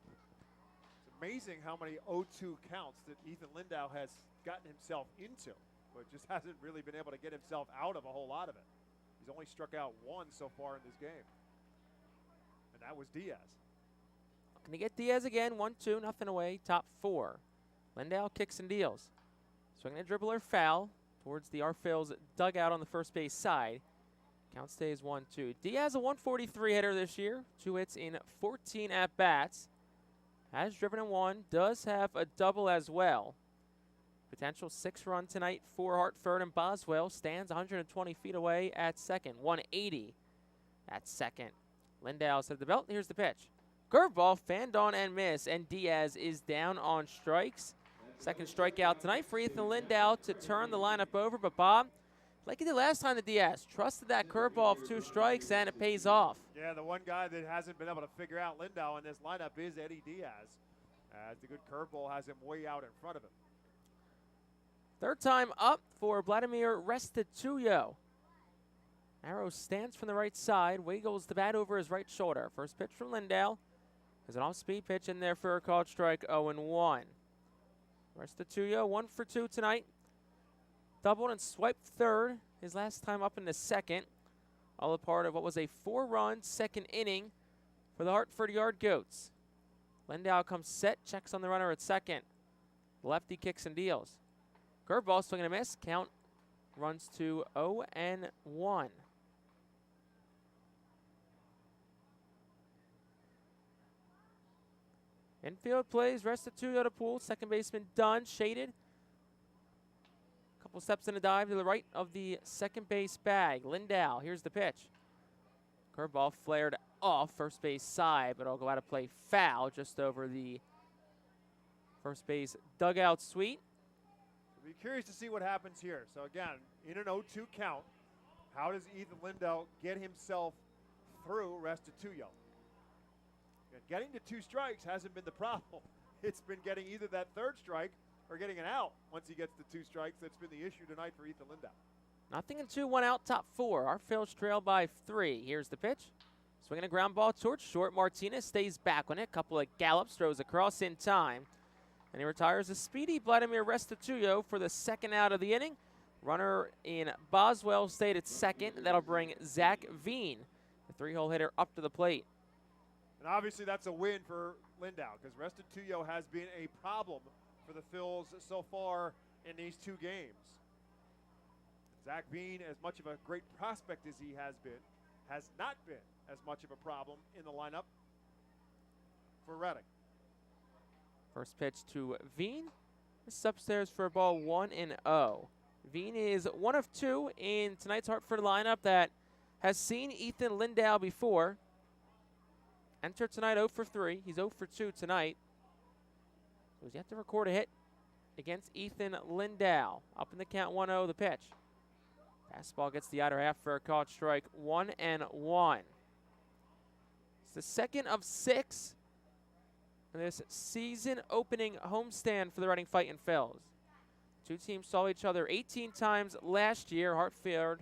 It's amazing how many 0-2 counts that Ethan Lindau has gotten himself into. but just hasn't really been able to get himself out of a whole lot of it. He's only struck out one so far in this game, and that was Diaz. Looking to get Diaz again. 1-2, nothing away. Top 4. Lindell kicks and deals. Swinging a dribbler foul towards the Phillies dugout on the first base side. Count stays 1-2. Diaz, a 143 hitter this year. 2 hits in 14 at-bats. Has driven in 1. Does have a double as well. Potential 6-run tonight for Hartford, and Boswell stands 120 feet away at second. 180 at second. Lindell's at the belt. Here's the pitch. Curveball, fanned on and miss, and Diaz is down on strikes. Second strikeout tonight for Ethan Lindell to turn the lineup over. But Bob, like he did last time to Diaz, trusted that curveball of 2 strikes, and it pays off. Yeah, the one guy that hasn't been able to figure out Lindell in this lineup is Eddie Diaz, as the good curveball has him way out in front of him. Third time up for Vladimir Restituyo. Arrow stands from the right side, wiggles the bat over his right shoulder. First pitch from Lindell. There's an off-speed pitch in there for a called strike, 0-1. Restituyo, 1 for 2 tonight. Doubled and swiped third his last time up in the second. All a part of what was a 4-run second inning for the Hartford Yard Goats. Lindell comes set, checks on the runner at second. The lefty kicks and deals. Curveball, swing and a miss. Count runs to 0-1. Infield plays, Restituyo to Poole. Second baseman done, shaded. Couple steps in a dive to the right of the second base bag. Lindell, here's the pitch. Curveball flared off first base side, but it'll go out of play foul just over the first base dugout suite. We'll be curious to see what happens here. So again, in an 0-2 count, how does Ethan Lindell get himself through Restituyo? And getting to 2 strikes hasn't been the problem. It's been getting either that third strike or getting an out once he gets to 2 strikes. That's been the issue tonight for Ethan Lindell. Nothing in 2, 1 out, top 4. Our Phillies trail by 3. Here's the pitch. Swinging a ground ball towards short. Martinez stays back on it. Couple of gallops, throws across in time. And he retires a speedy Vladimir Restituyo for the second out of the inning. Runner in Boswell stayed at second. That'll bring Zach Veen, the 3-hole hitter, up to the plate. And obviously that's a win for Lindell because Restituyo has been a problem for the Phils so far in these 2 games. Zach Veen, as much of a great prospect as he has been, has not been as much of a problem in the lineup for Reading. First pitch to Veen. This is upstairs for a ball 1-0. Veen is 1 of 2 in tonight's Hartford lineup that has seen Ethan Lindell before. Entered tonight 0 for 3. He's 0 for 2 tonight. So he's yet to record a hit against Ethan Lindell. Up in the count, 1-0 the pitch. Fastball gets the outer half for a called strike, 1-1. It's the second of 6 in this season opening homestand for the Reading Fightin' Phils. 2 teams saw each other 18 times last year. Hartford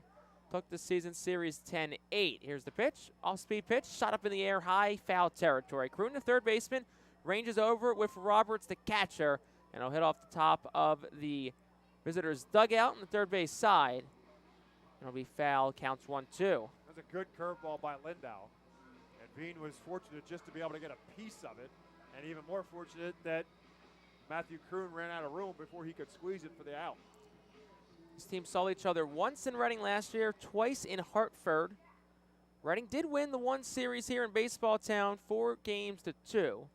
took the season series 10-8. Here's the pitch. Off-speed pitch. Shot up in the air. High foul territory. Kroon, the third baseman, ranges over with Roberts, the catcher. And he'll hit off the top of the visitors' dugout on the third base side. It'll be foul. Counts 1-2. That's a good curveball by Lindell. And Veen was fortunate just to be able to get a piece of it. And even more fortunate that Matthew Kroon ran out of room before he could squeeze it for the out. These teams saw each other once in Reading last year, twice in Hartford. Reading did win the 1 series here in Baseball Town, 4-2.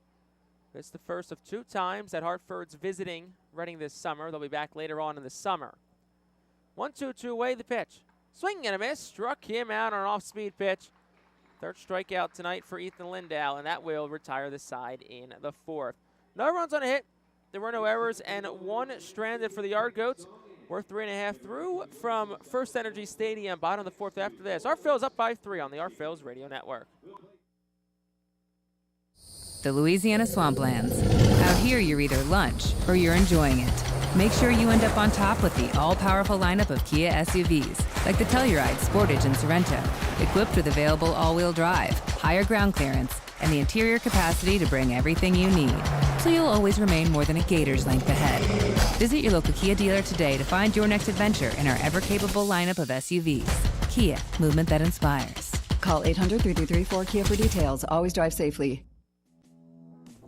It's the first of 2 times that Hartford's visiting Reading this summer. They'll be back later on in the summer. 1-2 away the pitch. Swing and a miss. Struck him out on an off-speed pitch. Third strikeout tonight for Ethan Lindell, and that will retire the side in the 4th. No runs on a hit. There were no errors, and 1 stranded for the Yard Goats. We're 3.5 through from FirstEnergy Stadium. Bottom of the 4th after this. Our Phillies up by 3 on the Our Phillies Radio Network. The Louisiana Swamplands. Out here, you're either lunch or you're enjoying it. Make sure you end up on top with the all-powerful lineup of Kia SUVs, like the Telluride, Sportage, and Sorento, equipped with available all-wheel drive, higher ground clearance, and the interior capacity to bring everything you need, so you'll always remain more than a gator's length ahead. Visit your local Kia dealer today to find your next adventure in our ever-capable lineup of SUVs. Kia, movement that inspires. Call 800-3334-KIA for details. Always drive safely.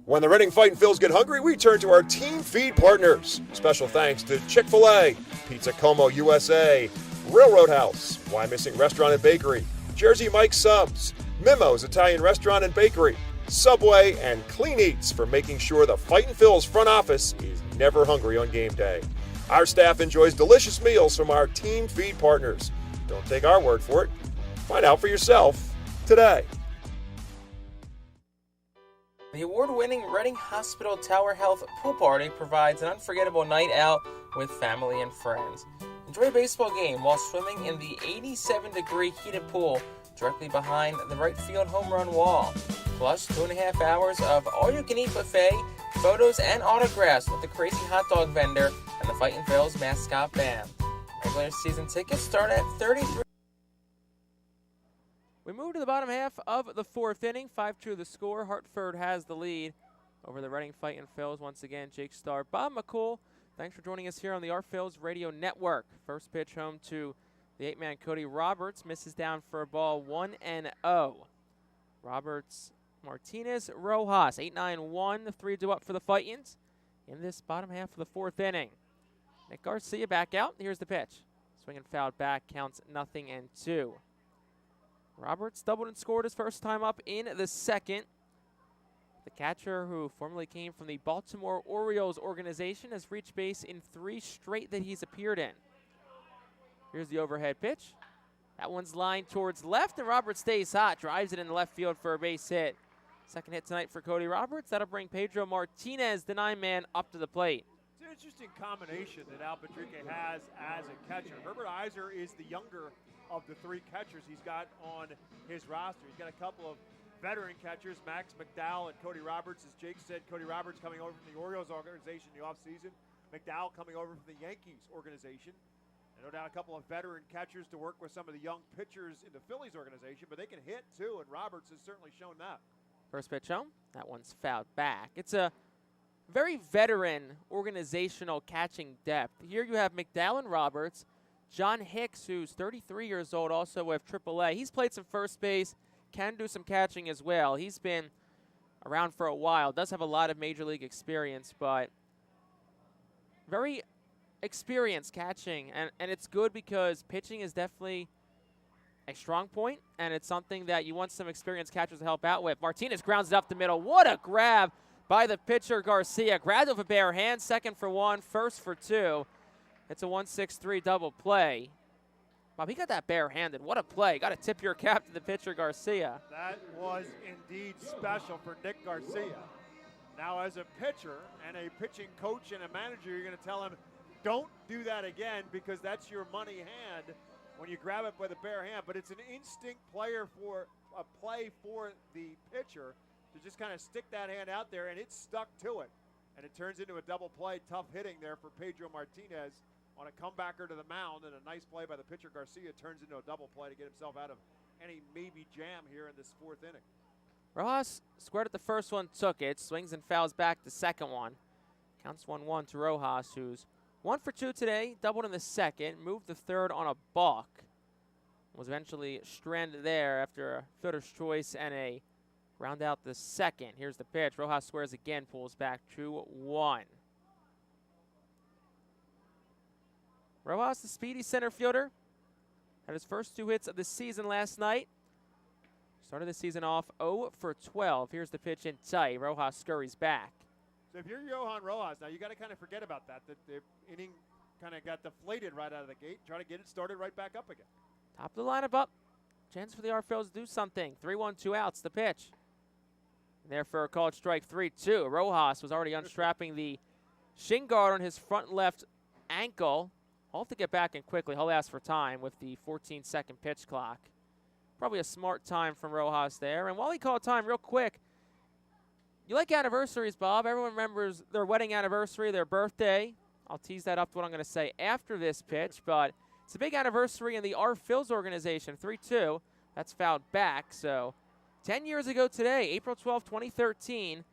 When the Reading Fightin' Phils get hungry, we turn to our team feed partners. Special thanks to Chick-fil-A, Pizza Como USA, Railroad House, Why Missing Restaurant and Bakery, Jersey Mike's Subs, Mimo's Italian Restaurant and Bakery, Subway, and Clean Eats for making sure the Fightin' Phils front office is never hungry on game day. Our staff enjoys delicious meals from our team feed partners. Don't take our word for it. Find out for yourself today. The award-winning Reading Hospital Tower Health Pool Party provides an unforgettable night out with family and friends. Enjoy a baseball game while swimming in the 87-degree heated pool directly behind the right field home run wall. Plus 2.5 hours of all-you-can-eat buffet, photos, and autographs with the crazy hot dog vendor and the Fightin' Phils mascot band. Regular season tickets start at $33. We move to the bottom half of the fourth inning. 5-2 the score. Hartford has the lead over the Reading Fightin' Phils. Once again, Jake Starr, Bob McCool. Thanks for joining us here on the Phils Radio Network. First pitch home to the 8-man Cody Roberts. Misses down for a ball, 1-0. Roberts, Martinez, Rojas. 8-9-1. The 3-2 up for the Fightins in this bottom half of the fourth inning. Nick Garcia back out. Here's the pitch. Swing and fouled back. Counts 0-2. Roberts doubled and scored his first time up in the second. The catcher, who formerly came from the Baltimore Orioles organization, has reached base in 3 straight that he's appeared in. Here's the overhead pitch. That one's lined towards left, and Roberts stays hot, drives it in the left field for a base hit. Second hit tonight for Cody Roberts. That'll bring Pedro Martinez, the 9-man, up to the plate. It's an interesting combination that Al Patrique has as a catcher. Herbert Iser is the younger of the 3 catchers he's got on his roster. He's got a couple of veteran catchers, Max McDowell and Cody Roberts. As Jake said, Cody Roberts coming over from the Orioles organization in the offseason. McDowell coming over from the Yankees organization. And no doubt a couple of veteran catchers to work with some of the young pitchers in the Phillies organization, but they can hit too, and Roberts has certainly shown that. First pitch home. That one's fouled back. It's a very veteran organizational catching depth. Here you have McDowell and Roberts. John Hicks, who's 33 years old, also with AAA. He's played some first base, can do some catching as well. He's been around for a while, does have a lot of major league experience, but very experienced catching. And it's good because pitching is definitely a strong point, and it's something that you want some experienced catchers to help out with. Martinez grounds it up the middle. What a grab by the pitcher, Garcia. Grabbed with a bare hand, second for 1, first for 2. It's a 1-6-3 double play. Bob, he got that barehanded. What a play. Got to tip your cap to the pitcher, Garcia. That was indeed special for Nick Garcia. Now, as a pitcher and a pitching coach and a manager, you're going to tell him, don't do that again because that's your money hand when you grab it with a bare hand. But it's an instinct play for the pitcher to just kind of stick that hand out there, and it stuck to it. And it turns into a double play. Tough hitting there for Pedro Martinez on a comebacker to the mound, and a nice play by the pitcher. Garcia turns into a double play to get himself out of any maybe jam here in this fourth inning. Rojas squared at the first one, took it, swings and fouls back the second one. Counts 1-1 to Rojas, who's 1 for 2 today, doubled in the second, moved the third on a balk. Was eventually stranded there after a fielder's choice and a round out the second. Here's the pitch. Rojas squares again, pulls back 2-1. Rojas, the speedy center fielder, had his first 2 hits of the season last night. Started the season off 0 for 12. Here's the pitch in tight. Rojas scurries back. So if you're Johan Rojas, now you got to kind of forget about that the inning kind of got deflated right out of the gate. Try to get it started right back up again. Top of the lineup up. Chance for the Phils to do something. 3-1, 2 outs. The pitch. And there for a called strike 3-2. Rojas was already unstrapping the shin guard on his front left ankle. He'll have to get back in quickly. He'll ask for time with the 14-second pitch clock. Probably a smart time from Rojas there. And while he called time real quick, you like anniversaries, Bob. Everyone remembers their wedding anniversary, their birthday. I'll tease that up to what I'm going to say after this pitch, but it's a big anniversary in the Phillies organization. 3-2. That's fouled back. So 10 years ago today, April 12, 2013,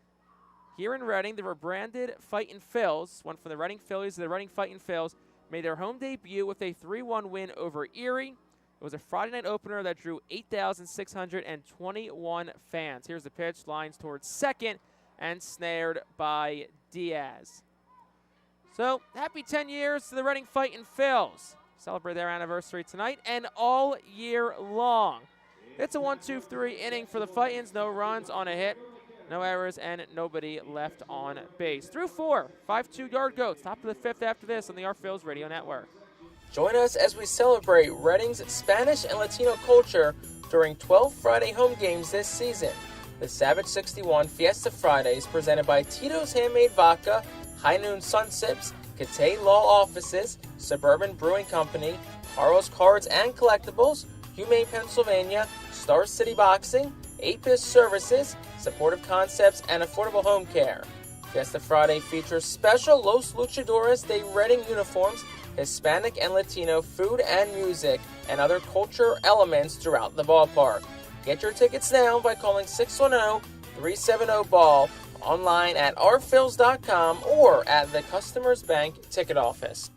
here in Reading, the rebranded Fightin' Phils, went from the Reading Phillies to the Reading Fightin' Phils, made their home debut with a 3-1 win over Erie. It was a Friday night opener that drew 8,621 fans. Here's the pitch, lines towards second, and snared by Diaz. So, happy 10 years to the Reading Fightin' Phils. Celebrate their anniversary tonight and all year long. It's a 1-2-3 inning for the Fightins. No runs on a hit, no errors, and nobody left on base. Through 4, 5-2 yard goats. Top of the 5th after this on the Phils Radio Network. Join us as we celebrate Reading's Spanish and Latino culture during 12 Friday home games this season. The Savage 61 Fiesta Fridays presented by Tito's Handmade Vodka, High Noon Sun Sips, Catay Law Offices, Suburban Brewing Company, Carl's Cards and Collectibles, Humane Pennsylvania, Star City Boxing, Apis Services, Supportive Concepts, and Affordable Home Care. Fiesta Friday features special Los Luchadores de Reading uniforms, Hispanic and Latino food and music, and other culture elements throughout the ballpark. Get your tickets now by calling 610-370-BALL, online at rphils.com or at the Customers Bank ticket office.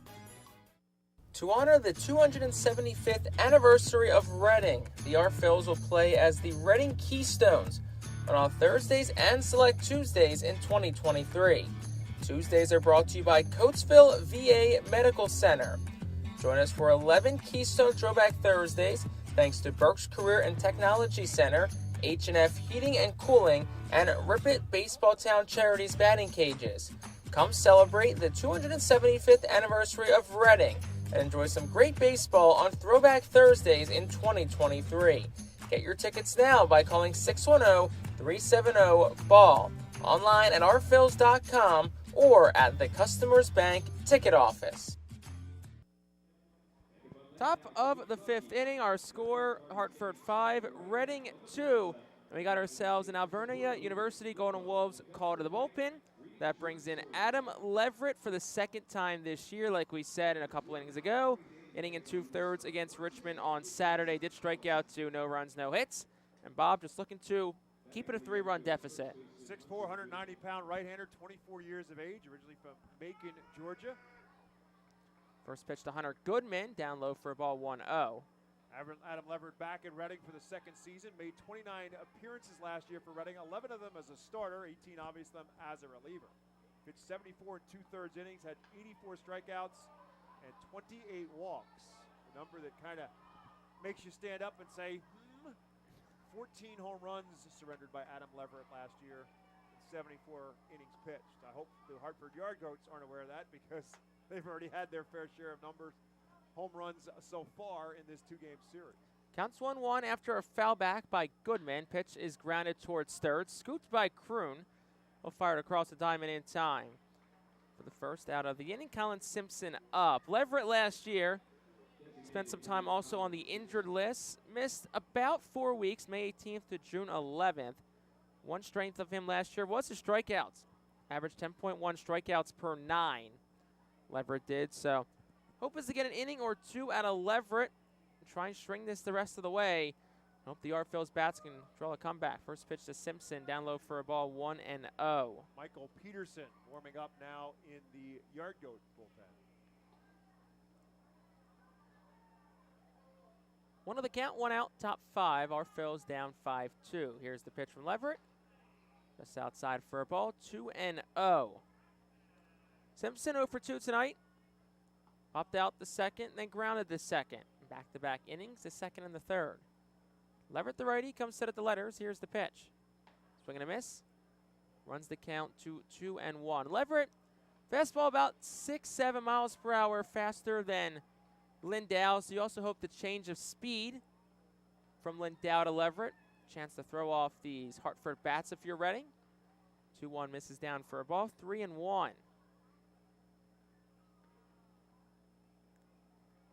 To honor the 275th anniversary of Reading, the Phils will play as the Reading Keystones on all Thursdays and select Tuesdays in 2023. Tuesdays are brought to you by Coatesville VA Medical Center. Join us for 11 Keystone Throwback Thursdays thanks to Burke's Career and Technology Center, H&F Heating and Cooling, and Rip It Baseball Town Charities batting cages. Come celebrate the 275th anniversary of Reading and enjoy some great baseball on Throwback Thursdays in 2023. Get your tickets now by calling 610-370-BALL, online at rphils.com or at the Customers Bank ticket office. Top of the 5th inning, our score, Hartford 5, Reading 2. And we got ourselves an Alvernia University Golden Wolves call to the bullpen. That brings in Adam Leverett for the second time this year, like we said in a couple innings ago. Inning in 2/3 against Richmond on Saturday. Did strike out to no runs, no hits. And Bob just looking to keep it a 3-run deficit. 6'4", 190-pound right-hander, 24 years of age, originally from Macon, Georgia. First pitch to Hunter Goodman, down low for a ball 1-0. Adam Leverett back in Reading for the second season, made 29 appearances last year for Reading, 11 of them as a starter, 18 obviously them as a reliever. Pitched 74 and 2/3 innings, had 84 strikeouts and 28 walks. A number that kind of makes you stand up and say, 14 home runs surrendered by Adam Leverett last year in 74 innings pitched. I hope the Hartford Yard Goats aren't aware of that because they've already had their fair share of home runs so far in this 2-game series. Counts 1-1 after a foul back by Goodman. Pitch is grounded towards third. Scooped by Kroon. Will fire it across the diamond in time. For the first out of the inning, Colin Simpson up. Leverett last year spent some time also on the injured list. Missed about 4 weeks, May 18th to June 11th. One strength of him last year was his strikeouts. Averaged 10.1 strikeouts per 9. Leverett did, so hope is to get an inning or two out of Leverett and try and string this the rest of the way. Hope the Phils bats can draw a comeback. First pitch to Simpson, down low for a ball 1-0. Michael Peterson warming up now in the Yard Goat bullpen. One of the count, one out, top 5. Phils down 5-2. Here's the pitch from Leverett. Just outside for a ball, 2-0. Simpson 0 for 2 tonight. Popped out the second, then grounded the second. Back-to-back innings, the second and the third. Leverett, the righty, comes set at the letters. Here's the pitch. Swing and a miss. Runs the count to 2-1. Leverett, fastball about 6-7 miles per hour faster than Lindau. So you also hope the change of speed from Lindau to Leverett. Chance to throw off these Hartford bats if you're Reading. 2-1 misses down for a ball. 3-1.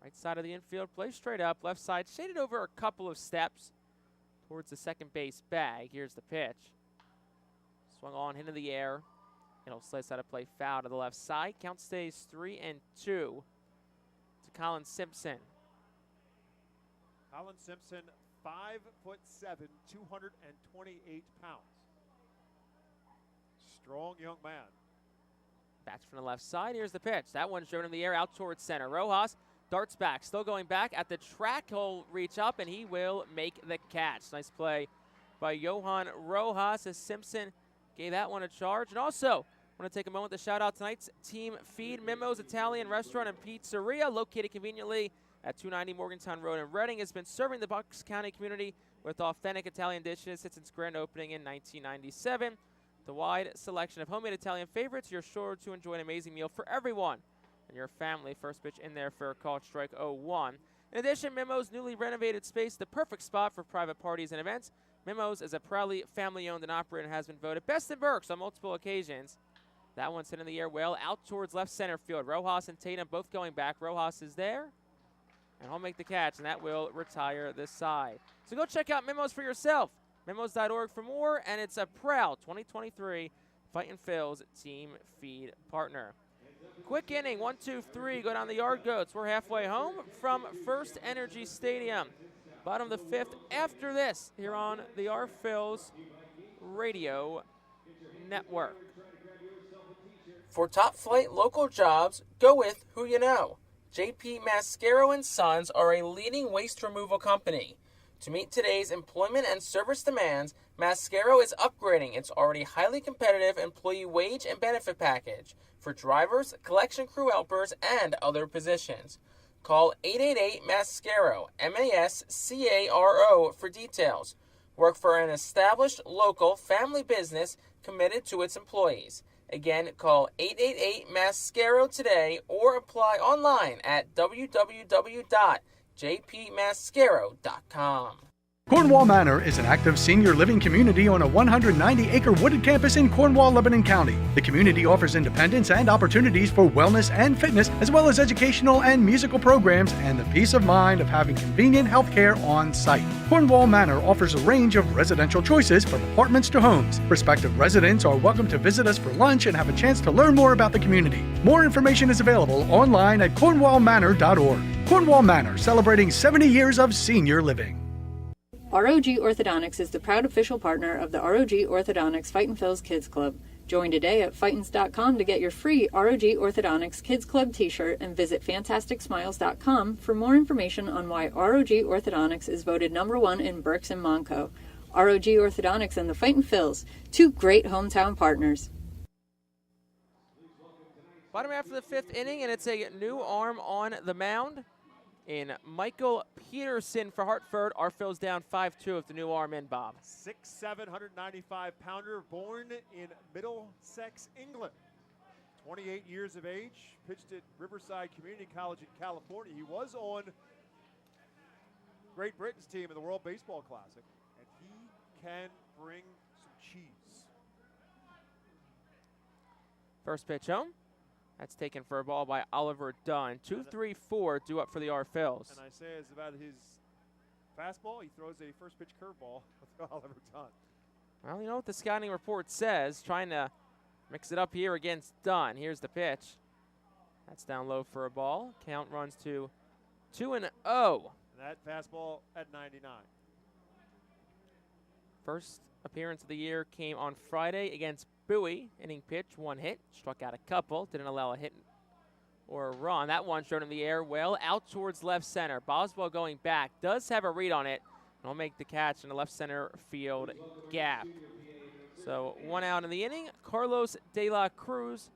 Right side of the infield, play straight up. Left side shaded over a couple of steps towards the second base bag. Here's the pitch. Swung on into the air. It'll slice out of play foul to the left side. Count stays 3-2 to Colin Simpson. Colin Simpson, 5'7", 228 pounds. Strong young man. Bats from the left side. Here's the pitch. That one's driven in the air out towards center. Rojas darts back. Still going back at the track. He'll reach up, and he will make the catch. Nice play by Johan Rojas as Simpson gave that one a charge. And also, I want to take a moment to shout out tonight's team feed, Mimo's Italian Restaurant and Pizzeria, located conveniently at 290 Morgantown Road in Reading, has been serving the Bucks County community with authentic Italian dishes since its grand opening in 1997. The wide selection of homemade Italian favorites, you're sure to enjoy an amazing meal for everyone and your family. First pitch in there for a called strike 0-1. In addition, Mimo's newly renovated space, the perfect spot for private parties and events. Mimo's is a proudly family-owned and operated and has been voted best in Berks on multiple occasions. That one's hit in the air well out towards left center field. Rojas and Tatum both going back. Rojas is there, and he'll make the catch, and that will retire this side. So go check out Mimo's for yourself. Mimos.org for more, and it's a proud 2023 Fightin' Phil's team feed partner. Quick inning, 1-2-3, go down the yard goats. We're halfway home from FirstEnergy Stadium. Bottom of the fifth after this here on the Our Phil's Radio Network. For top flight local jobs, go with who you know. JP Mascaro and Sons are a leading waste removal company. To meet today's employment and service demands, Mascaro is upgrading its already highly competitive employee wage and benefit package for drivers, collection crew helpers, and other positions. Call 888-MASCARO, M-A-S-C-A-R-O, for details. Work for an established local family business committed to its employees. Again, call 888-MASCARO today or apply online at www.jpmascaro.com. Cornwall Manor is an active senior living community on a 190-acre wooded campus in Cornwall, Lebanon County. The community offers independence and opportunities for wellness and fitness, as well as educational and musical programs, and the peace of mind of having convenient health care on site. Cornwall Manor offers a range of residential choices from apartments to homes. Prospective residents are welcome to visit us for lunch and have a chance to learn more about the community. More information is available online at cornwallmanor.org. Cornwall Manor, celebrating 70 years of senior living. ROG Orthodontics is the proud official partner of the ROG Orthodontics Fightin' Phil's Kids Club. Join today at Fightins.com to get your free ROG Orthodontics Kids Club t-shirt and visit FantasticSmiles.com for more information on why ROG Orthodontics is voted #1 in Berks and Monco. ROG Orthodontics and the Fightin' Phil's, two great hometown partners. Bottom half of the fifth inning, and it's a new arm on the mound in Michael Peterson for Hartford. Our Phil's down 5-2 with the new arm in, Bob. 6'7", 195-pounder, born in Middlesex, England. 28 years of age, pitched at Riverside Community College in California. He was on Great Britain's team in the World Baseball Classic, and he can bring some cheese. First pitch home. That's taken for a ball by Oliver Dunn. 2-3-4 due up for the R. Phils. And I say it's about his fastball. He throws a first pitch curveball with Oliver Dunn. Well, you know what the scouting report says. Trying to mix it up here against Dunn. Here's the pitch. That's down low for a ball. Count runs to 2-0. And that fastball at 99. First appearance of the year came on Friday against Bowie. Inning pitch, one hit, struck out a couple, didn't allow a hit or a run. That one showed in the air well out towards left center. Boswell going back, does have a read on it, and will make the catch in the left center field gap. So one out in the inning. Carlos De La Cruz,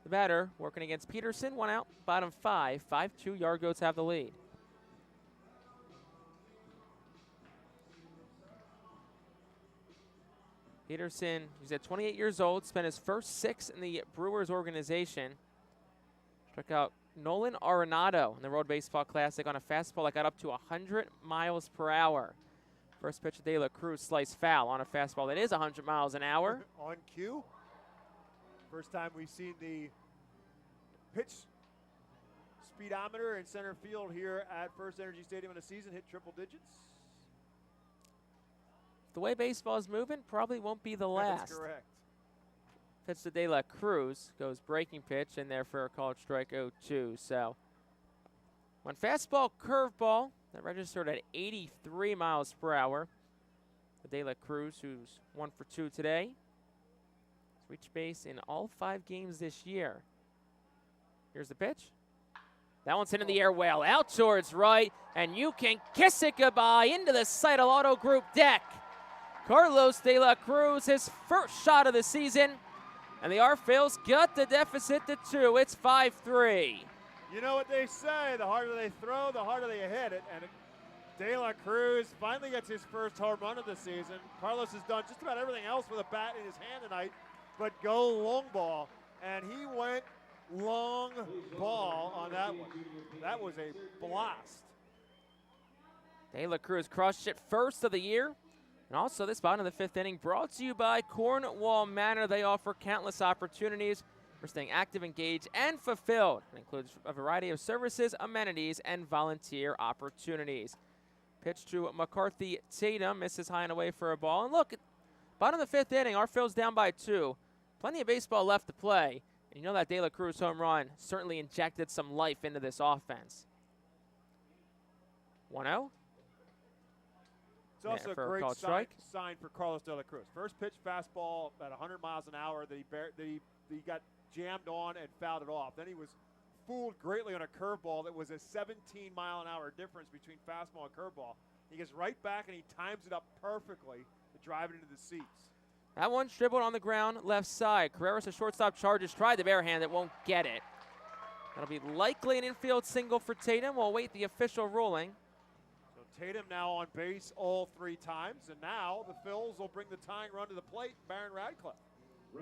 the batter, working against Peterson. One out, bottom 5. 5-2, Yard Goats have the lead. Peterson, who's at 28 years old, spent his first 6 in the Brewers organization. Struck out Nolan Arenado in the Road Baseball Classic on a fastball that got up to 100 miles per hour. First pitch of De La Cruz, slice foul on a fastball that is 100 miles an hour. On cue. First time we've seen the pitch speedometer in center field here at FirstEnergy Stadium in a season hit triple digits. The way baseball is moving, probably won't be the last. That's correct. Pitch to De La Cruz. Goes breaking pitch in there for a called strike 0-2. So one fastball, curveball that registered at 83 miles per hour. De La Cruz, who's 1 for 2 today, has reached base in all 5 games this year. Here's the pitch. That one's hit in the air well, out towards right, and you can kiss it goodbye into the Seidel Auto Group deck. Carlos De La Cruz, his first shot of the season, and the Phillies got the deficit to 2. It's 5-3. You know what they say, the harder they throw, the harder they hit it. And De La Cruz finally gets his first home run of the season. Carlos has done just about everything else with a bat in his hand tonight, but go long ball. And he went long ball on that one. That was a blast. De La Cruz crushed it, first of the year. And also this bottom of the 5th inning brought to you by Cornwall Manor. They offer countless opportunities for staying active, engaged, and fulfilled. It includes a variety of services, amenities, and volunteer opportunities. Pitch to McCarthy Tatum, misses high and away for a ball. And look, bottom of the 5th inning, our Phillies down by 2. Plenty of baseball left to play. And you know that De La Cruz home run certainly injected some life into this offense. 1-0. It's also a great sign for Carlos De La Cruz. First pitch fastball at 100 miles an hour that he got jammed on and fouled it off. Then he was fooled greatly on a curveball that was a 17-mile-an-hour difference between fastball and curveball. He gets right back and he times it up perfectly to drive it into the seats. That one dribbled on the ground, left side. Carreras, a shortstop, charges, tried the bare hand, it won't get it. That'll be likely an infield single for Tatum. We'll wait the official ruling. So Tatum now on base all 3 times, and now the Phils will bring the tying run to the plate, Baron Radcliffe.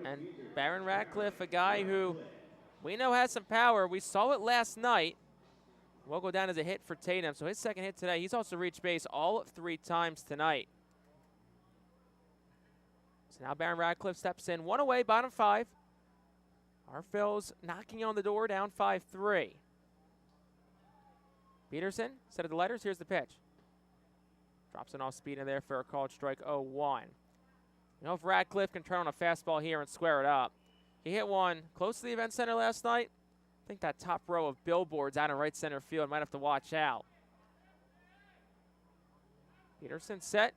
And Baron Radcliffe, a guy who we know has some power. We saw it last night. Will go down as a hit for Tatum. So his second hit today. He's also reached base all 3 times tonight. So now Baron Radcliffe steps in. 1 away, bottom 5. Our Phils knocking on the door, down 5-3. Peterson set of the letters. Here's the pitch. Drops an off speed in there for a called strike 0-1. You know, if Radcliffe can turn on a fastball here and square it up. He hit one close to the event center last night. I think that top row of billboards out in right center field might have to watch out. Peterson set.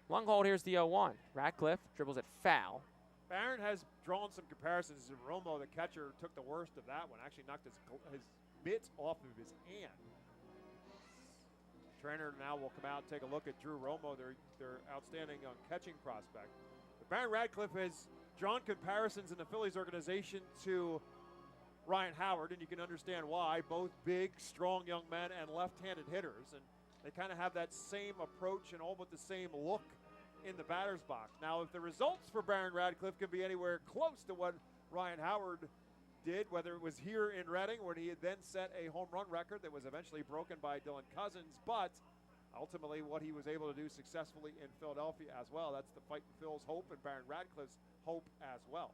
Long hold, here's the 0-1. Radcliffe dribbles it foul. Barron has drawn some comparisons. Romo, the catcher, took the worst of that one. Actually knocked his mitt off of his hand. Trainer now will come out and take a look at Drew Romo, their outstanding catching prospect. But Baron Radcliffe has drawn comparisons in the Phillies organization to Ryan Howard, and you can understand why. Both big, strong young men and left-handed hitters, and they kind of have that same approach and all but the same look in the batter's box. Now, if the results for Baron Radcliffe can be anywhere close to what Ryan Howard did, whether it was here in Reading, where he had then set a home run record that was eventually broken by Dylan Cousins, but ultimately what he was able to do successfully in Philadelphia as well. That's the Fightin Phil's hope and Baron Radcliffe's hope as well.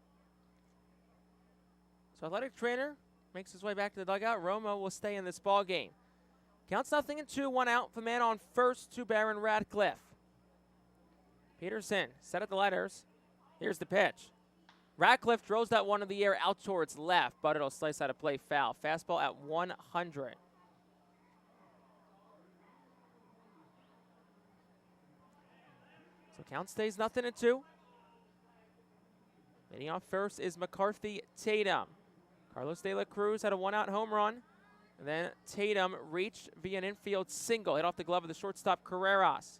So athletic trainer makes his way back to the dugout. Romo will stay in this ball game. Counts 0-2, 1 out. The man on first to Baron Radcliffe. Peterson set at the letters. Here's the pitch. Radcliffe throws that one in the air out towards left, but it'll slice out of play foul. Fastball at 100. So count stays 0-2. Hitting off first is McCarthy Tatum. Carlos De La Cruz had a 1-out home run. And then Tatum reached via an infield single. Hit off the glove of the shortstop Carreras.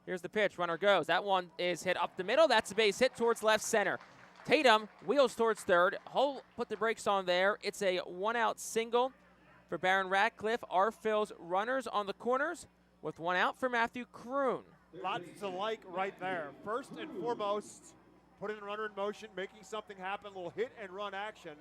Here's the pitch. Runner goes. That one is hit up the middle. That's a base hit towards left center. Tatum wheels towards third. Hull put the brakes on there. It's a 1-out single for Baron Radcliffe. Our Phil's runners on the corners with 1 out for Matthew Kroon. Lots to like right there. First and foremost, putting the runner in motion, making something happen, a little hit and run action.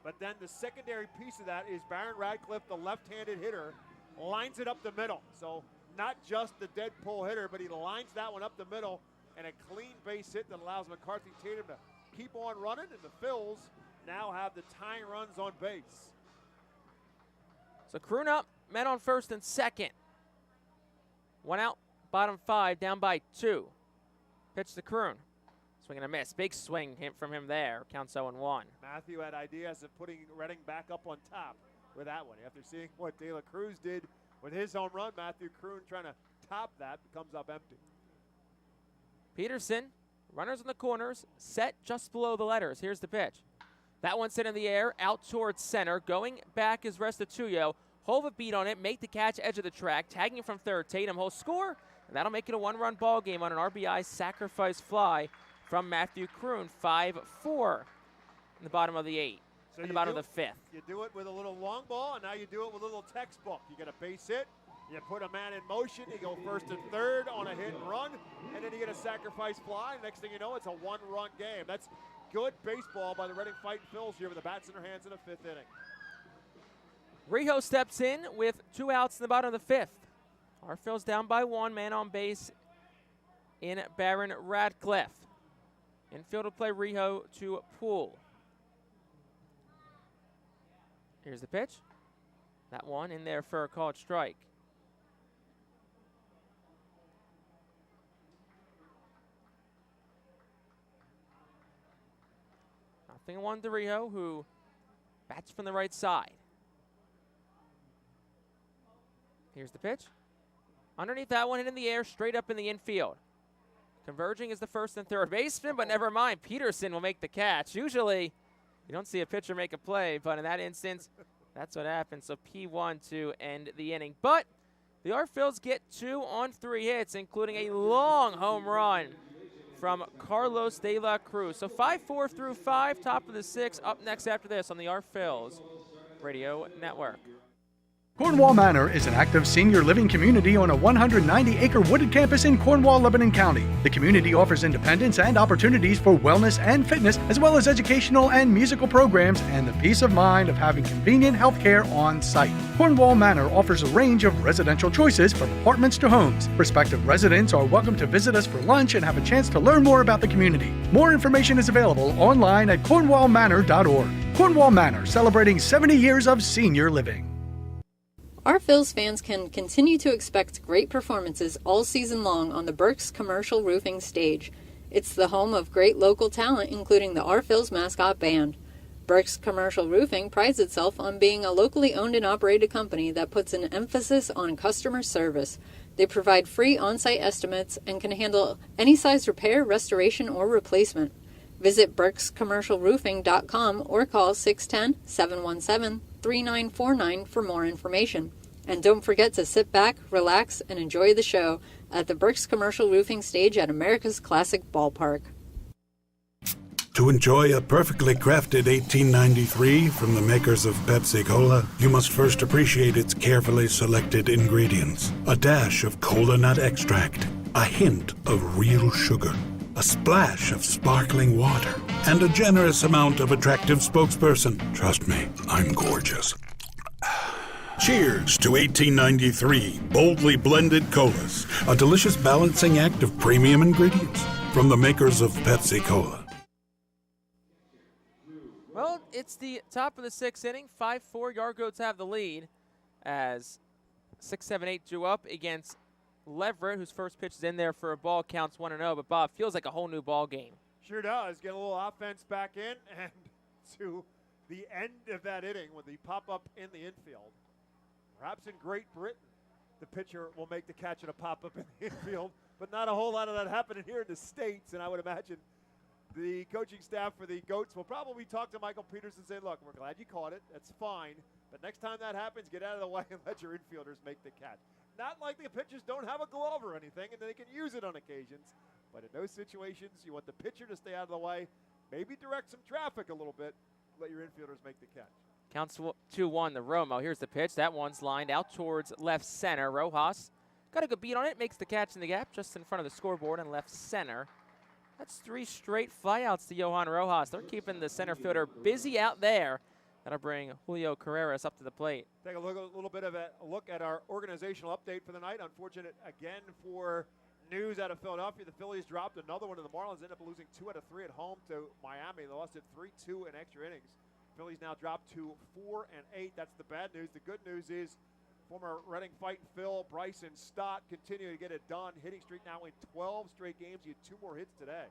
But then the secondary piece of that is Baron Radcliffe, the left-handed hitter, lines it up the middle. So not just the dead pull hitter, but he lines that one up the middle, and a clean base hit that allows McCarthy Tatum to keep on running, and the Phils now have the tying runs on base. So Kroon up, men on first and second. 1 out, bottom 5, down by 2. Pitch to Kroon. Swing and a miss. Big swing from him there. Counts 0-1. Matthew had ideas of putting Reading back up on top with that one. After seeing what De La Cruz did with his home run, Matthew Kroon trying to top that comes up empty. Peterson, runners in the corners, set just below the letters. Here's the pitch. That one's hit in the air, out towards center. Going back is Restituyo. Hove a beat on it, make the catch, edge of the track, tagging from third. Tatum will score, and that'll make it a one-run ball game on an RBI sacrifice fly from Matthew Kroon. 5-4 in the bottom of the 8th, in the bottom of the 5th. You do it with a little long ball, and now you do it with a little textbook. You get a base hit, you put a man in motion, you go first and third on a hit and run, and then you get a sacrifice fly. Next thing you know, it's a one-run game. That's good baseball by the Reading Fightin' Phils here with the bats in their hands in the 5th inning. Rijo steps in with 2 outs in the bottom of the 5th. Our Phils down by 1, man on base in Baron Radcliffe. Infield will play Rijo to Poole. Here's the pitch. That one in there for a called strike. Nothing on to Rijo, who bats from the right side. Here's the pitch. Underneath that one, hit in the air, straight up in the infield. Converging is the first and third baseman, but never mind. Peterson will make the catch. Usually, you don't see a pitcher make a play, but in that instance, that's what happened. So P1 to end the inning. But the Phils get 2 on 3 hits, including a long home run from Carlos De La Cruz. So 5-4 through 5, top of the 6th. Up next after this on the Phils Radio Network. Cornwall Manor is an active senior living community on a 190-acre wooded campus in Cornwall, Lebanon County. The community offers independence and opportunities for wellness and fitness, as well as educational and musical programs, and the peace of mind of having convenient health care on site. Cornwall Manor offers a range of residential choices from apartments to homes. Prospective residents are welcome to visit us for lunch and have a chance to learn more about the community. More information is available online at cornwallmanor.org. Cornwall Manor, celebrating 70 years of senior living. Our Phils fans can continue to expect great performances all season long on the Burke's Commercial Roofing stage. It's the home of great local talent, including the Our Phils mascot band. Burke's Commercial Roofing prides itself on being a locally owned and operated company that puts an emphasis on customer service. They provide free on-site estimates and can handle any size repair, restoration, or replacement. Visit burkscommercialroofing.com or call 610-717-3949 for more information. And don't forget to sit back, relax, and enjoy the show at the Burke's Commercial Roofing stage at America's Classic Ballpark. To enjoy a perfectly crafted 1893 from the makers of Pepsi Cola, you must first appreciate its carefully selected ingredients. A dash of cola nut extract, a hint of real sugar, a splash of sparkling water, and a generous amount of attractive spokesperson. Trust me, I'm gorgeous. Cheers to 1893 boldly blended colas, a delicious balancing act of premium ingredients from the makers of Pepsi Cola. Well, it's the top of the 6th inning. 5-4, Yargoats have the lead as 6-7-8 drew up against Leverett, whose first pitch is in there for a ball, counts 1-0. But Bob, feels like a whole new ball game. Sure does. Get a little offense back in, and to the end of that inning with the pop-up in the infield. Perhaps in Great Britain, the pitcher will make the catch and a pop-up in the infield, but not a whole lot of that happening here in the States, and I would imagine the coaching staff for the Goats will probably talk to Michael Peters and say, look, we're glad you caught it. That's fine. But next time that happens, get out of the way and let your infielders make the catch. Not like the pitchers don't have a glove or anything, and they can use it on occasions. But in those situations, you want the pitcher to stay out of the way, maybe direct some traffic a little bit, let your infielders make the catch. Counts 2-1 to Romo. Here's the pitch. That one's lined out towards left center. Rojas got a good beat on it, makes the catch in the gap just in front of the scoreboard in left center. That's 3 straight flyouts to Johan Rojas. They're keeping the center fielder busy out there. That'll bring Julio Carreras up to the plate. Take a little bit of a look at our organizational update for the night. Unfortunate again for news out of Philadelphia. The Phillies dropped another one, and the Marlins ended up losing 2 out of 3 at home to Miami. They lost it 3-2 in extra innings. Phillies now dropped to 4-8. That's the bad news. The good news is former Reading Fightin' Phil, Bryson Stott, continue to get it done. Hitting streak now in 12 straight games. He had 2 more hits today.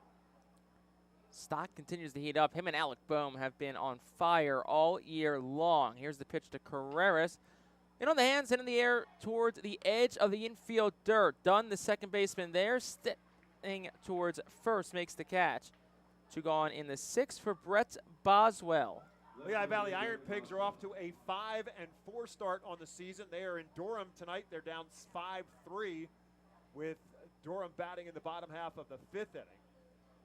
Stock continues to heat up. Him and Alec Boehm have been on fire all year long. Here's the pitch to Carreras. In on the hands and in the air towards the edge of the infield dirt. Dunn, the second baseman there, stepping towards first, makes the catch. 2 gone in the 6th for Brett Boswell. Lehigh Valley Iron Pigs are off to a 5-4 start on the season. They are in Durham tonight. They're down 5-3 with Durham batting in the bottom half of the 5th inning.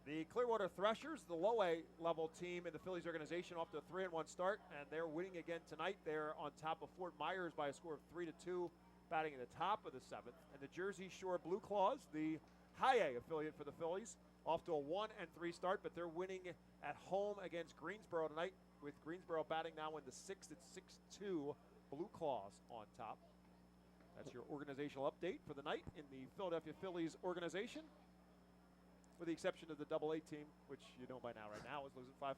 The Clearwater Threshers, the low-A level team in the Phillies organization, off to a 3-1 start, and they're winning again tonight. They're on top of Fort Myers by a score of 3-2, batting in the top of the 7th. And the Jersey Shore Blue Claws, the high-A affiliate for the Phillies, off to a 1-3 start, but they're winning at home against Greensboro tonight, with Greensboro batting now in the 6th at 6-2. Blue Claws on top. That's your organizational update for the night in the Philadelphia Phillies organization, with the exception of the Double-A team, which you know by now, right now, is losing 5-4.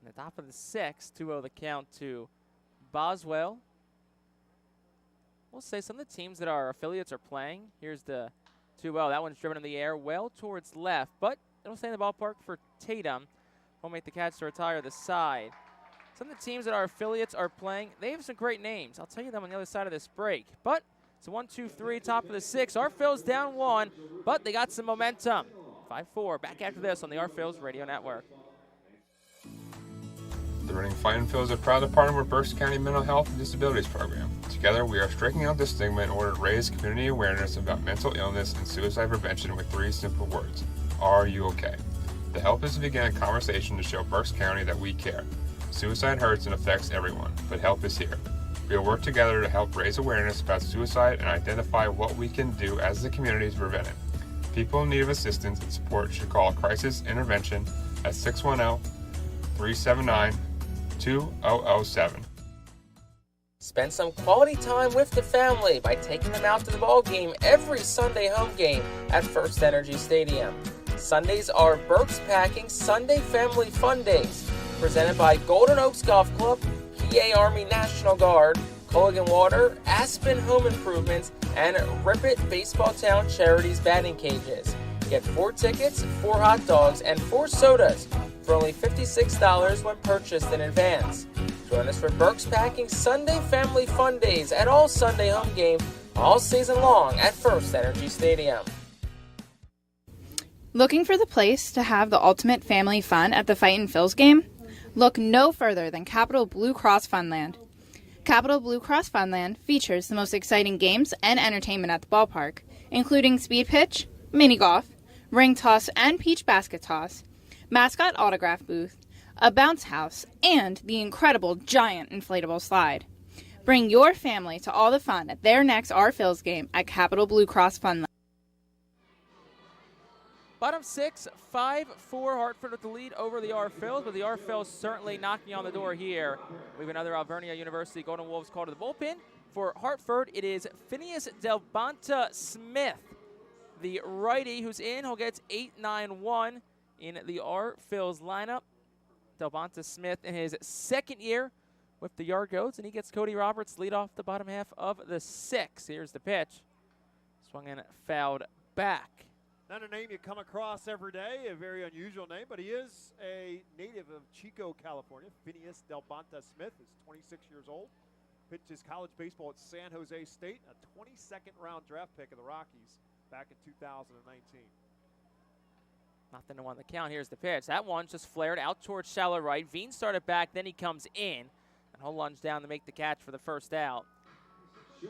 In the top of the 6th, 2-0 the count to Boswell. We'll say some of the teams that our affiliates are playing. Here's the 2-0. That one's driven in the air well towards left, but it'll stay in the ballpark for Tatum. Won't make the catch to retire the side. Some of the teams that our affiliates are playing, they have some great names. I'll tell you them on the other side of this break. But it's a 1-2-3, top of the 6th. Our Phil's down 1, but they got some momentum. 5-4. Back after this on the Our Phil's Radio Network. The Reading Fightin' Phillies are proud to partner with Berks County Mental Health and Disabilities Program. Together, we are striking out the stigma in order to raise community awareness about mental illness and suicide prevention with 3 simple words. Are you okay? The help is to begin a conversation to show Berks County that we care. Suicide hurts and affects everyone, but help is here. We will work together to help raise awareness about suicide and identify what we can do as a community to prevent it. People in need of assistance and support should call Crisis Intervention at 610-379-2007. Spend some quality time with the family by taking them out to the ball game every Sunday home game at FirstEnergy Stadium. Sundays are Berks Packing Sunday Family Fun Days, presented by Golden Oaks Golf Club, PA Army National Guard, Culligan Water, Aspen Home Improvements, and Rip It Baseball Town Charities batting cages. Get 4 tickets, 4 hot dogs, and 4 sodas for only $56 when purchased in advance. Join us for Berks Packing Sunday Family Fun Days at all Sunday home games all season long at FirstEnergy Stadium. Looking for the place to have the ultimate family fun at the Fightin' Phil's game? Look no further than Capital Blue Cross Funland. Capital Blue Cross Funland features the most exciting games and entertainment at the ballpark, including speed pitch, mini golf, ring toss and peach basket toss, mascot autograph booth, a bounce house, and the incredible giant inflatable slide. Bring your family to all the fun at their next Our Phil's game at Capital Blue Cross Funland. Bottom 6, 5-4, Hartford with the lead over the Our Phils, but the Our Phils certainly knocking on the door here. We have another Alvernia University Golden Wolves call to the bullpen. For Hartford, it is Phineas Delbonta Smith, the righty who's in. He'll get 8-9-1 in the Our Phils lineup. Delbonta Smith in his 2nd year with the Yard Goats, and he gets Cody Roberts lead off the bottom half of the 6th. Here's the pitch. Swung in, fouled back. Not a name you come across every day, a very unusual name, but he is a native of Chico, California. Phineas Delbonta Smith is 26 years old. Pitched his college baseball at San Jose State, a 22nd round draft pick of the Rockies back in 2019. Nothing to one the count. Here's the pitch. That one just flared out towards shallow right. Veen started back, then he comes in, and he'll lunge down to make the catch for the first out.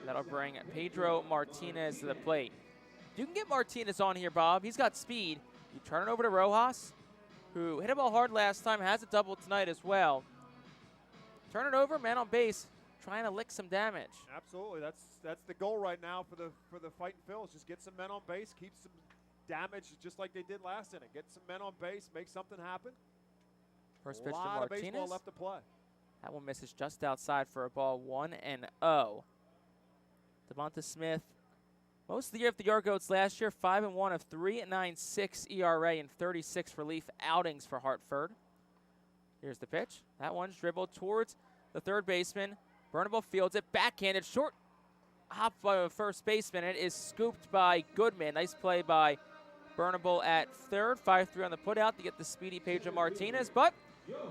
That'll bring Pedro Martinez to the plate. You can get Martinez on here, Bob. He's got speed. You turn it over to Rojas, who hit a ball hard last time, has a double tonight as well. Turn it over, man on base, trying to lick some damage. Absolutely. That's the goal right now for the Fightin' Phils. Just get some men on base, keep some damage just like they did last inning. Get some men on base, make something happen. First pitch to A lot of baseball Martinez. left to play. That one misses just outside for a ball, 1-0. Devonta Smith, most of the year of the Yard Goats last year, 5-1 of 3.96 ERA and 36 relief outings for Hartford. Here's the pitch. That one's dribbled towards the third baseman. Burnable fields it, backhanded, short hop by the first baseman. It is scooped by Goodman. Nice play by Burnable at third, 5-3 on the putout to get the speedy Pedro Martinez, but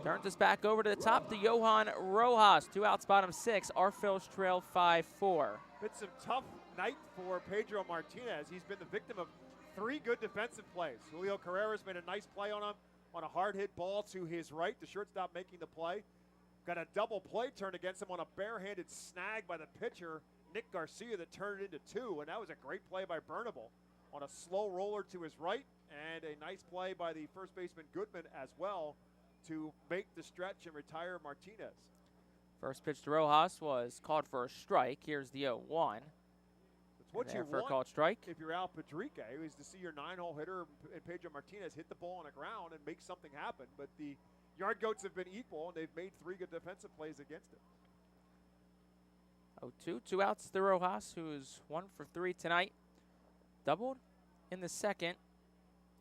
turns us back over to the top to Johan Rojas. 2 outs, bottom 6. Our Phils trail 5-4. It's a tough night for Pedro Martinez. He's been the victim of 3 good defensive plays. Julio Carreras made a nice play on him on a hard hit ball to his right. The shortstop making the play. Got a double play turn against him on a barehanded snag by the pitcher, Nick Garcia, that turned it into 2. And that was a great play by Burnable on a slow roller to his right, and a nice play by the first baseman Goodman as well to make the stretch and retire Martinez. First pitch to Rojas was called for a strike. Here's the 0-1. It's what you for a want called strike. if you're Al Padrique, is to see your 9-hole hitter and Pedro Martinez hit the ball on the ground and make something happen. But the Yard Goats have been equal, and they've made 3 good defensive plays against him. 0-2, 2 outs to Rojas, who's 1 for 3 tonight. Doubled in the second.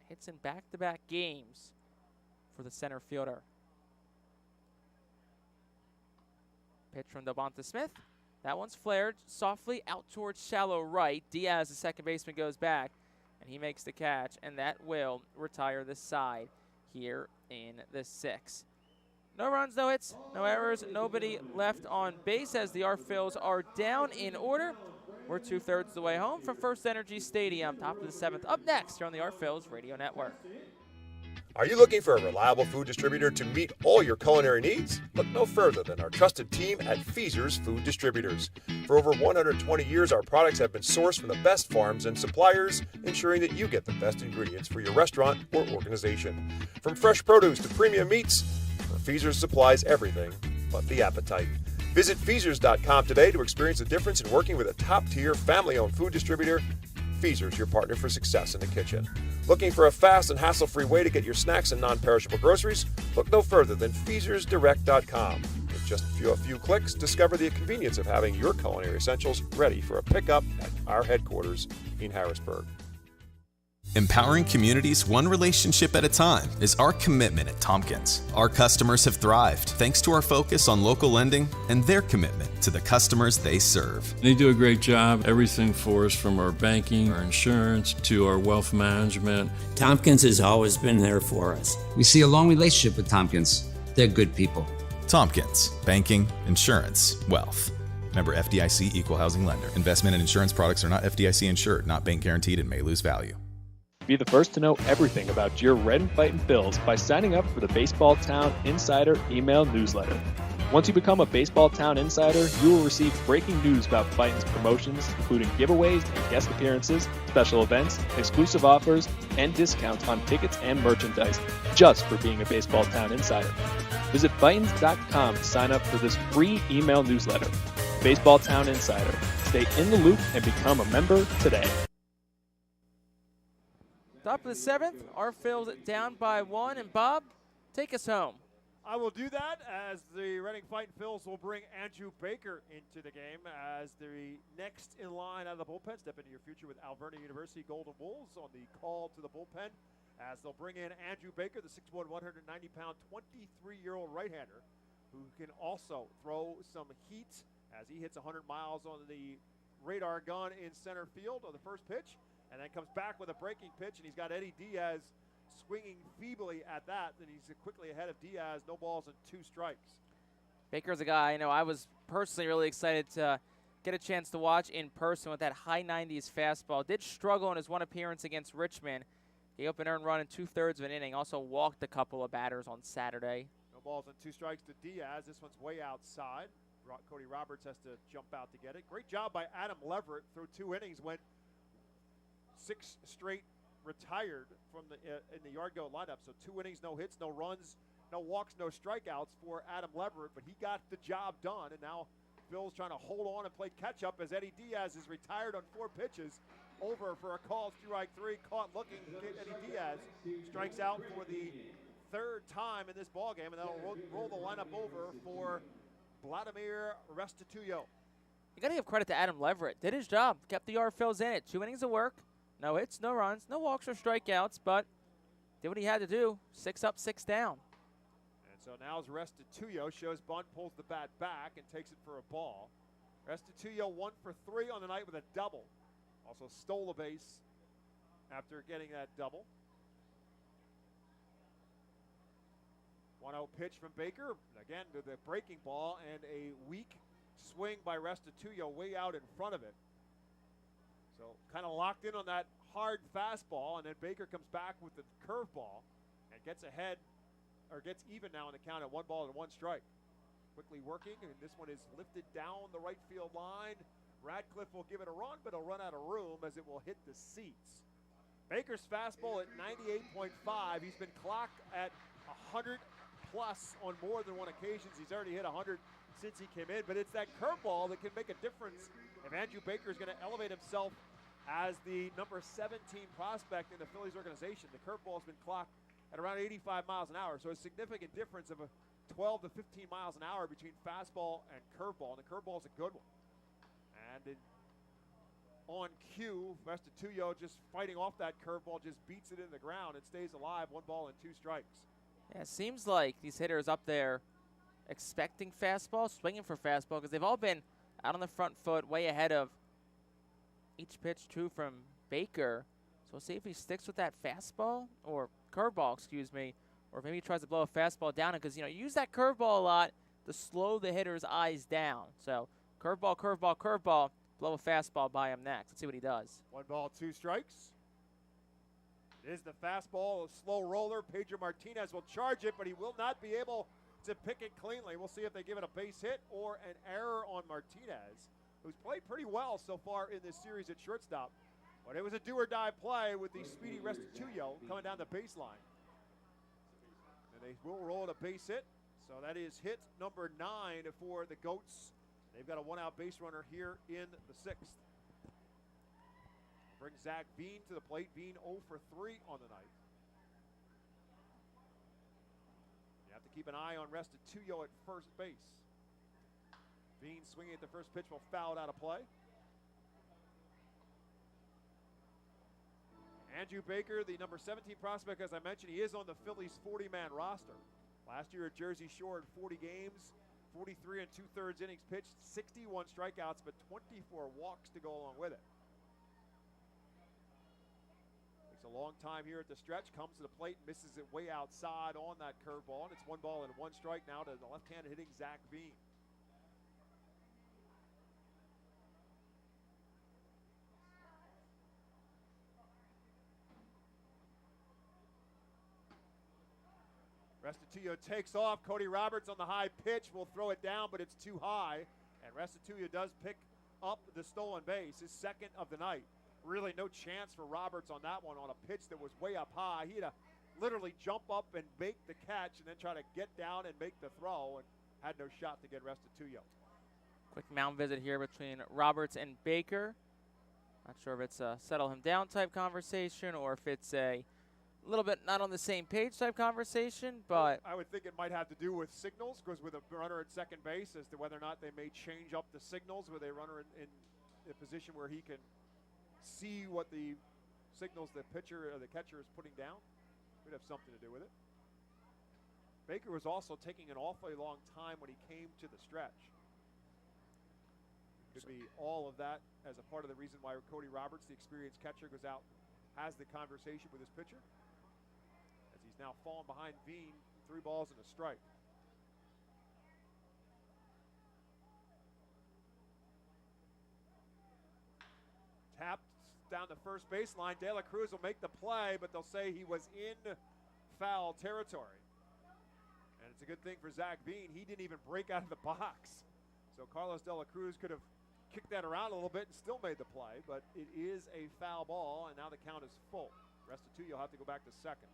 Hits in back-to-back games for the center fielder. Pitch from Devonta Smith. That one's flared softly out towards shallow right. Diaz, the second baseman, goes back, and he makes the catch, and that will retire the side here in the 6th. No runs, no hits, no errors, nobody left on base as the Phils are down in order. We're 2/3 the way home from FirstEnergy Stadium, top of the 7th. Up next here on the Phils Radio Network. Are you looking for a reliable food distributor to meet all your culinary needs? Look no further than our trusted team at Feaser's Food Distributors. For over 120 years, our products have been sourced from the best farms and suppliers, ensuring that you get the best ingredients for your restaurant or organization. From fresh produce to premium meats, Feaser's supplies everything but the appetite. Visit Feasers.com today to experience the difference in working with a top-tier family-owned food distributor. Feaser's, your partner for success in the kitchen. Looking for a fast and hassle-free way to get your snacks and non-perishable groceries? Look no further than FeasersDirect.com. With just a few clicks, discover the convenience of having your culinary essentials ready for a pickup at our headquarters in Harrisburg. Empowering communities one relationship at a time is our commitment at Tompkins. Our customers have thrived thanks to our focus on local lending and their commitment to the customers they serve. They do a great job, everything for us from our banking, our insurance, to our wealth management. Tompkins has always been there for us. We see a long relationship with Tompkins. They're good people. Tompkins, banking, insurance, wealth. Member FDIC Equal Housing Lender. Investment and insurance products are not FDIC insured, not bank guaranteed, and may lose value. Be the first to know everything about your Red and Fightin' Phils by signing up for the Baseball Town Insider email newsletter. Once you become a Baseball Town Insider, you will receive breaking news about Fightin's promotions, including giveaways and guest appearances, special events, exclusive offers, and discounts on tickets and merchandise, just for being a Baseball Town Insider. Visit Fightins.com to sign up for this free email newsletter. Baseball Town Insider. Stay in the loop and become a member today. Top of the 7th, our Phils down by 1, and Bob, take us home. I will do that as the Reading Fightin' Phils will bring Andrew Baker into the game as the next in line out of the bullpen. Step into your future with Alvernia University Golden Wolves on the call to the bullpen as they'll bring in Andrew Baker, the 6'1", 190-pound, 23-year-old right-hander who can also throw some heat as he hits 100 miles on the radar gun in center field on the first pitch. And then comes back with a breaking pitch, and he's got Eddie Diaz swinging feebly at that. Then he's quickly ahead of Diaz, no balls and 2 strikes. Baker's a guy, I was personally really excited to get a chance to watch in person with that high 90s fastball. Did struggle in his one appearance against Richmond. He opened earned run in 2/3 of an inning. Also walked a couple of batters on Saturday. No balls and 2 strikes to Diaz. This one's way outside. Cody Roberts has to jump out to get it. Great job by Adam Leverett through 2 innings. Went 6 straight retired from in the yard goat lineup. So 2 innings, no hits, no runs, no walks, no strikeouts for Adam Leverett, but he got the job done. And now Phil's trying to hold on and play catch up as Eddie Diaz is retired on 4 pitches. Over for a call, strike 3, caught looking. Eddie Diaz strikes out for the 3rd time in this ball game, and that'll roll the lineup over for Vladimir Restituyo. You got to give credit to Adam Leverett. Did his job, kept the Phils in it. 2 innings of work. No hits, no runs, no walks or strikeouts, but did what he had to do. 6 up, 6 down. And so now Restituyo shows bunt, pulls the bat back, and takes it for a ball. Restituyo 1 for 3 on the night with a double. Also stole a base after getting that double. 1-0 pitch from Baker. Again, to the breaking ball and a weak swing by Restituyo way out in front of it. So kind of locked in on that hard fastball, and then Baker comes back with the curveball and gets ahead, or gets even now in the count at 1-1 Quickly working, and this one is lifted down the right field line. Radcliffe will give it a run, but it'll run out of room as it will hit the seats. Baker's fastball at 98.5. He's been clocked at 100 plus on more than one occasion. He's already hit 100 since he came in, but it's that curveball that can make a difference if Andrew Baker is going to elevate himself as the number 17 prospect in the Phillies organization. The curveball has been clocked at around 85 miles an hour, so a significant difference of a 12 to 15 miles an hour between fastball and curveball, and the curveball is a good one. And on cue, Restituyo just fighting off that curveball, just beats it in the ground and stays alive. 1-2 strikes. Yeah, it seems like these hitters up there expecting fastball, swinging for fastball, because they've all been out on the front foot, way ahead of each pitch, too, from Baker. So we'll see if he sticks with that fastball, or curveball, excuse me, or if maybe he tries to blow a fastball down, because, you know, you use that curveball a lot to slow the hitter's eyes down. So curveball, curveball, curveball, blow a fastball by him next. Let's see what he does. 1-2 strikes. It is the fastball, a slow roller. Pedro Martinez will charge it, but he will not be able to pick it cleanly. We'll see if they give it a base hit or an error on Martinez, who's played pretty well so far in this series at shortstop. But it was a do-or-die play with the speedy Restituyo coming down the baseline. And they will roll it a base hit. So that is hit number 9 for the Goats. They've got a one-out base runner here in the 6th. Brings Zach Veen to the plate. Veen 0 for 3 on the night. You have to keep an eye on Restituyo at first base. Veen swinging at the first pitch will foul it out of play. Andrew Baker, the number 17 prospect, as I mentioned, he is on the Phillies 40-man roster. Last year at Jersey Shore, 40 games, 43 and 2/3 innings pitched, 61 strikeouts, but 24 walks to go along with it. Takes a long time here at the stretch, comes to the plate, misses it way outside on that curveball, and it's 1-1 now to the left-handed hitting Zach Veen. Restituyo takes off. Cody Roberts on the high pitch will throw it down, but it's too high. And Restituyo does pick up the stolen base, his second of the night. Really no chance for Roberts on that one on a pitch that was way up high. He had to literally jump up and make the catch and then try to get down and make the throw, and had no shot to get Restituyo. Quick mound visit here between Roberts and Baker. Not sure if it's a settle him down type conversation or if it's a little bit not on the same page type conversation, but I would think it might have to do with signals, because with a runner at second base, as to whether or not they may change up the signals with a runner in a position where he can see what the signals the pitcher or the catcher is putting down. Could have something to do with it. Baker was also taking an awfully long time when he came to the stretch. Could be all of that as a part of the reason why Cody Roberts, the experienced catcher, goes out, has the conversation with his pitcher. He's now fallen behind Veen, 3 balls and a strike. Tapped down the first baseline. De La Cruz will make the play, but they'll say he was in foul territory. And it's a good thing for Zach Veen. He didn't even break out of the box. So Carlos De La Cruz could have kicked that around a little bit and still made the play, but it is a foul ball, and now the count is full. Restituyo will have to go back to second.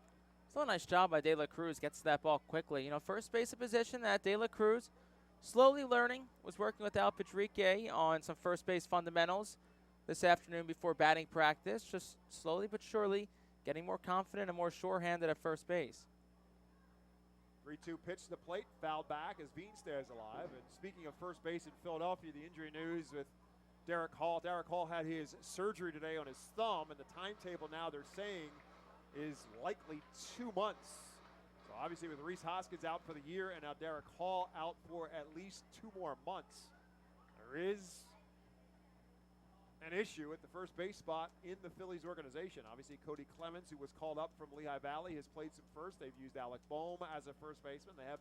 still a nice job by De La Cruz. Gets to that ball quickly. You know, first base a position that De La Cruz slowly learning. Was working with Al Patrique on some first base fundamentals this afternoon before batting practice. Just slowly but surely getting more confident and more sure-handed at first base. 3-2 pitch to the plate, fouled back as Veen stays alive. And speaking of first base in Philadelphia, the injury news with Derek Hall. Derek Hall had his surgery today on his thumb, and the timetable now they're saying is likely 2 months. So obviously with Rhys Hoskins out for the year and now Derek Hall out for at least 2 more months, there is an issue at the first base spot in the Phillies organization. Obviously, Cody Clemens, who was called up from Lehigh Valley, has played some first. They've used Alec Boehm as a first baseman. They have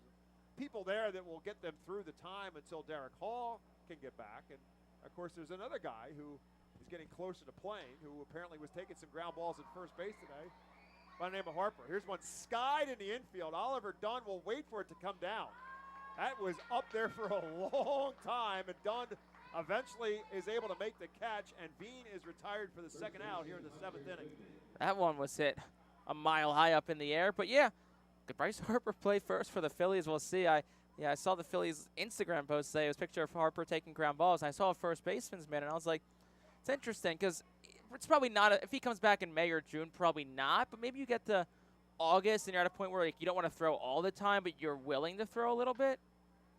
people there that will get them through the time until Derek Hall can get back. And, of course, there's another guy who is getting closer to playing, who apparently was taking some ground balls at first base today, by the name of Harper. Here's one skied in the infield. Oliver Dunn will wait for it to come down. That was up there for a long time, and Dunn eventually is able to make the catch, and Bean is retired for the second out here in the 7th inning. That one was hit a mile high up in the air, but yeah, could Bryce Harper play first for the Phillies? We'll see. I saw the Phillies Instagram post say it was a picture of Harper taking ground balls, and I saw a first baseman's man, and I was like, it's interesting because it's probably not, if he comes back in May or June, probably not, but maybe you get to August and you're at a point where like, you don't want to throw all the time, but you're willing to throw a little bit.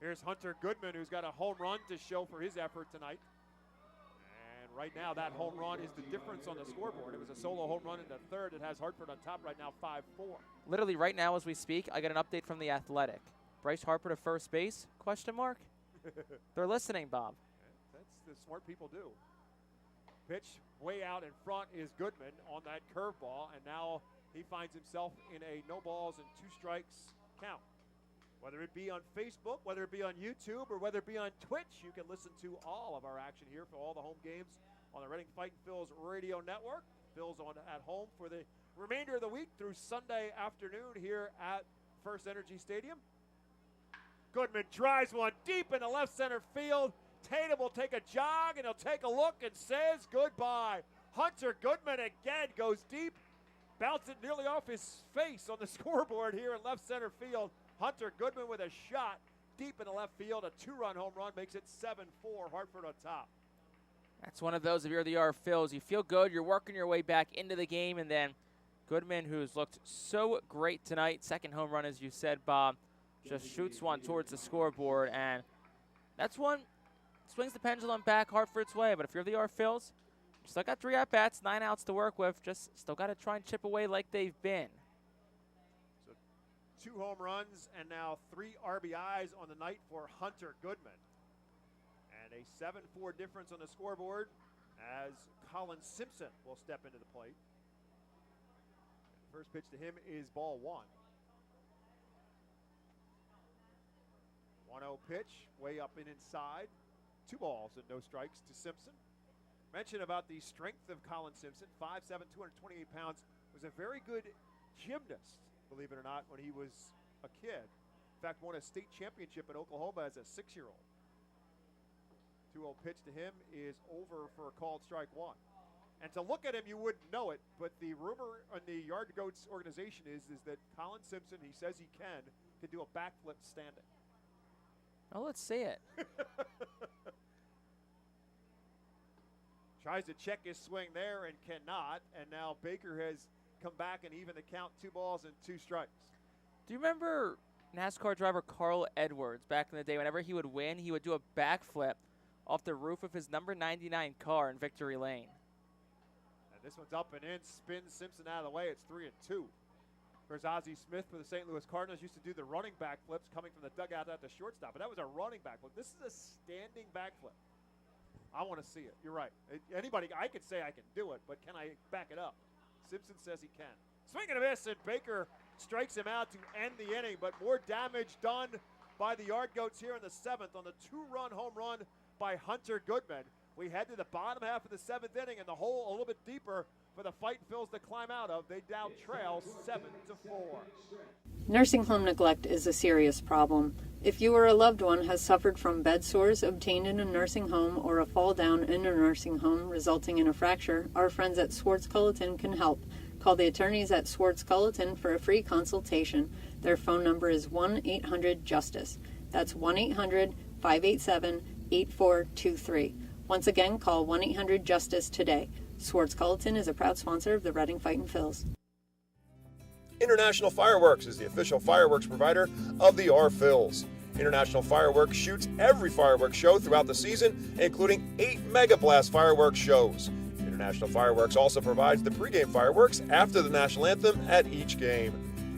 Here's Hunter Goodman, who's got a home run to show for his effort tonight. And right now, that home run is the difference on the scoreboard. It was a solo home run in the third. It has Hartford on top right now, 5-4. Literally right now as we speak, I get an update from The Athletic. Bryce Harper to first base, question mark? They're listening, Bob. That's the smart people do. Pitch way out in front is Goodman on that curveball, and now he finds himself in a no balls and 2 strikes count. Whether it be on Facebook, whether it be on YouTube, or whether it be on Twitch, you can listen to all of our action here for all the home games on the Reading Fightin' Phils radio network. Phils on at home for the remainder of the week through Sunday afternoon here at FirstEnergy Stadium. Goodman drives one deep in the left center field. Tatum will take a jog, and he'll take a look and says goodbye. Hunter Goodman again goes deep, bounced it nearly off his face on the scoreboard here in left center field. Hunter Goodman with a shot deep in the left field. A 2-run home run makes it 7-4, Hartford on top. That's one of those, if you're the Phils, you feel good, you're working your way back into the game, and then Goodman, who's looked so great tonight, second home run, as you said, Bob, just shoots one towards the scoreboard, and that's one, swings the pendulum back Hartford's way. But if you're the Phils, you still got 3 at-bats, 9 outs to work with, just still got to try and chip away like they've been. So 2 home runs and now 3 RBIs on the night for Hunter Goodman. And a 7-4 difference on the scoreboard as Colin Simpson will step into the plate. And the first pitch to him is ball 1. 1-0 pitch, way up and inside. 2 balls and no strikes to Simpson. Mention about the strength of Colin Simpson, 5'7", 228 pounds, was a very good gymnast, believe it or not, when he was a kid. In fact, won a state championship in Oklahoma as a 6-year-old. 2-0 pitch to him is over for a called strike 1. And to look at him, you wouldn't know it, but the rumor on the Yard Goats organization is that Colin Simpson, he says he can do a backflip standing. Oh, let's see it. Tries to check his swing there and cannot. And now Baker has come back and even the count, 2 balls and 2 strikes. Do you remember NASCAR driver Carl Edwards back in the day? Whenever he would win, he would do a backflip off the roof of his number 99 car in Victory Lane. And this one's up and in, spins Simpson out of the way. It's 3-2. Whereas Ozzie Smith for the St. Louis Cardinals used to do the running backflips coming from the dugout at the shortstop, but that was a running backflip. This is a standing backflip. I want to see it. You're right. Anybody, I could say I can do it, but can I back it up? Simpson says he can. Swing and a miss, and Baker strikes him out to end the inning, but more damage done by the Yard Goats here in the 7th on the 2-run home run by Hunter Goodman. We head to the bottom half of the 7th inning, and the hole a little bit deeper for the Fightin' Phils to climb out of. They now trail 7-4. Nursing home neglect is a serious problem. If you or a loved one has suffered from bed sores obtained in a nursing home or a fall down in a nursing home resulting in a fracture, our friends at Swartz Culleton can help. Call the attorneys at Swartz Culleton for a free consultation. Their phone number is 1-800-JUSTICE. That's 1-800-587-8423. Once again, call 1-800-JUSTICE today. Swartz Culleton is a proud sponsor of the Reading Fightin' Phils. International Fireworks is the official fireworks provider of the Phils. International Fireworks shoots every fireworks show throughout the season, including 8 Mega Blast fireworks shows. International Fireworks also provides the pregame fireworks after the national anthem at each game.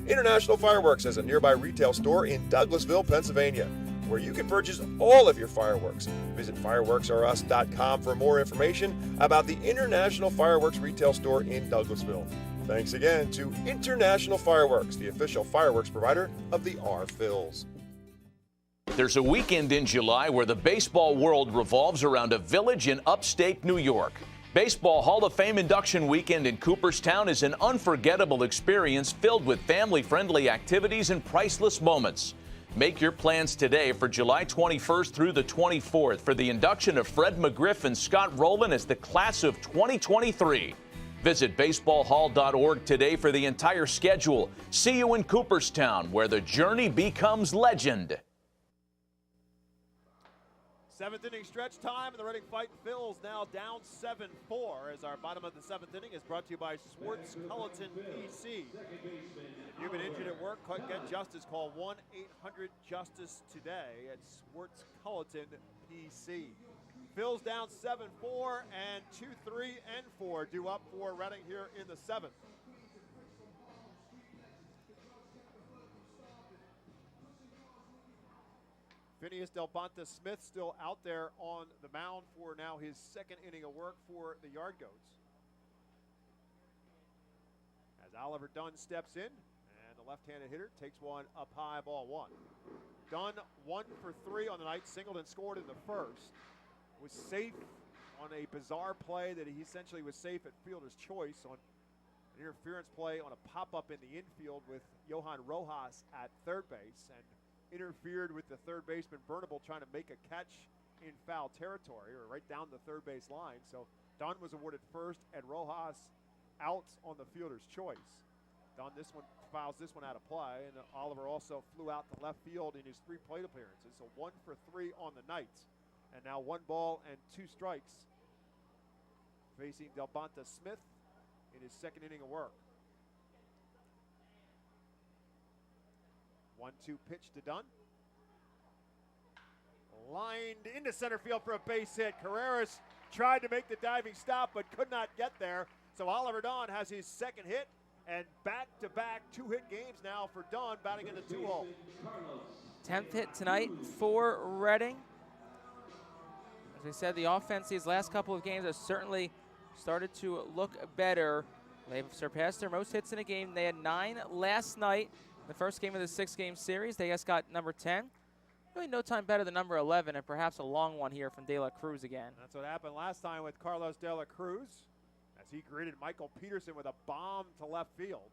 International Fireworks has a nearby retail store in Douglasville, Pennsylvania. where you can purchase all of your fireworks. Visit fireworksrus.com for more information about the International Fireworks Retail Store in Douglasville. Thanks again to International Fireworks, the official fireworks provider of the R-Phils. There's a weekend in July where the baseball world revolves around a village in upstate New York. Baseball Hall of Fame induction weekend in Cooperstown is an unforgettable experience filled with family-friendly activities and priceless moments. Make your plans today for July 21st through the 24th for the induction of Fred McGriff and Scott Rowland as the class of 2023. Visit baseballhall.org today for the entire schedule. See you in Cooperstown, where the journey becomes legend. 7th inning stretch time, and the Reading Fightin' Phils now down 7-4 as our bottom of the 7th inning is brought to you by Swartz Culleton PC. If you've been injured at work, get justice. Call 1-800-JUSTICE today at Swartz Culleton PC. Phils down 7-4 and 2-3-4 due up for Reading here in the 7th. Phineas Delbonta Smith still out there on the mound for now his second inning of work for the Yard Goats. As Oliver Dunn steps in, and the left-handed hitter takes one up high, ball one. Dunn 1 for 3 on the night, singled and scored in the first. Was safe on a bizarre play that he essentially was safe at fielder's choice on an interference play on a pop-up in the infield with Johan Rojas at third base, and interfered with the third baseman Bernable trying to make a catch in foul territory or right down the third base line. So Dunn was awarded first and Rojas out on the fielder's choice. Dunn fouls this one out of play, and Oliver also flew out to left field in his 3 plate appearances. So 1 for 3 on the night. And now 1 ball and 2 strikes facing Delbonta Smith in his second inning of work. 1-2 pitch to Dunn. Lined into center field for a base hit. Carreras tried to make the diving stop but could not get there. So Oliver Dunn has his second hit, and back-to-back 2-hit games now for Dunn, batting in the 2-hole. 10th hit tonight for Reading. As we said, the offense these last couple of games has certainly started to look better. They've surpassed their most hits in a game. They had 9 last night. The first game of the 6-game series, they just got number 10. Really no time better than number 11, and perhaps a long one here from De La Cruz again. That's what happened last time with Carlos De La Cruz as he greeted Michael Peterson with a bomb to left field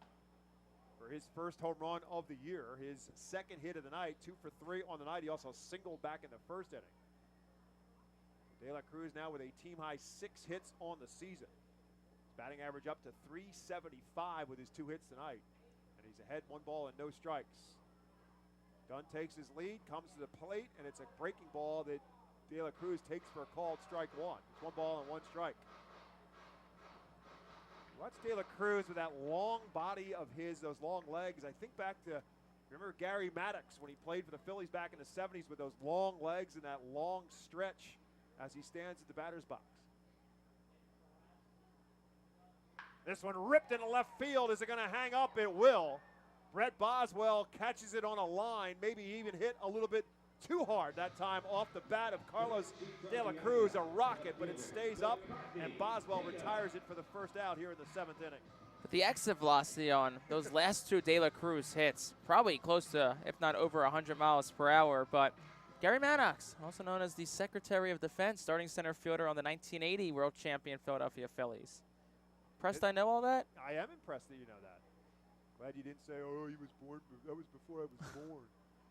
for his first home run of the year. His second hit of the night, 2 for 3 on the night. He also singled back in the first inning. De La Cruz now with a team-high 6 hits on the season. His batting average up to .375 with his 2 hits tonight. And he's ahead, 1 ball and no strikes. Dunn takes his lead, comes to the plate, and it's a breaking ball that De La Cruz takes for a called strike 1. It's 1 ball and 1 strike. Watch De La Cruz with that long body of his, those long legs. I think back to, remember Gary Maddox when he played for the Phillies back in the 70s with those long legs and that long stretch as he stands at the batter's box. This one ripped into left field. Is it going to hang up? It will. Brett Boswell catches it on a line, maybe even hit a little bit too hard that time off the bat of Carlos De La Cruz, a rocket, but it stays up, and Boswell retires it for the first out here in the 7th inning. But the exit velocity on those last 2 De La Cruz hits, probably close to, if not over 100 miles per hour, but Gary Maddox, also known as the Secretary of Defense, starting center fielder on the 1980 World Champion Philadelphia Phillies. Impressed I know all that? I am impressed that you know that. Glad you didn't say, oh, he was born, that was before I was born.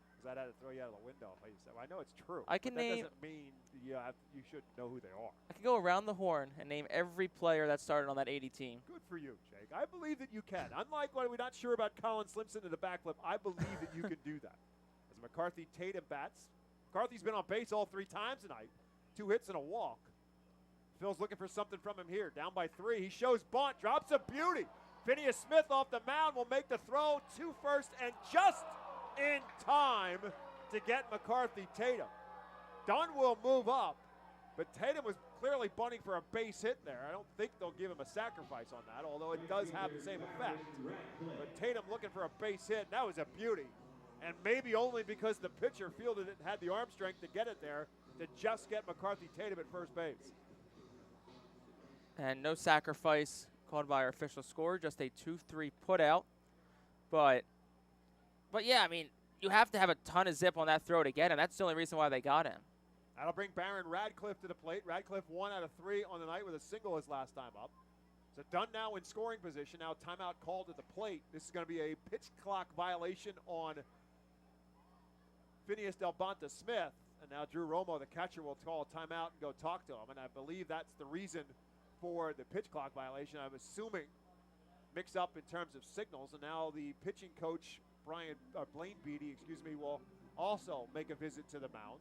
Because I'd have to throw you out of the window if I said, well, I know it's true. I can name. That doesn't mean you should know who they are. I can go around the horn and name every player that started on that 80 team. Good for you, Jake. I believe that you can. Unlike when we're not sure about Colin Slimpson and the backflip, I believe that you can do that. As McCarthy Tatum bats. McCarthy's been on base all 3 times tonight. 2 hits and a walk. Phil's looking for something from him here. Down by 3. He shows bunt. Drops a beauty. Phineas Smith off the mound will make the throw to first and just in time to get McCarthy Tatum. Dunn will move up, but Tatum was clearly bunting for a base hit there. I don't think they'll give him a sacrifice on that, although it does have the same effect. But Tatum looking for a base hit. That was a beauty. and maybe only because the pitcher fielded it and had the arm strength to get it there to just get McCarthy Tatum at first base. And no sacrifice called by our official score, just a 2-3 putout. But yeah, I mean, you have to have a ton of zip on that throw to get him. That's the only reason why they got him. That'll bring Baron Radcliffe to the plate. Radcliffe 1 out of 3 on the night with a single his last time up. So Dunn now in scoring position. Now timeout called at the plate. This is going to be a pitch clock violation on Phineas Delbonta Smith. And now Drew Romo, the catcher, will call a timeout and go talk to him. And I believe that's the reason for the pitch clock violation. I'm assuming mix up in terms of signals. And now the pitching coach, Blaine Beatty, will also make a visit to the mound.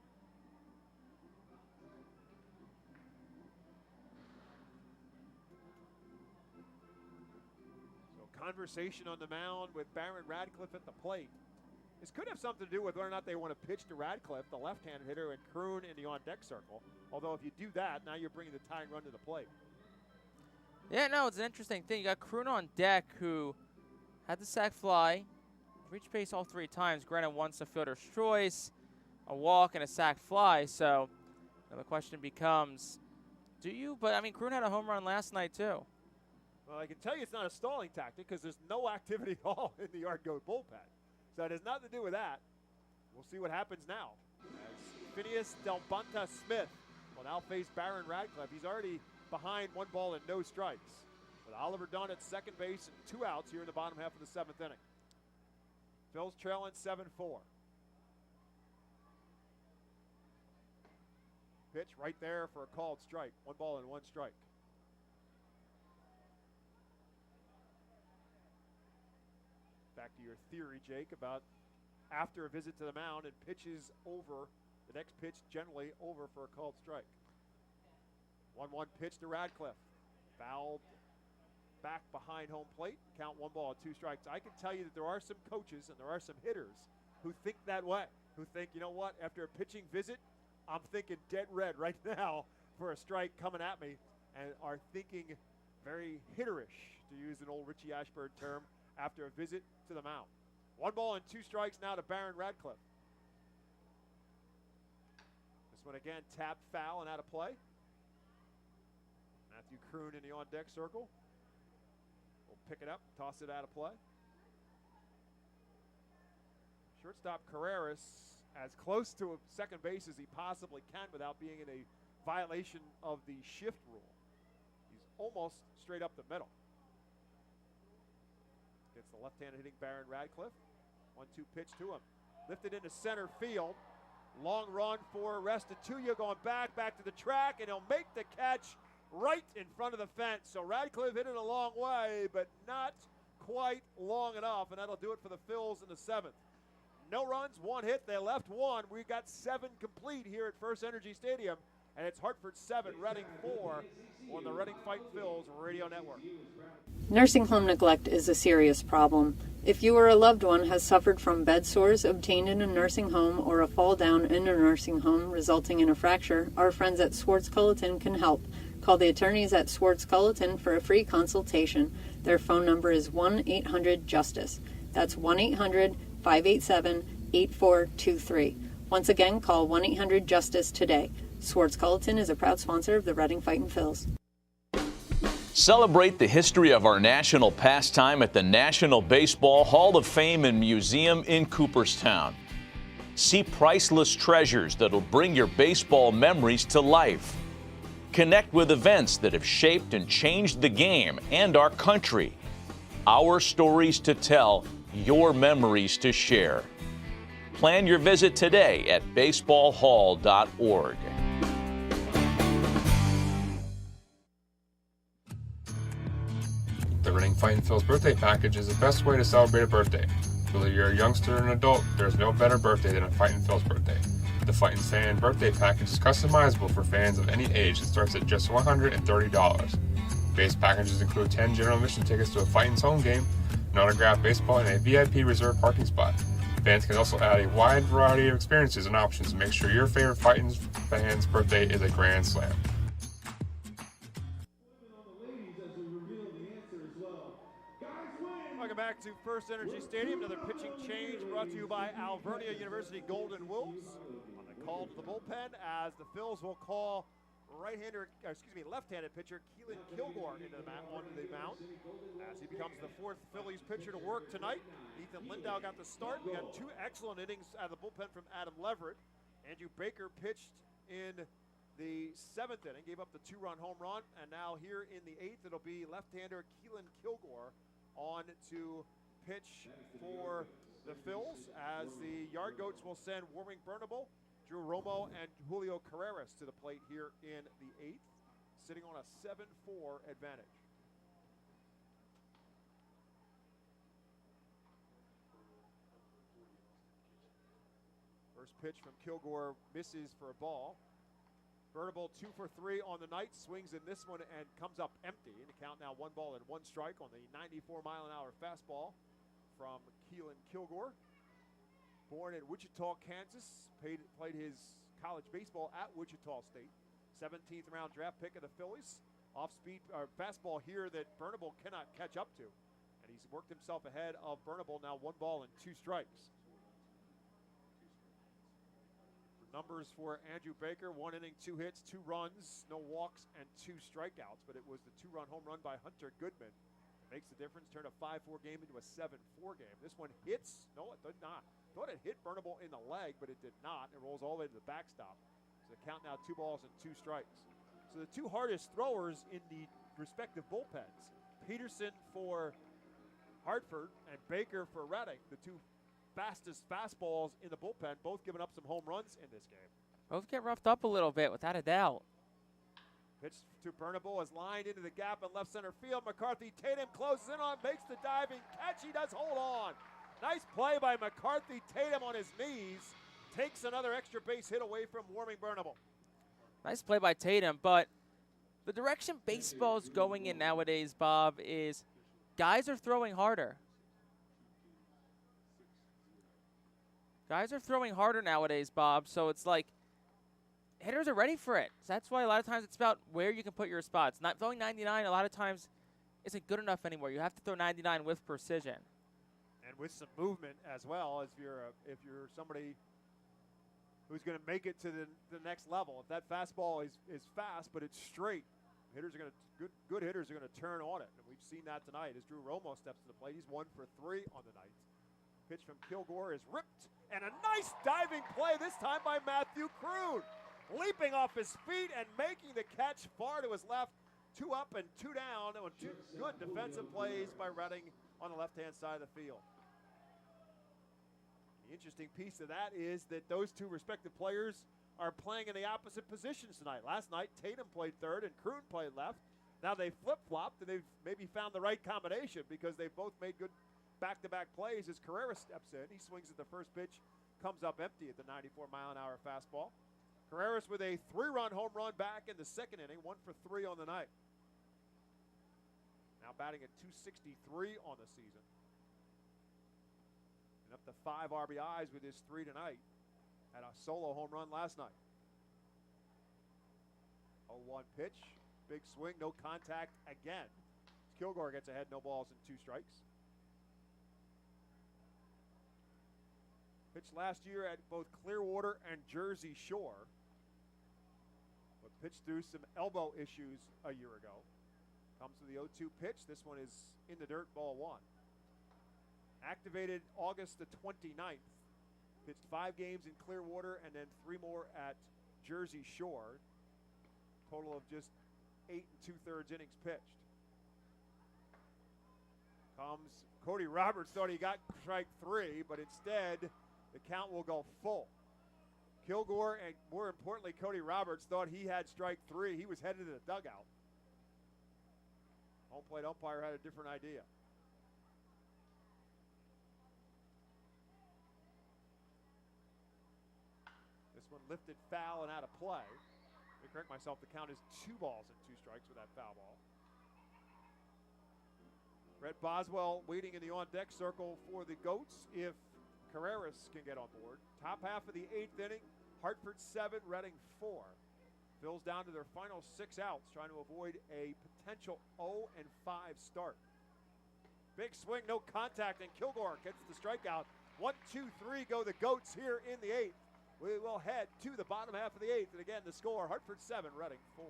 Conversation on the mound with Baron Radcliffe at the plate. This could have something to do with whether or not they want to pitch to Radcliffe, the left-handed hitter, and Kroon in the on-deck circle. Although if you do that, now you're bringing the tying run to the plate. Yeah, no, it's an interesting thing. You got Kroon on deck who had the sac fly, reached base all 3 times, granted once a fielder's choice, a walk, and a sac fly. So the question becomes, do you? But, I mean, Kroon had a home run last night, too. Well, I can tell you it's not a stalling tactic because there's no activity at all in the yard goat bullpen. So it has nothing to do with that. We'll see what happens now. As Phineas Delbonta Smith will now face Baron Radcliffe. He's already behind 1 ball and no strikes. With Oliver Dunn at second base and 2 outs here in the bottom half of the 7th inning. Phil's trailing 7-4. Pitch right there for a called strike. 1 ball and 1 strike. Back to your theory, Jake, about after a visit to the mound and pitches over, the next pitch generally over for a called strike. 1-1 pitch to Radcliffe. Fouled back behind home plate. Count 1 ball and 2 strikes. I can tell you that there are some coaches and there are some hitters who think that way, who think, you know what, after a pitching visit, I'm thinking dead red right now for a strike coming at me, and are thinking very hitterish, to use an old Richie Ashburn term, after a visit to the mound. 1 ball and 2 strikes now to Baron Radcliffe. This one again tapped foul and out of play. Matthew Kroon in the on-deck circle. Will pick it up, toss it out of play. Shortstop Carreras as close to a second base as he possibly can without being in a violation of the shift rule. He's almost straight up the middle. Gets the left-handed hitting Baron Radcliffe. 1-2 pitch to him. Lifted into center field. Long run for Restituya going back to the track, and he'll make the catch right in front of the fence. So Radcliffe hit it a long way, but not quite long enough, and that'll do it for the Phils in the 7th. No runs, 1 hit. They left 1. We got 7 complete here at FirstEnergy Stadium, and it's Hartford 7, Reading 4 on the Reading Fightin Phils radio network. Nursing home neglect is a serious problem. If you or a loved one has suffered from bed sores obtained in a nursing home or a fall down in a nursing home resulting in a fracture, our friends at Swartz-Culleton can help. Call the attorneys at Swartz-Culleton for a free consultation. Their phone number is 1-800-JUSTICE. That's 1-800-587-8423. Once again, call 1-800-JUSTICE today. Swartz-Culleton is a proud sponsor of the Reading Fightin Phils. Celebrate the history of our national pastime at the National Baseball Hall of Fame and Museum in Cooperstown. See priceless treasures that'll bring your baseball memories to life. Connect with events that have shaped and changed the game and our country. Our stories to tell, your memories to share. Plan your visit today at baseballhall.org. The Reading Fightin Phil's birthday package is the best way to celebrate a birthday. Whether you're a youngster or an adult, there's no better birthday than a Fightin Phil's birthday. The Fightin Fan birthday package is customizable for fans of any age and starts at just $130. Base packages include 10 general admission tickets to a Fightin's home game, an autographed baseball, and a VIP reserved parking spot. Fans can also add a wide variety of experiences and options to make sure your favorite Fightin's fan's birthday is a grand slam. Welcome back back to FirstEnergy Stadium. Another pitching change brought to you by Alvernia University Golden Wolves. On the call to the bullpen, as the Phils will call left-handed pitcher Keelan Kilgore onto the mound as he becomes the fourth Phillies pitcher to work tonight. Ethan Lindau got the start. We got two excellent innings out of the bullpen from Adam Leverett. Andrew Baker pitched in the 7th inning, gave up the 2-run home run, and now here in the 8th, it'll be left-hander Keelan Kilgore on to pitch for the Phils, as the Yard Goats will send Warming Burnable, Drew Romo, and Julio Carreras to the plate here in the 8th, sitting on a 7-4 advantage. First pitch from Kilgore misses for a ball. Burnable 2 for 3 on the night, swings in this one and comes up empty. And the count now 1 ball and 1 strike on the 94-mile-an-hour fastball from Keelan Kilgore. Born in Wichita, Kansas, played his college baseball at Wichita State. 17th round draft pick of the Phillies. Off-speed fastball here that Burnable cannot catch up to. And he's worked himself ahead of Burnable, now 1 ball and 2 strikes. Numbers for Andrew Baker: 1 inning, 2 hits, 2 runs, no walks, and 2 strikeouts. But it was the 2-run home run by Hunter Goodman that makes the difference. Turned a 5-4 game into a 7-4 game. This one hits. No, it did not. Thought it hit Burnable in the leg, but it did not. It rolls all the way to the backstop. So the count now 2 balls and 2 strikes. So the 2 hardest throwers in the respective bullpens, Peterson for Hartford and Baker for Reading, the 2 fastest fastballs in the bullpen, both giving up some home runs in this game. Both get roughed up a little bit, without a doubt. Pitch to Burnable is lined into the gap in left center field. McCarthy Tatum closes in on, makes the diving catch. He does hold on. Nice play by McCarthy Tatum on his knees. Takes another extra base hit away from Warming Burnable. Nice play by Tatum, but the direction baseball's going in nowadays, Bob, is guys are throwing harder. Guys are throwing harder nowadays, Bob, so it's like hitters are ready for it. So that's why a lot of times it's about where you can put your spots. Not throwing 99 a lot of times isn't good enough anymore. You have to throw 99 with precision. And with some movement as well, if you're somebody who's going to make it to the next level. If that fastball is fast but it's straight, hitters are going to good hitters are going to turn on it. And we've seen that tonight as Drew Romo steps to the plate. He's 1 for 3 on the night. Pitch from Kilgore is ripped, and a nice diving play this time by Matthew Kroon. Leaping off his feet and making the catch far to his left. 2 up and 2 down, and 2 good defensive plays by Reading on the left-hand side of the field. The interesting piece of that is that those 2 respective players are playing in the opposite positions tonight. Last night, Tatum played third and Kroon played left. Now they flip-flopped, and they've maybe found the right combination because they've both made good back-to-back plays as Carreras steps in. He swings at the first pitch, comes up empty at the 94-mile-an-hour fastball. Carreras with a 3-run home run back in the 2nd inning, 1 for 3 on the night. Now batting at .263 on the season. And up to 5 RBIs with his 3 tonight. Had a solo home run last night. 0-1 pitch, big swing, no contact again. Kilgore gets ahead, no balls and 2 strikes. Pitched last year at both Clearwater and Jersey Shore, but pitched through some elbow issues a year ago. Comes to the 0-2 pitch. This one is in the dirt, ball 1. Activated August the 29th. Pitched 5 games in Clearwater and then 3 more at Jersey Shore. Total of just 8 2/3 innings pitched. Comes Cody Roberts, thought he got strike 3, but instead the count will go full. Kilgore and, more importantly, Cody Roberts thought he had strike 3. He was headed to the dugout. Home plate umpire had a different idea. This one lifted foul and out of play. To correct myself, the count is 2 balls and 2 strikes with that foul ball. Brett Boswell waiting in the on-deck circle for the Goats if Carreras can get on board. Top half of the 8th inning, Hartford 7, Reading 4. Phil's down to their final 6 outs, trying to avoid a potential 0-5 start. Big swing, no contact, and Kilgore gets the strikeout. 1, 2, 3 go the Goats here in the 8th. We will head to the bottom half of the 8th. And again, the score, Hartford 7, Reading 4.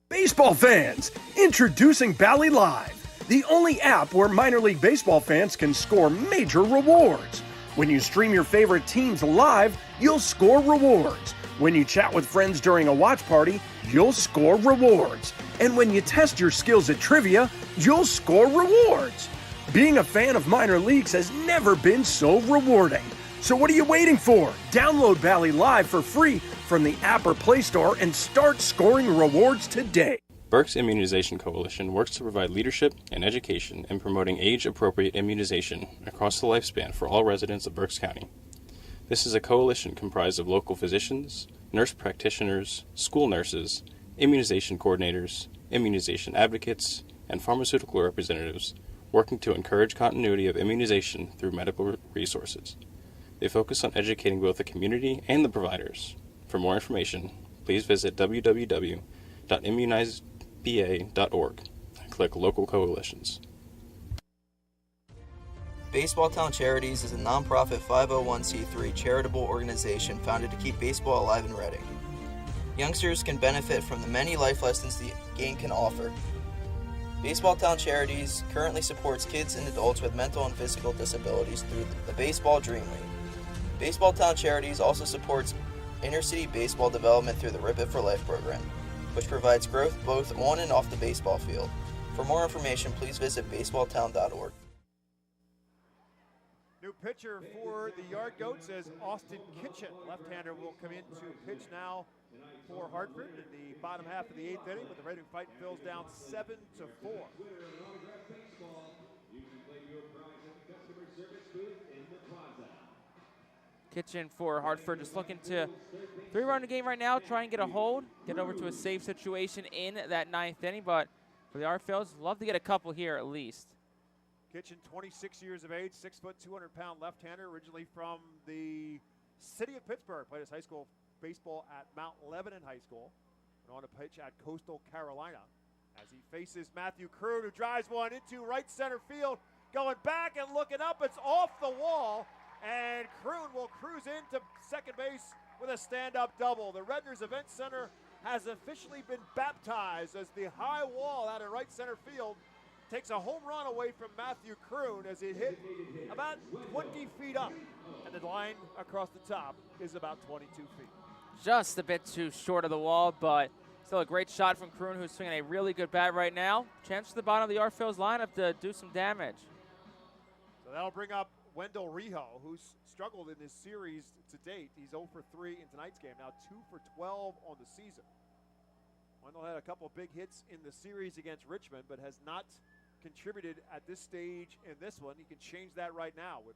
Baseball fans, introducing Bally Live, the only app where minor league baseball fans can score major rewards. When you stream your favorite teams live, you'll score rewards. When you chat with friends during a watch party, you'll score rewards. And when you test your skills at trivia, you'll score rewards. Being a fan of minor leagues has never been so rewarding. So what are you waiting for? Download Bally Live for free from the app or Play Store and start scoring rewards today. Berks Immunization Coalition works to provide leadership and education in promoting age-appropriate immunization across the lifespan for all residents of Berks County. This is a coalition comprised of local physicians, nurse practitioners, school nurses, immunization coordinators, immunization advocates, and pharmaceutical representatives working to encourage continuity of immunization through medical resources. They focus on educating both the community and the providers. For more information, please visit www.immunizeba.org and click Local Coalitions. Baseball Town Charities is a nonprofit 501c3 charitable organization founded to keep baseball alive in Reading. Youngsters can benefit from the many life lessons the game can offer. Baseball Town Charities currently supports kids and adults with mental and physical disabilities through the Baseball Dream League. Baseball Town Charities also supports inner-city baseball development through the Rip It for Life program, which provides growth both on and off the baseball field. For more information, please visit baseballtown.org. New pitcher for the Yard Goats is Austin Kitchen. Left-hander will come in to pitch now for Hartford in the bottom half of the 8th inning with the Reading Fightin' Phils down 7-4. Kitchen for Hartford just looking to 3-run game right now, try and get a hold, get over to a safe situation in that 9th inning, but for the Phils, love to get a couple here at least. Kitchen, 26 years of age, 6 foot, 200-pound left-hander, originally from the city of Pittsburgh. Played his high school baseball at Mount Lebanon High School. Went on to pitch at Coastal Carolina as he faces Matthew Kroon, who drives one into right center field. Going back and looking up, it's off the wall, and Kroon will cruise into second base with a stand-up double. The Redners Event Center has officially been baptized as the high wall out of right center field takes a home run away from Matthew Kroon as it hit about 20 feet up, and the line across the top is about 22 feet. Just a bit too short of the wall, but still a great shot from Kroon, who's swinging a really good bat right now. Chance to the bottom of the Phils lineup to do some damage. So that'll bring up Wendell Rijo, who's struggled in this series to date. He's 0 for 3 in tonight's game, now 2 for 12 on the season. Wendell had a couple of big hits in the series against Richmond, but has not contributed at this stage in this one. He can change that right now with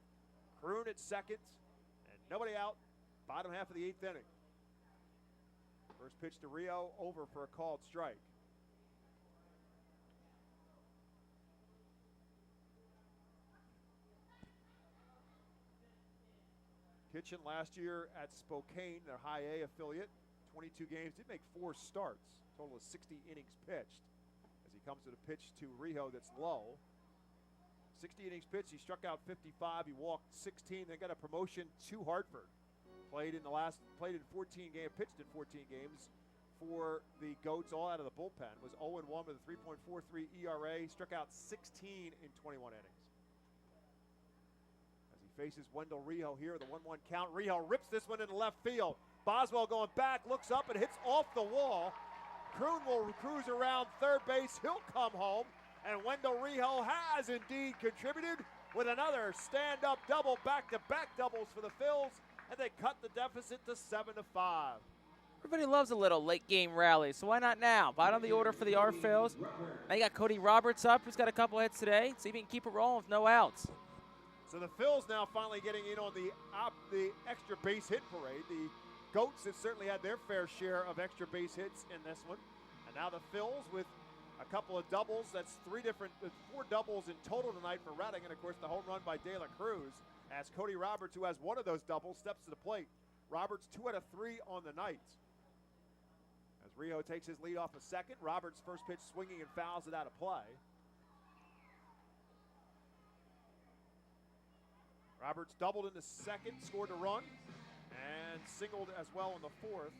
Kroon at second and nobody out, bottom half of the 8th inning. First pitch to Rio, over for a called strike. Kitchen last year at Spokane, their high A affiliate, 22 games, did make 4 starts, total of 60 innings pitched. As he comes to the pitch to Rijo that's low. 60 innings pitched, he struck out 55, he walked 16, they got a promotion to Hartford. Played in 14 games, pitched in 14 games for the Goats, all out of the bullpen. Was 0-1 with a 3.43 ERA, struck out 16 in 21 innings. As he faces Wendell Rijo here, the 1-1 count. Rijo rips this one into left field. Boswell going back, looks up and hits off the wall. Kroon will cruise around third base. He'll come home, and Wendell Rijo has indeed contributed with another stand-up double, back-to-back doubles for the Phils, and they cut the deficit to 7-5. Everybody loves a little late-game rally, so why not now? Bottom of the order for the Phils. Now you got Cody Roberts up, who's got a couple hits today. See if he can keep it rolling with no outs. So the Phils now finally getting in on the extra base hit parade. The Goats have certainly had their fair share of extra base hits in this one. And now the Phils with a couple of doubles. That's 4 doubles in total tonight for Reading. And, of course, the home run by De La Cruz as Cody Roberts, who has one of those doubles, steps to the plate. Roberts 2 out of 3 on the night. As Rijo takes his lead off a second, Roberts' first pitch swinging and fouls it out of play. Roberts doubled in the second, scored a run, and singled as well in the fourth.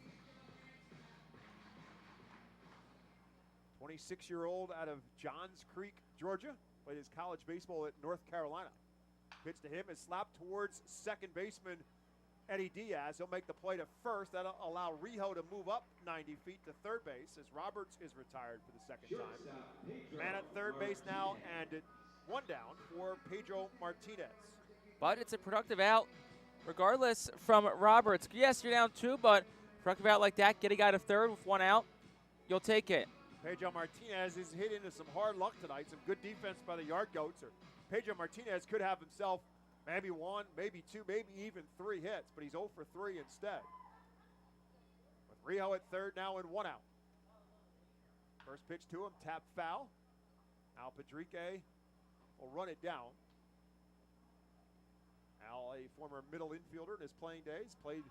26-year-old out of Johns Creek, Georgia. Played his college baseball at North Carolina. Pitch to him is slapped towards second baseman Eddie Diaz. He'll make the play to first. That'll allow Rijo to move up 90 feet to third base as Roberts is retired for the second time. Man at third base now, and one down for Pedro Martinez. But it's a productive out regardless from Roberts. Yes, you're down 2, but productive out like that, get a guy to third with 1 out, you'll take it. Pedro Martinez is hit into some hard luck tonight. Some good defense by the Yard Goats. Pedro Martinez could have himself maybe 1, maybe 2, maybe even 3 hits, but he's 0 for 3 instead. With Rijo at third now and 1 out. First pitch to him, tap foul. Al Padrique will run it down. Al, a former middle infielder in his playing days, played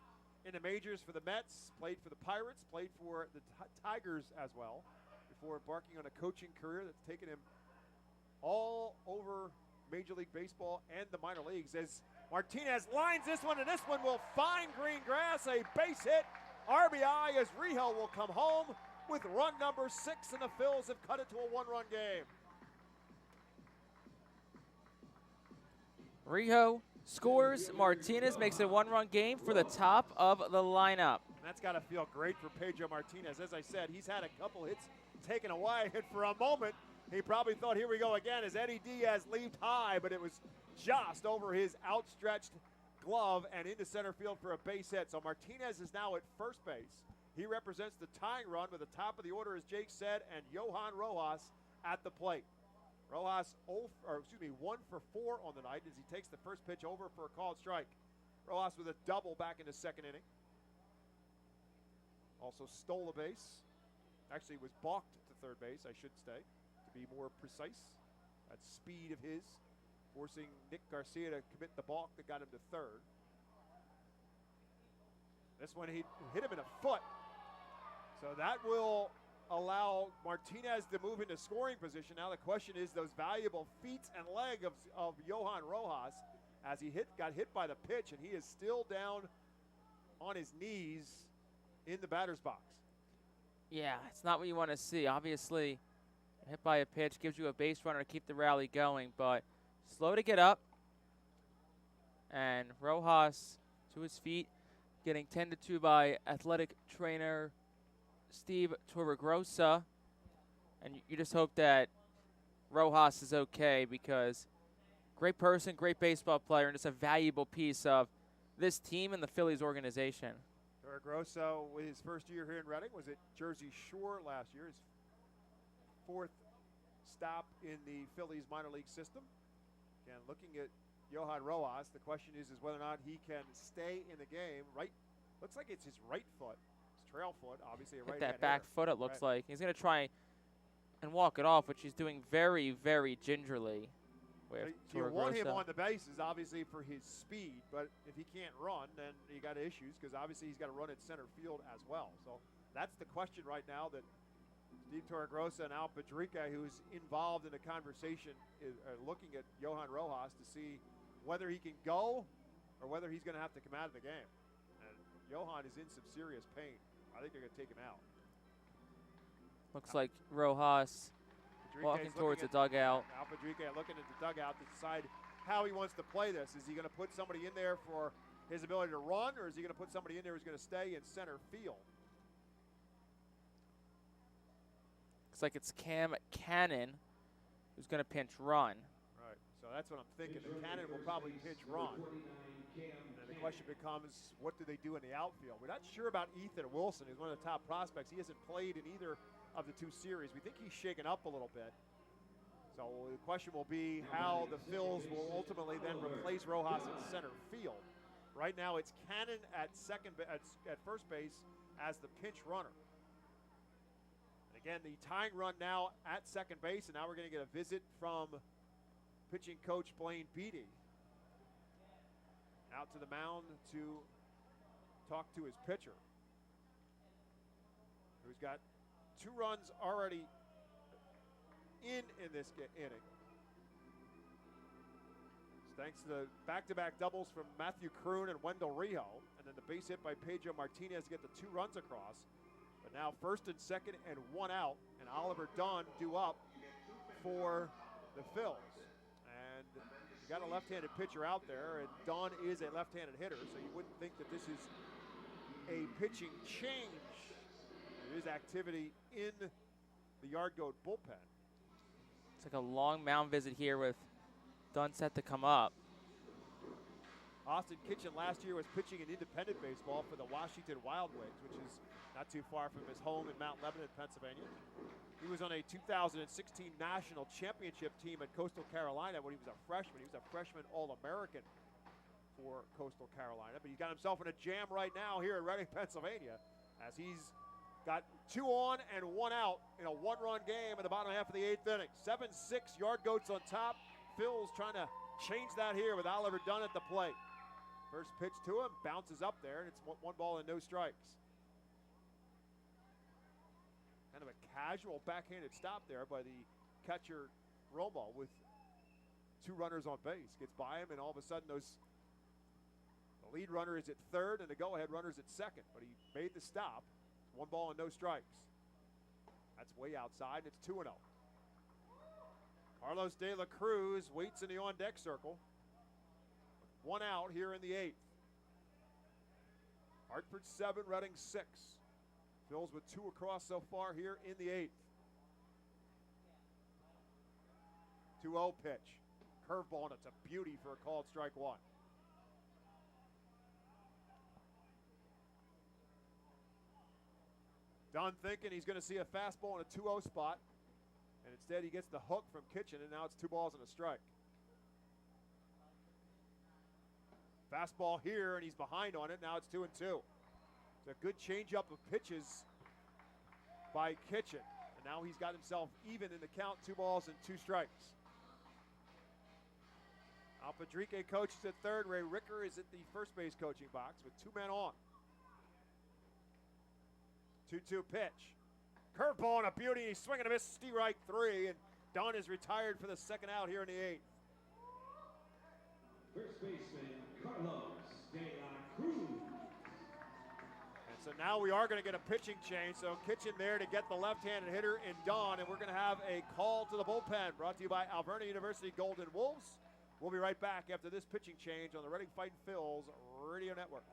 in the majors for the Mets, played for the Pirates, played for the Tigers as well, before embarking on a coaching career that's taken him all over Major League Baseball and the minor leagues. As Martinez lines this one, and this one will find green grass, a base hit, RBI, as Rijo will come home with run number 6, and the Phils have cut it to a 1-run game. Rijo scores, Martinez makes it a 1-run game for the top of the lineup. That's got to feel great for Pedro Martinez. As I said, he's had a couple hits taken away, and for a moment, he probably thought, here we go again, as Eddie Diaz leaped high, but it was just over his outstretched glove and into center field for a base hit. So Martinez is now at first base. He represents the tying run with the top of the order, as Jake said, and Johan Rojas at the plate. Rojas 1 for 4 on the night as he takes the first pitch over for a called strike. Rojas with a double back in the second inning. Also stole a base. Actually was balked to third base, I should say, to be more precise. That speed of his, forcing Nick Garcia to commit the balk that got him to third. This one, he hit him in a foot. So that will allow Martinez to move into scoring position. Now the question is those valuable feet and leg of Johan Rojas as he got hit by the pitch, and he is still down on his knees in the batter's box. Yeah, it's not what you want to see. Obviously, hit by a pitch gives you a base runner to keep the rally going, but slow to get up. And Rojas to his feet, getting 10-2 by athletic trainer Steve Torregrossa. And you just hope that Rojas is okay, because great person, great baseball player, and just a valuable piece of this team and the Phillies organization. Torregrossa, with his first year here in Reading, was at Jersey Shore last year, his 4th stop in the Phillies minor league system. Again, looking at Johan Rojas, the question is whether or not he can stay in the game. Right, looks like it's his right foot, his trail foot, obviously a right hand that back foot, it looks like. He's going to try and walk it off, which he's doing very, very gingerly. You want him on the bases, obviously, for his speed, but if he can't run, then you got issues, because obviously he's got to run at center field as well. So that's the question right now that Steve Torregrossa and Al Padrique, who's involved in the conversation, are looking at Johan Rojas to see whether he can go or whether he's going to have to come out of the game. And Johan is in some serious pain. I think they're going to take him out. Looks like Rojas walking towards the dugout. Al Padrique looking at the dugout to decide how he wants to play this. Is he going to put somebody in there for his ability to run, or is he going to put somebody in there who's going to stay in center field? Looks like it's Cam Cannon who's going to pinch run. Right, so that's what I'm thinking. The Cannon will probably pinch run. And the question becomes, what do they do in the outfield? We're not sure about Ethan Wilson, who's one of the top prospects. He hasn't played in either of the 2 series. We think he's shaken up a little bit. So the question will be how the Phils will ultimately then replace Rojas in center field. Right now it's Cannon at first base as the pinch runner. And again, the tying run now at second base, and now we're going to get a visit from pitching coach Blaine Beatty out to the mound to talk to his pitcher, who's got 2 runs already in this inning. thanks to the back-to-back doubles from Matthew Kroon and Wendell Rijo. And then the base hit by Pedro Martinez to get the 2 runs across. But now first and second and 1 out, and Oliver Dunn due up for the Phils. And you got a left-handed pitcher out there, and Dunn is a left-handed hitter, so you wouldn't think that this is a pitching change. There is activity in the Yard Goat bullpen. It's like a long mound visit here with Dunn set to come up. Austin Kitchen last year was pitching in independent baseball for the Washington Wild Wings, which is not too far from his home in Mount Lebanon, Pennsylvania. He was on a 2016 National Championship team at Coastal Carolina when he was a freshman. He was a freshman All-American for Coastal Carolina, but he's got himself in a jam right now here in Reading, Pennsylvania, as he's got 2 on and 1 out in a 1-run game in the bottom half of the 8th inning. 7-6, Yard Goats on top. Phil's trying to change that here with Oliver Dunn at the plate. First pitch to him, bounces up there, and it's 1 ball and no strikes. Kind of a casual backhanded stop there by the catcher Romo with 2 runners on base. Gets by him, and all of a sudden the lead runner is at third and the go-ahead runner is at second. But he made the stop. 1 ball and no strikes. That's way outside, and it's 2-0. Carlos De La Cruz waits in the on-deck circle. 1 out here in the 8th. Hartford 7, Reading 6. Phil's with 2 across so far here in the 8th. 2-0 pitch. Curveball, and it's a beauty for a called strike 1. Dunn thinking he's going to see a fastball in a 2-0 spot, and instead he gets the hook from Kitchen, and now it's 2 balls and a strike. Fastball here, and he's behind on it. Now it's 2-2. It's a good changeup of pitches by Kitchen, and now he's got himself even in the count, 2 balls and 2 strikes. Al Padrique coaches at third. Ray Ricker is at the first base coaching box with 2 men on. 2-2 pitch. Curveball and a beauty. He's swinging a miss. Strike 3, and Dunn is retired for the 2nd out here in the 8th. First baseman Carlos De La Cruz. And so now we are going to get a pitching change. So Kitchen there to get the left-handed hitter in Dunn, and we're going to have a call to the bullpen brought to you by Alverna University Golden Wolves. We'll be right back after this pitching change on the Reading Fightin' Phil's Radio Network.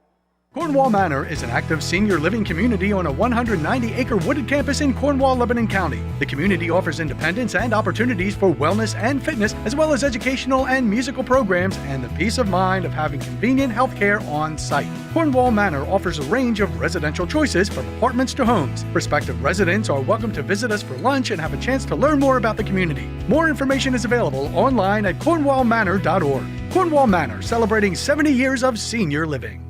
Cornwall Manor is an active senior living community on a 190-acre wooded campus in Cornwall, Lebanon County. The community offers independence and opportunities for wellness and fitness, as well as educational and musical programs, and the peace of mind of having convenient health care on site. Cornwall Manor offers a range of residential choices from apartments to homes. Prospective residents are welcome to visit us for lunch and have a chance to learn more about the community. More information is available online at cornwallmanor.org. Cornwall Manor, celebrating 70 years of senior living.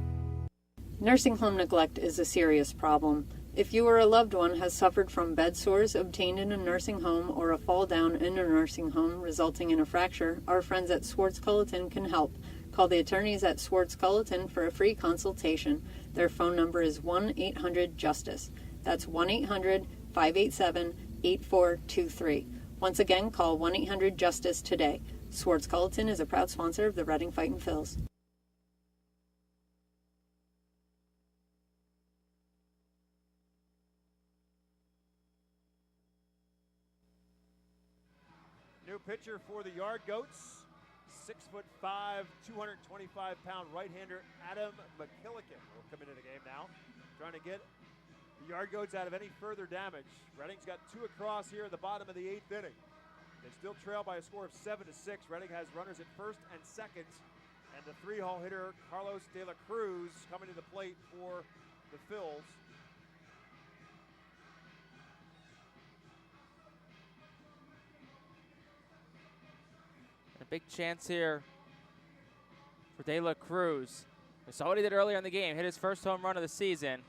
Nursing home neglect is a serious problem. If you or a loved one has suffered from bed sores obtained in a nursing home or a fall down in a nursing home resulting in a fracture, our friends at Swartz Culleton can help. Call the attorneys at Swartz Culleton for a free consultation. Their phone number is 1-800-JUSTICE. That's 1-800-587-8423. Once again, call 1-800-JUSTICE today. Swartz Culleton is a proud sponsor of the Reading Fightin' Phils. New pitcher for the Yard Goats, 6'5", 225-pound right-hander Adam McKillican will come into the game now, trying to get the Yard Goats out of any further damage. Reading's got 2 across here at the bottom of the 8th inning. They still trail by a score of 7-6. Reading has runners at first and second, and the 3-hole hitter Carlos De La Cruz coming to the plate for the Phils. A big chance here for De La Cruz. We saw what he did earlier in the game. Hit his first home run of the season.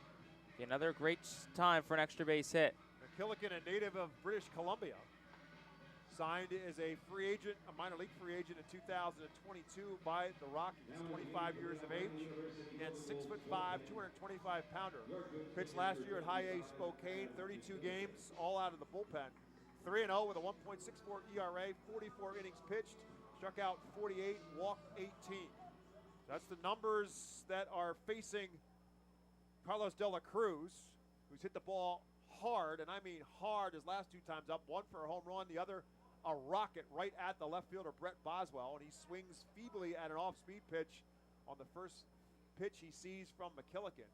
Be another great time for an extra base hit. McKillican, a native of British Columbia, signed as a free agent, a minor league free agent in 2022 by the Rockies. 25 years of age and 6'5", 225-pounder. Pitched last year at High A Spokane, 32 games, all out of the bullpen. 3-0 with a 1.64 ERA, 44 innings pitched, Struck out 48, walked 18. That's the numbers that are facing Carlos De La Cruz, who's hit the ball hard, and I mean hard his last two times up. One for a home run, the other a rocket right at the left fielder, Brett Boswell, and he swings feebly at an off-speed pitch on the first pitch he sees from McKillican.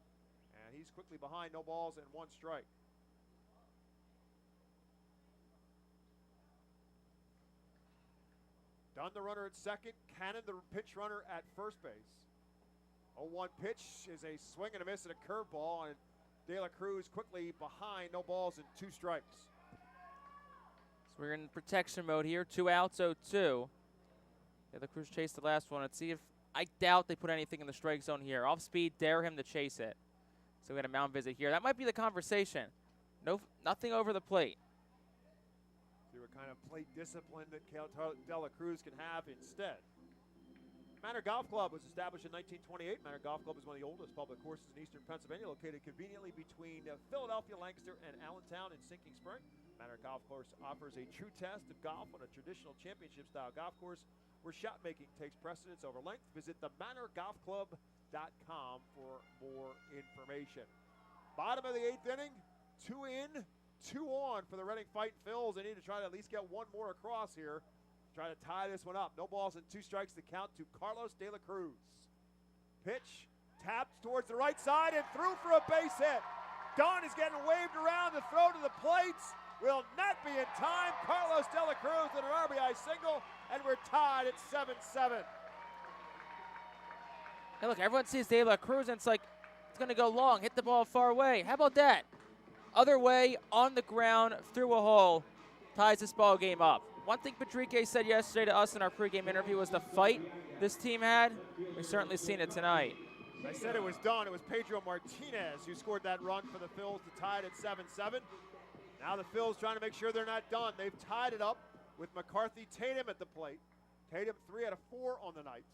And he's quickly behind, no balls and one strike. Dunn, the runner at second. Cannon, the pitch runner at first base. 0-1 pitch is a swing and a miss and a curveball, and De La Cruz quickly behind, no balls and two strikes. So we're in protection mode here. 2 outs, 0-2. De La Cruz chased the last one. Let's see if, I doubt they put anything in the strike zone here. Off speed, dare him to chase it. So we had a mound visit here. That might be the conversation. Nothing over the plate. See what kind of plate discipline that De La Cruz can have instead. Manor Golf Club was established in 1928. Manor Golf Club is one of the oldest public courses in eastern Pennsylvania, located conveniently between Philadelphia, Lancaster, and Allentown in Sinking Spring. Manor Golf Course offers a true test of golf on a traditional championship-style golf course where shot making takes precedence over length. Visit themanorgolfclub.com for more information. Bottom of the 8th inning, 2 in, 2 on for the Reading Fightin' Phils. They need to try to at least get one more across here. Try to tie this one up. No balls and 2 strikes to count to Carlos De La Cruz. Pitch tapped towards the right side and through for a base hit. Dunn is getting waved around. The throw to the plates will not be in time. Carlos De La Cruz with an RBI single, and we're tied at 7-7. Hey, look, everyone sees De La Cruz, and it's like, it's going to go long, hit the ball far away. How about that? Other way, on the ground, through a hole, ties this ball game up. One thing Patrique said yesterday to us in our pregame interview was the fight this team had. We've certainly seen it tonight. I said it was done. It was Pedro Martinez who scored that run for the Phils to tie it at 7-7. Now the Phils trying to make sure they're not done. They've tied it up with McCarthy Tatum at the plate. Tatum 3 out of 4 on the night.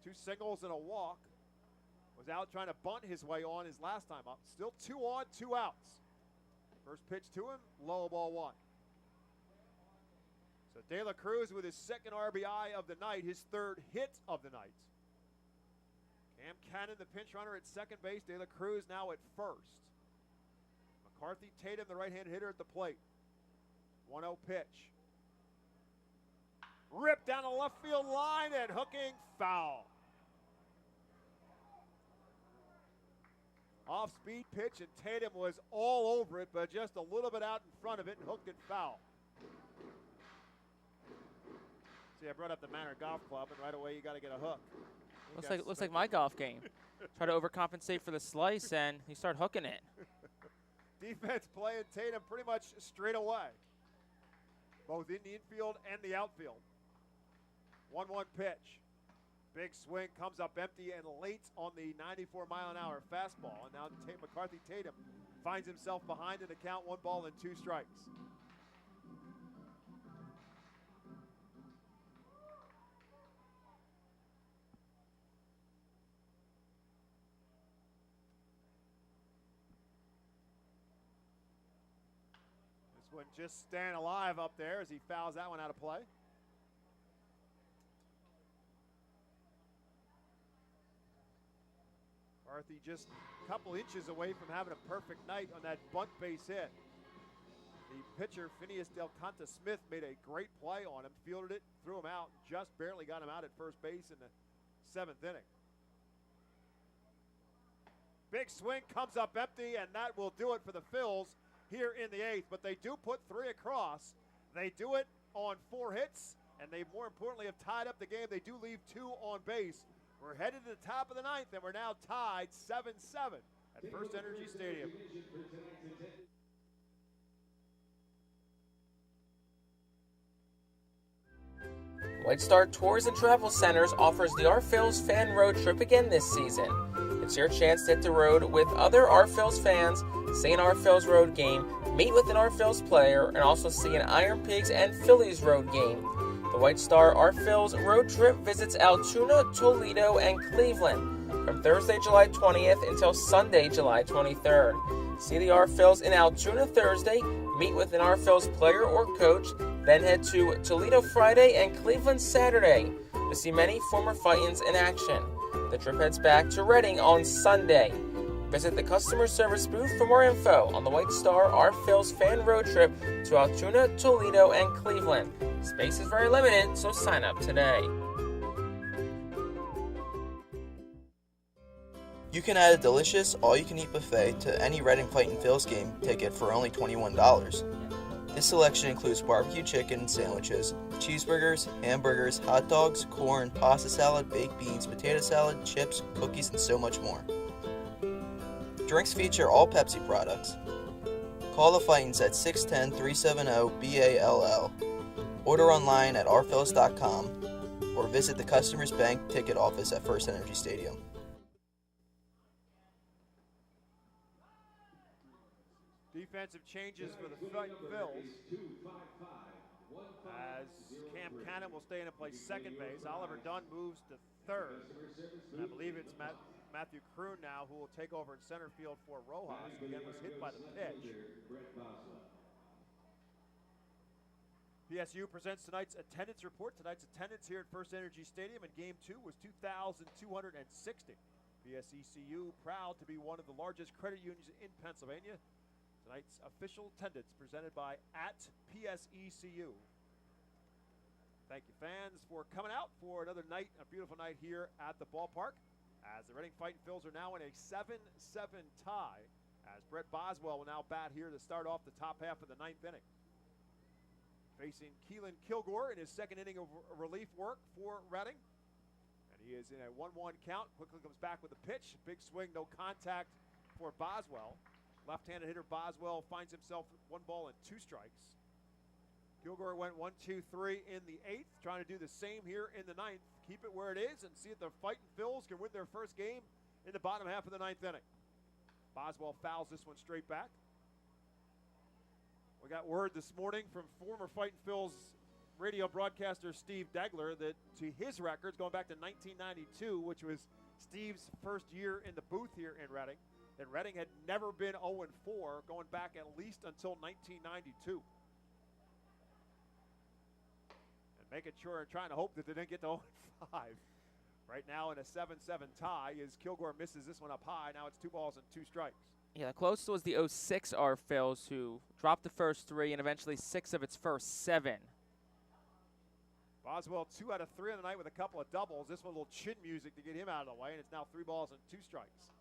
2 singles and a walk. Was out trying to bunt his way on his last time up. Still 2 on, 2 outs. First pitch to him, low ball 1. So De La Cruz with his 2nd RBI of the night, his 3rd hit of the night. Cam Cannon, the pinch runner at second base. De La Cruz now at first. McCarthy Tatum, the right-hand hitter at the plate. 1-0 pitch. Ripped down the left field line and hooking foul. Off-speed pitch, and Tatum was all over it, but just a little bit out in front of it and hooked it foul. See, I brought up the Manor Golf Club, and right away you got to get a hook. Looks like my golf game. Try to overcompensate for the slice, and you start hooking it. Defense playing Tatum pretty much straight away, both in the infield and the outfield. 1-1 pitch. Big swing, comes up empty and late on the 94-mile-an-hour fastball. And now McCarthy Tatum finds himself behind in the count, 1 ball and 2 strikes. This one just staying alive up there as he fouls that one out of play. McCarthy just a couple inches away from having a perfect night on that bunt base hit. The pitcher, Phineas Del Conta Smith, made a great play on him, fielded it, threw him out, just barely got him out at first base in the 7th inning. Big swing, comes up empty, and that will do it for the Phils here in the 8th. But they do put 3 across. They do it on 4 hits, and they more importantly have tied up the game. They do leave 2 on base. We're headed to the top of the 9th, and we're now tied 7-7 at FirstEnergy Stadium. White Star Tours and Travel Centers offers the Our Phils fan road trip again this season. It's your chance to hit the road with other Our Phils fans, see an Our Phils road game, meet with an Our Phils player, and also see an Iron Pigs and Phillies road game. The White Star Our Phils road trip visits Altoona, Toledo, and Cleveland from Thursday, July 20th until Sunday, July 23rd. See the Our Phils in Altoona Thursday, meet with an Our Phils player or coach, Then head to Toledo Friday and Cleveland Saturday to see many former Fightins in action. The trip heads back to Reading on Sunday. Visit the customer service booth for more info on the White Star Our Phil's fan road trip to Altoona, Toledo, and Cleveland. Space is very limited, so sign up today. You can add a delicious all-you-can-eat buffet to any Reading Fightin' Phil's game ticket for only $21. This selection includes barbecue chicken sandwiches, cheeseburgers, hamburgers, hot dogs, corn, pasta salad, baked beans, potato salad, chips, cookies, and so much more. Drinks feature all Pepsi products. Call the Fightins at 610-370-BALL. Order online at ourphillies.com or visit the Customers Bank ticket office at FirstEnergy Stadium. Defensive changes for the Fightin' Phils. As Cam Cannon will stay in and play second base. Oliver Dunn moves to third. And I believe it's Matthew Kroon now who will take over in center field for Rojas, who again was hit by the pitch. PSU presents tonight's attendance report. Tonight's attendance here at FirstEnergy Stadium in Game 2 was 2,260. PSECU proud to be one of the largest credit unions in Pennsylvania. Tonight's official attendance presented by @PSECU. Thank you, fans, for coming out for another night, a beautiful night here at the ballpark. As the Reading Fightin' Phils are now in a 7-7 tie, as Brett Boswell will now bat here to start off the top half of the ninth inning. Facing Keelan Kilgore in his second inning of relief work for Reading. And he is in a 1-1 count, quickly comes back with a pitch. Big swing, no contact for Boswell. Left-handed hitter Boswell finds himself 1 ball and 2 strikes. Kilgore went 1-2-3 in the 8th, trying to do the same here in the 9th. Keep it where it is and see if the Fightin' Phils can win their first game in the bottom half of the 9th inning. Boswell fouls this one straight back. We got word this morning from former Fightin' Phils radio broadcaster Steve Degler that to his records, going back to 1992, which was Steve's first year in the booth here in Reading, that Reading had never been 0-4 going back at least until 1992. And making sure and trying to hope that they didn't get to 0-5. Right now in a 7-7 tie as Kilgore misses this one up high. Now it's 2 balls and 2 strikes. Yeah, the closest was the 06 Our Phils, who dropped the first 3 and eventually 6 of its first 7. Boswell 2 out of 3 on the night with a couple of doubles. This one a little chin music to get him out of the way, and it's now 3 balls and 2 strikes.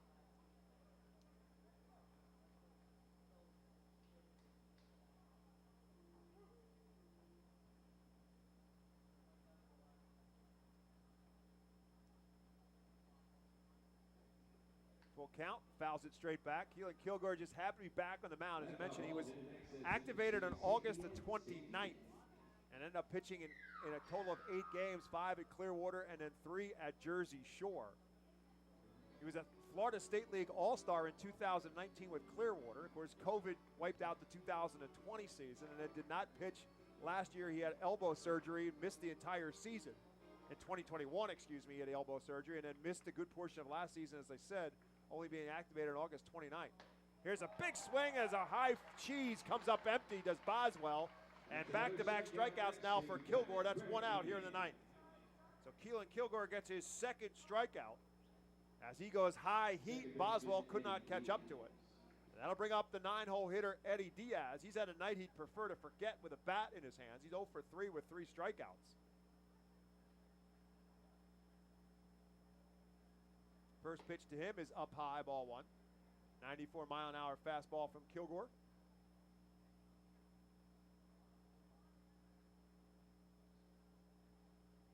Full count, fouls it straight back. Keelan Kilgore just happened to be back on the mound. As I mentioned, he was activated on August the 29th and ended up pitching in a total of 8 games, 5 at Clearwater and then 3 at Jersey Shore. He was a Florida State League All-Star in 2019 with Clearwater. Of course, COVID wiped out the 2020 season and then did not pitch last year. He had elbow surgery and missed the entire season. In 2021, he had elbow surgery and then missed a good portion of last season, as I said, only being activated on August 29th. Here's a big swing as a high cheese comes up empty, does Boswell. And back-to-back strikeouts now for Kilgore. That's 1 out here in the 9th. So Keelan Kilgore gets his second strikeout. As he goes high heat, Boswell could not catch up to it. And that'll bring up the 9-hole hitter, Eddie Diaz. He's had a night he'd prefer to forget with a bat in his hands. He's 0 for 3 with 3 strikeouts. First pitch to him is up high, ball 1. 94-mile-an-hour fastball from Kilgore.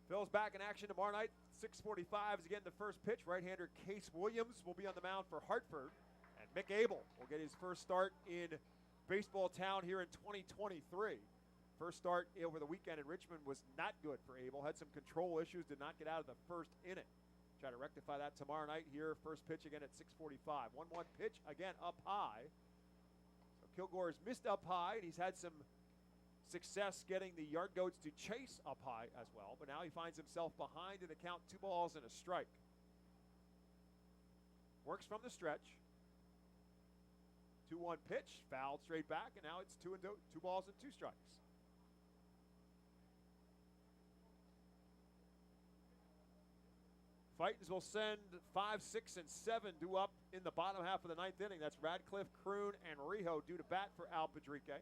Phil's back in action tomorrow night. 6:45 is again the first pitch. Right-hander Case Williams will be on the mound for Hartford. And Mick Abel will get his first start in baseball town here in 2023. First start over the weekend in Richmond was not good for Abel. Had some control issues, did not get out of the first inning. Try to rectify that tomorrow night here. First pitch again at 6:45. 1-1 pitch again up high. So Kilgore's missed up high, and he's had some success getting the Yard Goats to chase up high as well. But now he finds himself behind in the count, 2 balls and a strike. Works from the stretch. 2-1 pitch, fouled straight back, and now it's 2 balls and 2 strikes. Fightins will send 5, 6, and 7 due up in the bottom half of the ninth inning. That's Radcliffe, Kroon, and Rijo due to bat for Al Padrique.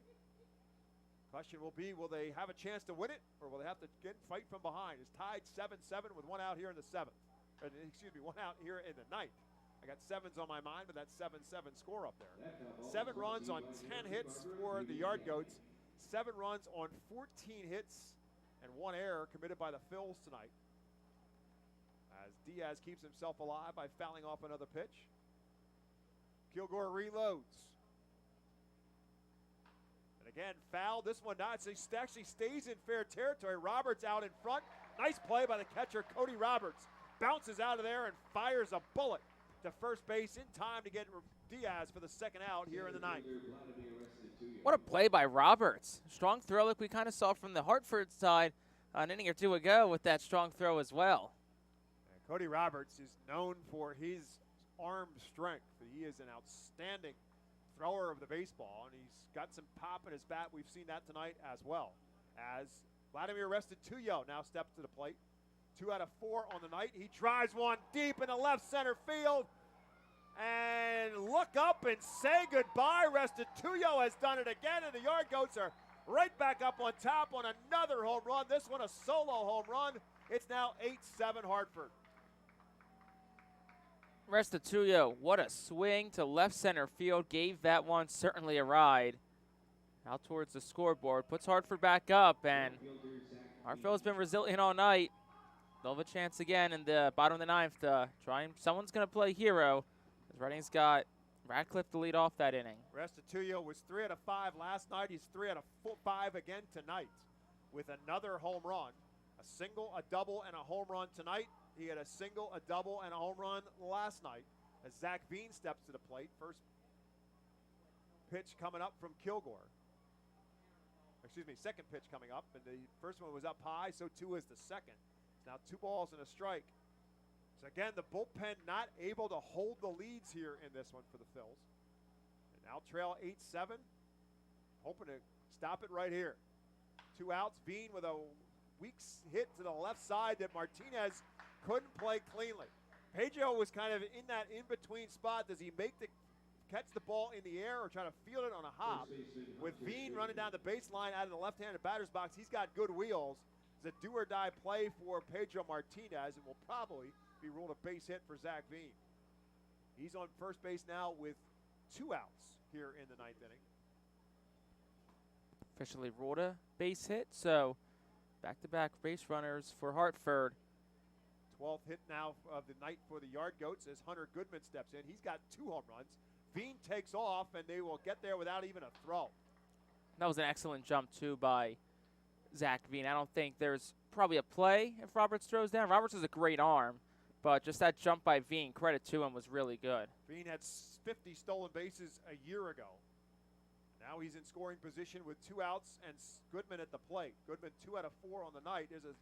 Question will be, will they have a chance to win it, or will they have to fight from behind? It's tied 7-7 with 1 out here in the 7th. Excuse me, 1 out here in the 9th. I got 7s on my mind, but that's 7-7 score up there. 7 runs on 10 hits for the Yard Goats. 7 runs on 14 hits and 1 error committed by the Phils tonight. As Diaz keeps himself alive by fouling off another pitch. Kilgore reloads. And again, foul. This one not. So he actually stays in fair territory. Roberts out in front. Nice play by the catcher, Cody Roberts. Bounces out of there and fires a bullet to first base in time to get Diaz for the 2nd out here in the 9th. What a play by Roberts. Strong throw like we kind of saw from the Hartford side an inning or 2 ago with that strong throw as well. And Cody Roberts is known for his arm strength. He is an outstanding thrower of the baseball, and he's got some pop in his bat. We've seen that tonight as well. As Vladimir Restituyo now steps to the plate. 2 out of 4 on the night. He drives one deep in the left center field. And look up and say goodbye. Restituyo has done it again, and the Yard Goats are right back up on top on another home run. This one a solo home run. It's now 8-7 Hartford. Restituyo, what a swing to left center field. Gave that one certainly a ride. Out towards the scoreboard. Puts Hartford back up, and Hartfield's been resilient all night. They'll have a chance again in the bottom of the 9th to try and someone's going to play hero. As Reading's got Radcliffe to lead off that inning. Restituyo was 3 out of 5 last night. He's 3 out of 5 again tonight with another home run. A single, a double, and a home run tonight. He had a single, a double, and a home run last night as Zach Bean steps to the plate. First pitch coming up from Kilgore. Excuse me, second pitch coming up, and the first one was up high, so too is the second. Now 2 balls and a strike. So again, the bullpen not able to hold the leads here in this one for the Phils. And now trail 8-7, hoping to stop it right here. 2 outs, Bean with a weak hit to the left side that Martinez couldn't play cleanly. Pedro was kind of in that in-between spot. Does he catch the ball in the air or try to field it on a hop? With Bean running down the baseline out of the left-handed batter's box, he's got good wheels. It's a do-or-die play for Pedro Martinez and will probably be ruled a base hit for Zach Bean. He's on first base now with 2 outs here in the 9th inning. Officially ruled a base hit, so back-to-back base runners for Hartford. 12th hit now of the night for the Yard Goats as Hunter Goodman steps in. He's got 2 home runs. Bean takes off, and they will get there without even a throw. That was an excellent jump, too, by Zach Bean. I don't think there's probably a play if Roberts throws down. Roberts has a great arm, but just that jump by Bean, credit to him, was really good. Bean had 50 stolen bases a year ago. Now he's in scoring position with 2 outs and Goodman at the plate. Goodman 2 out of 4 on the night. There's a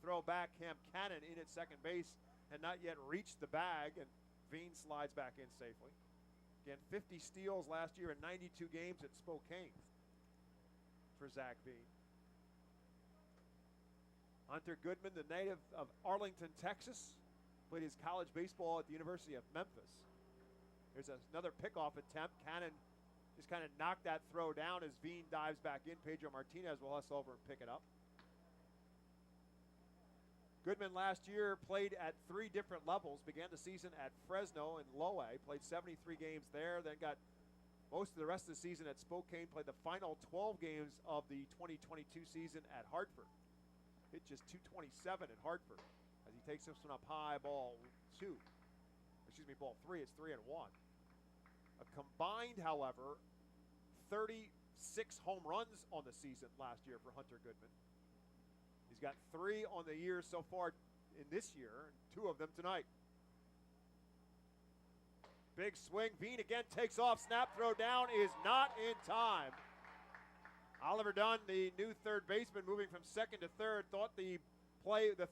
throw back. Cam Cannon in at second base and not yet reached the bag, and Bean slides back in safely. Again, 50 steals last year in 92 games at Spokane for Zach Bean. Hunter Goodman, the native of Arlington, Texas, played his college baseball at the University of Memphis. Here's another pickoff attempt. Cannon just kind of knocked that throw down as Bean dives back in. Pedro Martinez will hustle over and pick it up. Goodman last year played at 3 different levels. Began the season at Fresno and Lowe. Played 73 games there. Then got most of the rest of the season at Spokane. Played the final 12 games of the 2022 season at Hartford. Hit just .227 at Hartford as he takes this one up high, ball 3. It's 3-1. A combined, however, 36 home runs on the season last year for Hunter Goodman. He's got 3 on the year so far in this year, and 2 of them tonight. Big swing. Bean again takes off. Snap throw down is not in time. Oliver Dunn, the new third baseman, moving from second to third, thought the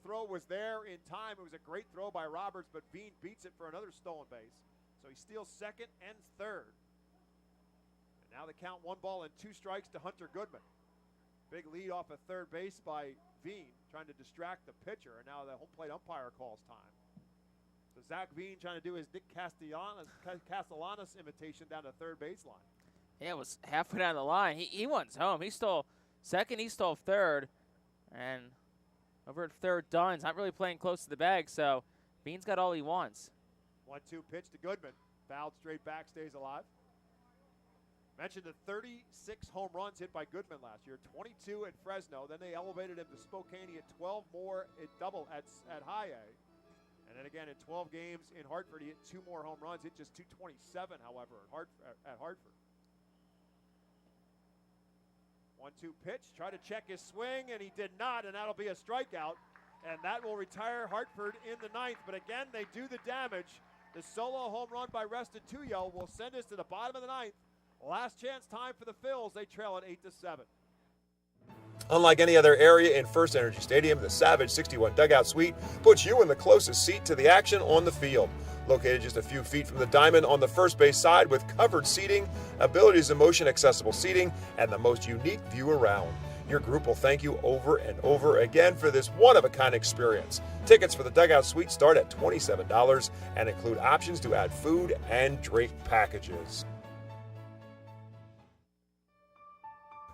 throw was there in time. It was a great throw by Roberts, but Bean beats it for another stolen base. So he steals second and third. And now the count 1 ball and 2 strikes to Hunter Goodman. Big lead off of third base by Bean, trying to distract the pitcher, and now the home plate umpire calls time. So Zach Veen trying to do his Nick Castellanos imitation down the third baseline. Yeah, it was halfway down the line. He went home. He stole second, he stole third. And over at third, Dunn's not really playing close to the bag, so Bean's got all he wants. 1-2 pitch to Goodman. Fouled straight back, stays alive. Mentioned the 36 home runs hit by Goodman last year, 22 at Fresno. Then they elevated him to Spokane. He had 12 more at high A. And then again in 12 games in Hartford, he hit 2 more home runs, hit just 227, however, at Hartford. 1-2 pitch, try to check his swing, and he did not, and that'll be a strikeout. And that will retire Hartford in the 9th. But again, they do the damage. The solo home run by Restituyo will send us to the bottom of the 9th. Last chance time for the Phils. They trail at 8-7. Unlike any other area in FirstEnergy Stadium, the Savage 61 Dugout Suite puts you in the closest seat to the action on the field. Located just a few feet from the diamond on the first base side with covered seating, abilities of motion accessible seating, and the most unique view around. Your group will thank you over and over again for this one-of-a-kind experience. Tickets for the Dugout Suite start at $27 and include options to add food and drink packages.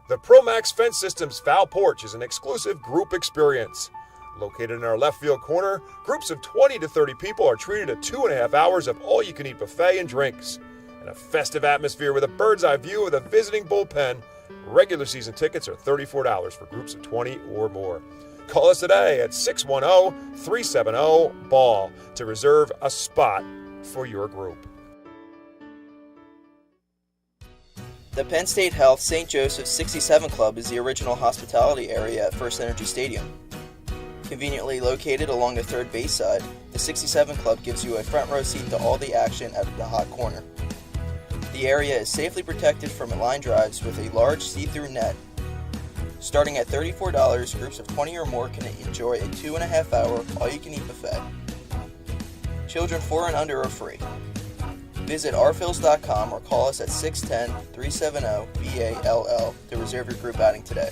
The ProMax Fence Systems Foul Porch is an exclusive group experience. Located in our left field corner, groups of 20 to 30 people are treated to 2.5 hours of all-you-can-eat buffet and drinks. In a festive atmosphere with a bird's-eye view of the visiting bullpen, regular season tickets are $34 for groups of 20 or more. Call us today at 610-370-BALL to reserve a spot for your group. The Penn State Health St. Joseph's 67 Club is the original hospitality area at FirstEnergy Stadium. Conveniently located along the third base side, the 67 Club gives you a front row seat to all the action at the hot corner. The area is safely protected from line drives with a large see-through net. Starting at $34, groups of 20 or more can enjoy a 2.5-hour all-you-can-eat buffet. Children 4 and under are free. Visit rphils.com or call us at 610-370-BALL to reserve your group outing today.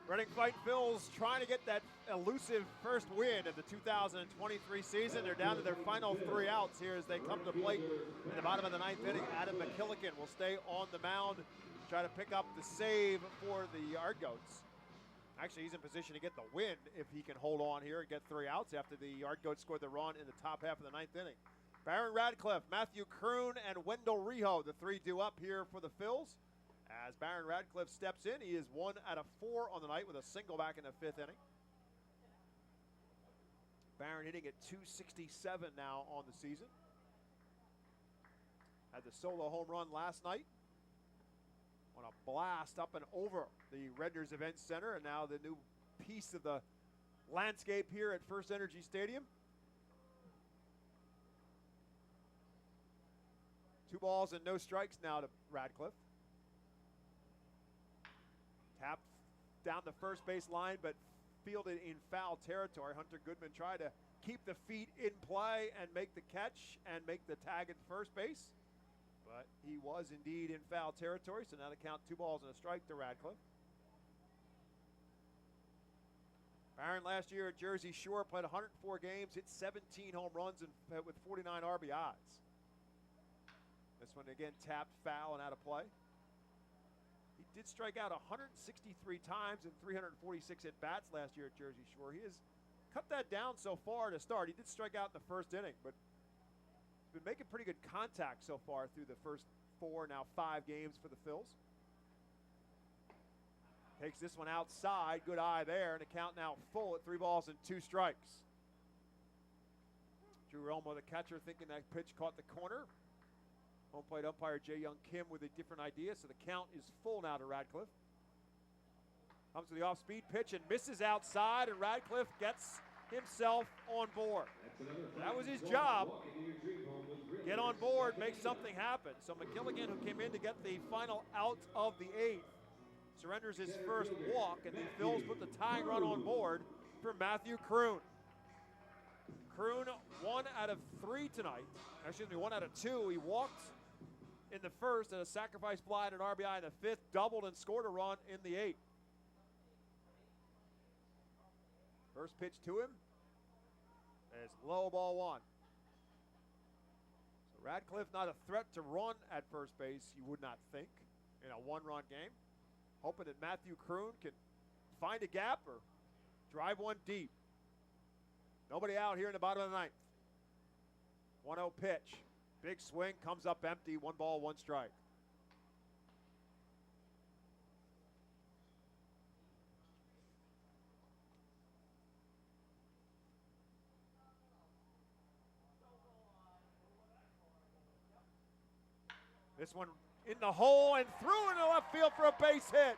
Reading Fightin Phillies trying to get that elusive first win of the 2023 season. They're down to their final 3 outs here as they come to plate in the bottom of the 9th inning. Adam McKillican will stay on the mound, try to pick up the save for the Yardgoats. Actually, he's in position to get the win if he can hold on here and get 3 outs after the Yardgoats scored the run in the top half of the 9th inning. Baron Radcliffe, Matthew Kroon, and Wendell Rijo, the 3 due up here for the Phils. As Baron Radcliffe steps in, he is 1 out of 4 on the night with a single back in the 5th inning. Baron hitting at .267 now on the season. Had the solo home run last night on a blast up and over the Redners Event Center, and now the new piece of the landscape here at FirstEnergy Stadium. 2 balls and no strikes now to Radcliffe. Tapped down the first base line, but fielded in foul territory. Hunter Goodman tried to keep the feet in play and make the catch and make the tag at first base. But he was indeed in foul territory, so now the count 2 balls and a strike to Radcliffe. Barron last year at Jersey Shore played 104 games, hit 17 home runs and with 49 RBIs. This one again tapped foul and out of play. He did strike out 163 times and 346 at-bats last year at Jersey Shore. He has cut that down so far to start. He did strike out in the first inning, but he's been making pretty good contact so far through the first 4, now 5 games for the Phils. Takes this one outside, good eye there, and the count now full at 3 balls and 2 strikes. Drew Romo, the catcher, thinking that pitch caught the corner. Home plate umpire Jay Young Kim with a different idea, so the count is full now to Radcliffe. Comes to the off-speed pitch and misses outside, and Radcliffe gets himself on board. That was his job. Get on board, make something happen. So McKilligan, who came in to get the final out of the 8th, surrenders his first walk, and the Phils put the tying run on board for Matthew Kroon. Kroon 1 out of 3 tonight. Excuse me, 1 out of 2. He walked in the first and a sacrifice fly and an RBI in the 5th, doubled and scored a run in the 8th. First pitch to him. It's low, ball one. So Radcliffe not a threat to run at first base, you would not think, in a one-run game. Hoping that Matthew Kroon can find a gap or drive one deep. Nobody out here in the bottom of the ninth. 1-0 pitch. Big swing, comes up empty. 1 ball, 1 strike. This one in the hole and through into left field for a base hit.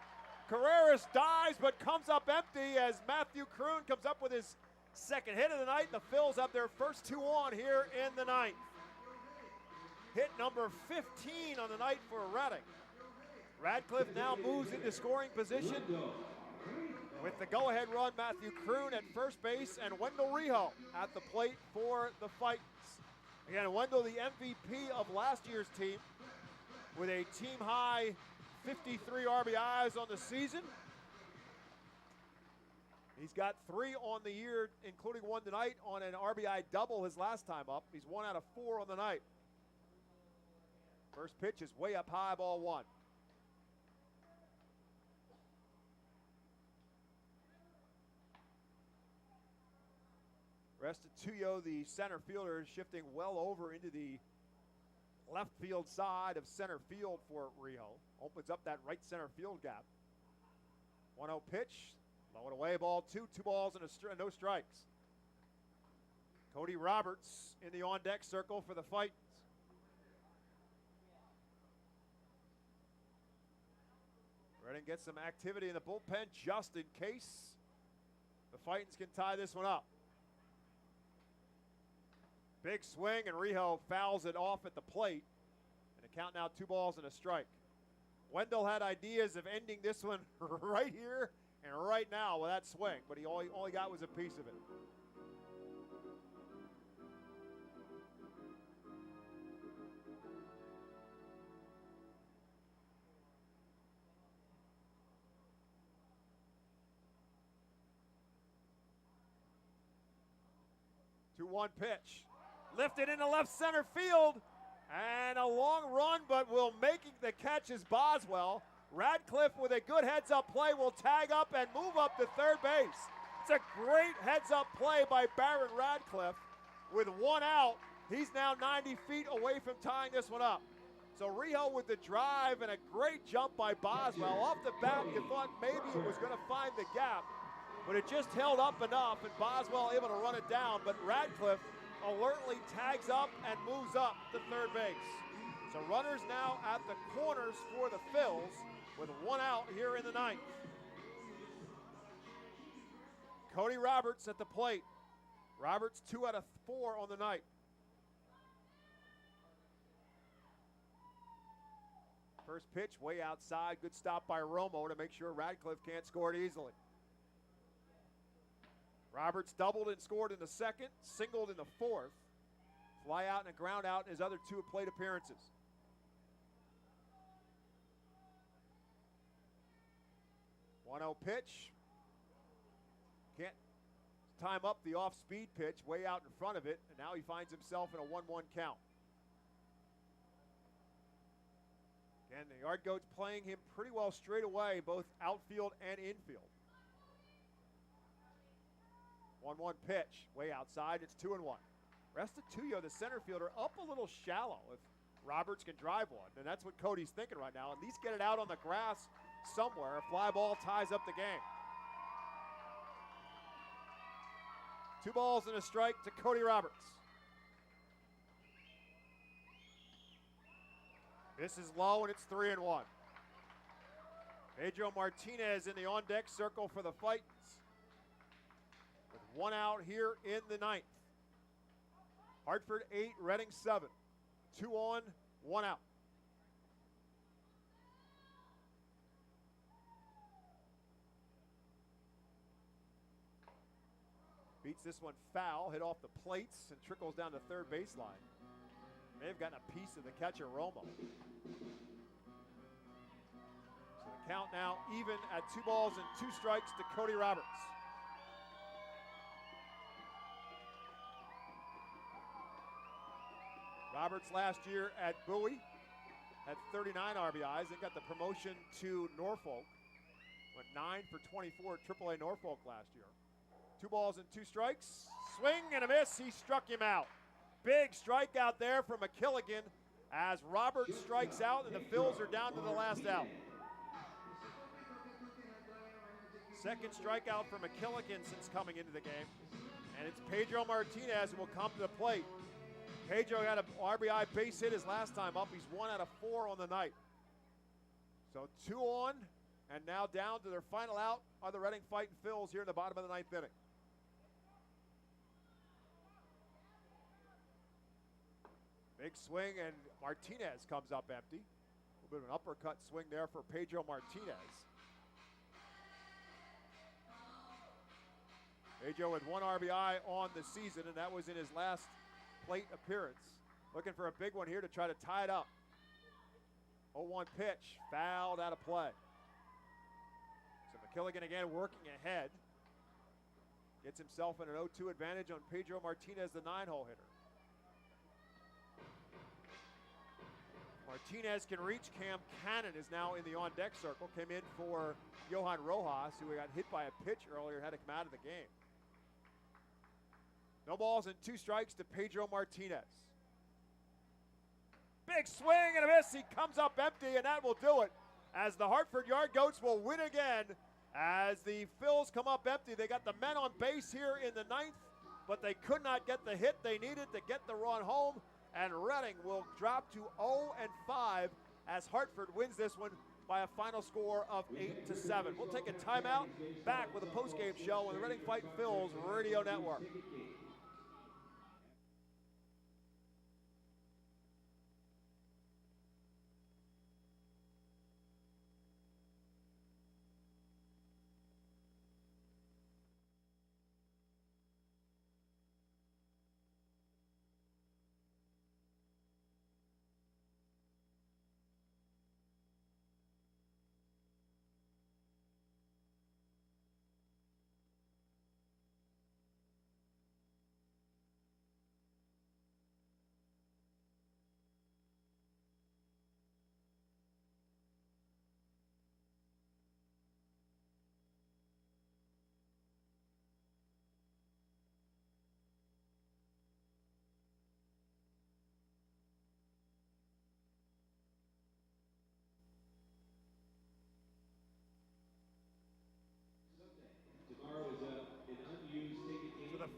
Carreras dives but comes up empty as Matthew Kroon comes up with his second hit of the night. The Phils have their first 2 on here in the ninth. Hit number 15 on the night for Reading. Radcliffe now moves into scoring position with the go-ahead run. Matthew Kroon at first base and Wendell Rijo at the plate for the Fightins. Again, Wendell, the MVP of last year's team, with a team-high 53 RBIs on the season. He's got 3 on the year, including 1 tonight on an RBI double his last time up. He's 1 out of 4 on the night. First pitch is way up high, ball 1. Restituyo, the center fielder, is shifting well over into the left field side of center field for Rijo. Opens up that right center field gap. 1-0 pitch. Low and away, ball 2. 2 balls and no strikes. Cody Roberts in the on-deck circle for the Fightins. Reading gets some activity in the bullpen just in case the Fightins can tie this one up. Big swing, and Rijo fouls it off at the plate. And the count now 2 balls and a strike. Wendell had ideas of ending this one right here and right now with that swing, but he only got was a piece of it. Two 2-1 pitch. Lifted into left center field. And a long run, but will making the catch is Boswell. Radcliffe with a good heads-up play will tag up and move up to third base. It's a great heads-up play by Barron Radcliffe. With 1 out, he's now 90 feet away from tying this one up. So Rijo with the drive and a great jump by Boswell. Off the bat, you thought maybe it was going to find the gap, but it just held up enough, and Boswell able to run it down. But Radcliffe alertly tags up and moves up to third base. So runners now at the corners for the Phils with 1 out here in the ninth. Cody Roberts at the plate. Roberts 2 out of 4 on the night. First pitch way outside. Good stop by Romo to make sure Radcliffe can't score it easily. Roberts doubled and scored in the second, singled in the fourth. Fly out and a ground out in his other 2 plate appearances. One-0 pitch. Can't time up the off-speed pitch, way out in front of it, and now he finds himself in a 1-1 count. Again, the yard goat's playing him pretty well straight away, both outfield and infield. 1-1 pitch, way outside, it's 2-1. Restituyo, the center fielder, up a little shallow if Roberts can drive one, and that's what Cody's thinking right now. At least get it out on the grass somewhere. A fly ball ties up the game. 2 balls and a strike to Cody Roberts. This is low, and it's 3-1. Pedro Martinez in the on-deck circle for the Fightins. With 1 out here in the ninth. Hartford 8, Reading 7. 2 on, 1 out. Beats this one foul, hit off the plates and trickles down the third baseline. May have gotten a piece of the catcher, Romo. So the count now even at 2 balls and 2 strikes to Cody Roberts. Roberts last year at Bowie had 39 RBIs and got the promotion to Norfolk. Went 9 for 24 at AAA Norfolk last year. 2 balls and 2 strikes. Swing and a miss. He struck him out. Big strikeout there from McKilligan as Roberts strikes out and the Phils are down to the last out. Second strikeout for McKilligan since coming into the game. And it's Pedro Martinez who will come to the plate. Pedro had an RBI base hit his last time up. He's 1 out of 4 on the night. So 2 on, and now down to their final out are the Reading Fightin' Phils here in the bottom of the 9th inning. Big swing, and Martinez comes up empty. A little bit of an uppercut swing there for Pedro Martinez. Pedro with 1 RBI on the season, and that was in his last plate appearance. Looking for a big one here to try to tie it up. 0-1 pitch, fouled out of play. So McKilligan again working ahead. Gets himself in an 0-2 advantage on Pedro Martinez, the 9-hole hitter. Martinez can reach. Cam Cannon is now in the on-deck circle. Came in for Johan Rojas, who got hit by a pitch earlier and had to come out of the game. No balls and 2 strikes to Pedro Martinez. Big swing and a miss. He comes up empty, and that will do it. As the Hartford Yard Goats will win again. As the Phils come up empty, they got the men on base here in the 9th, but they could not get the hit they needed to get the run home. And Reading will drop to 0-5 as Hartford wins this one by a final score of 8-7. We'll take a timeout. Back with a postgame show on the Reading Fightin' Phils Radio Network.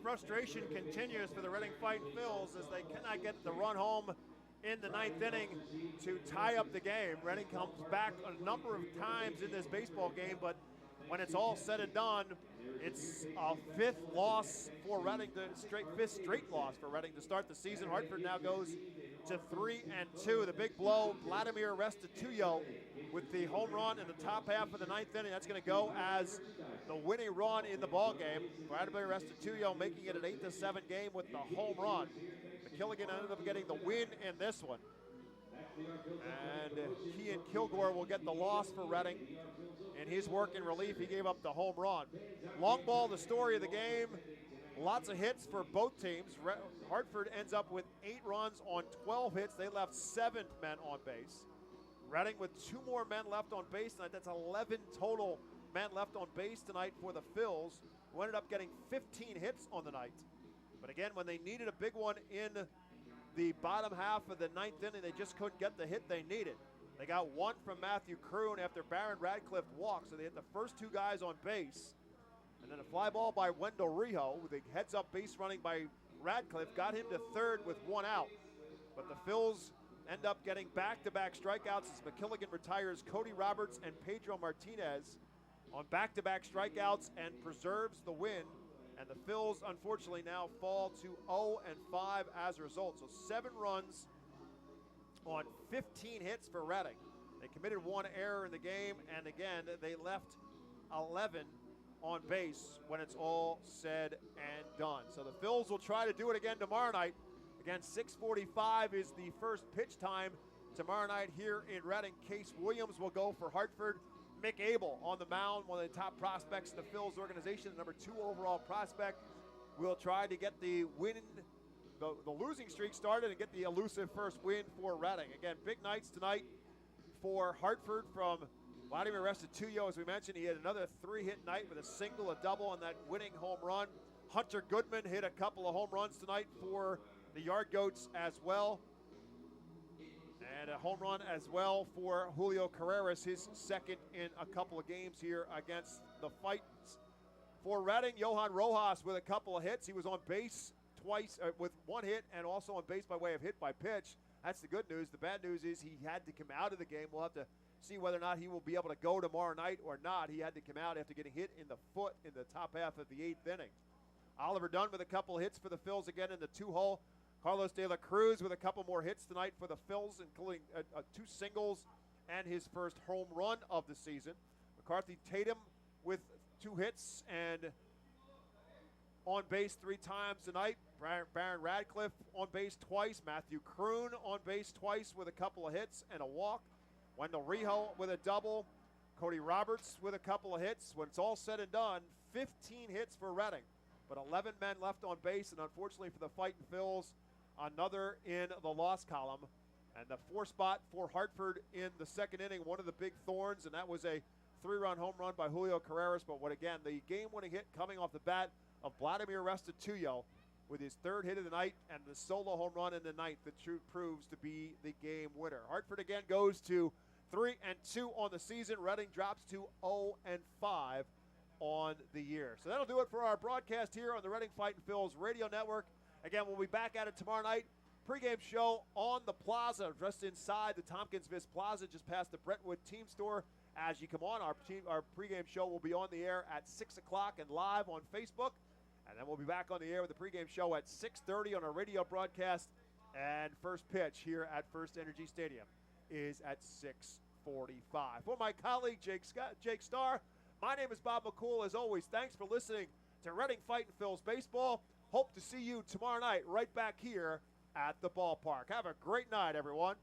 Frustration continues for the Reading Fightin' Phils as they cannot get the run home in the 9th inning to tie up the game. Reading comes back a number of times in this baseball game, but when it's all said and done, it's a 5th loss for Reading, fifth straight loss for Reading to start the season. Hartford now goes to 3-2. The big blow, Vladimir Restituyo with the home run in the top half of the 9th inning. That's going to go as the winning run in the ball game. Vladimir Restituyo making it an 8-7 game with the home run. McKilligan ended up getting the win in this one. And Kean Kilgore will get the loss for Reading. In his work in relief, he gave up the home run. Long ball, the story of the game. Lots of hits for both teams. Hartford ends up with 8 runs on 12 hits. They left 7 men on base. Reading with 2 more men left on base tonight. That's 11 total men left on base tonight for the Phils, who ended up getting 15 hits on the night. But again, when they needed a big one in the bottom half of the 9th inning, they just couldn't get the hit they needed. They got 1 from Matthew Kroon after Baron Radcliffe walked, so they hit the first 2 guys on base. And then a fly ball by Wendell Rijo with a heads-up base running by Radcliffe got him to third with 1 out. But the Phils end up getting back-to-back strikeouts as McKilligan retires Cody Roberts and Pedro Martinez on back-to-back strikeouts and preserves the win. And the Phils, unfortunately, now fall to 0-5 as a result. So 7 runs on 15 hits for Reading. They committed 1 error in the game, and again, they left 11 on base when it's all said and done. So the Phils will try to do it again tomorrow night. Again, 6:45 is the first pitch time tomorrow night here in Reading. Case Williams will go for Hartford. Mick Abel on the mound, one of the top prospects in the Phils organization, the number 2 overall prospect, will try to get the the losing streak started and get the elusive first win for Reading. Again, big nights tonight for Hartford from Vladimir Restituyo. As we mentioned, he had another 3-hit night with a single, a double, and that winning home run. Hunter Goodman hit a couple of home runs tonight for the Yard Goats as well. And a home run as well for Julio Carreras, his second in a couple of games here against the Fightins. For Reading, Johan Rojas with a couple of hits. He was on base twice with one hit and also on base by way of hit by pitch. That's the good news. The bad news is he had to come out of the game. We'll have to see whether or not he will be able to go tomorrow night or not. He had to come out after getting hit in the foot in the top half of the 8th inning. Oliver Dunn with a couple of hits for the Phils again in the 2-hole. Carlos De La Cruz with a couple more hits tonight for the Phils, including 2 singles and his first home run of the season. McCarthy Tatum with 2 hits and on base 3 times tonight. Baron Radcliffe on base twice. Matthew Kroon on base twice with a couple of hits and a walk. Wendell Rijo with a double. Cody Roberts with a couple of hits. When it's all said and done, 15 hits for Reading, but 11 men left on base, and unfortunately for the Fightin' Phils, another in the loss column. And the 4 spot for Hartford in the second inning, one of the big thorns, and that was a 3-run home run by Julio Carreras. But what again, the game-winning hit coming off the bat of Vladimir Restituyo with his 3rd hit of the night and the solo home run in the 9th that proves to be the game winner. Hartford again goes to 3-2 on the season. Reading drops to 0-5 on the year. So that'll do it for our broadcast here on the Reading Fightin' Phils radio network. Again, we'll be back at it tomorrow night. Pregame show on the plaza, just inside the Tompkins Vis Plaza, just past the Brentwood Team Store. As you come on, our pregame show will be on the air at 6 o'clock and live on Facebook. And then we'll be back on the air with the pregame show at 6:30 on our radio broadcast. And first pitch here at FirstEnergy Stadium is at 6:45. For my colleague, Jake Starr, my name is Bob McCool. As always, thanks for listening to Reading Fightin' Phils Baseball. Hope to see you tomorrow night right back here at the ballpark. Have a great night, everyone.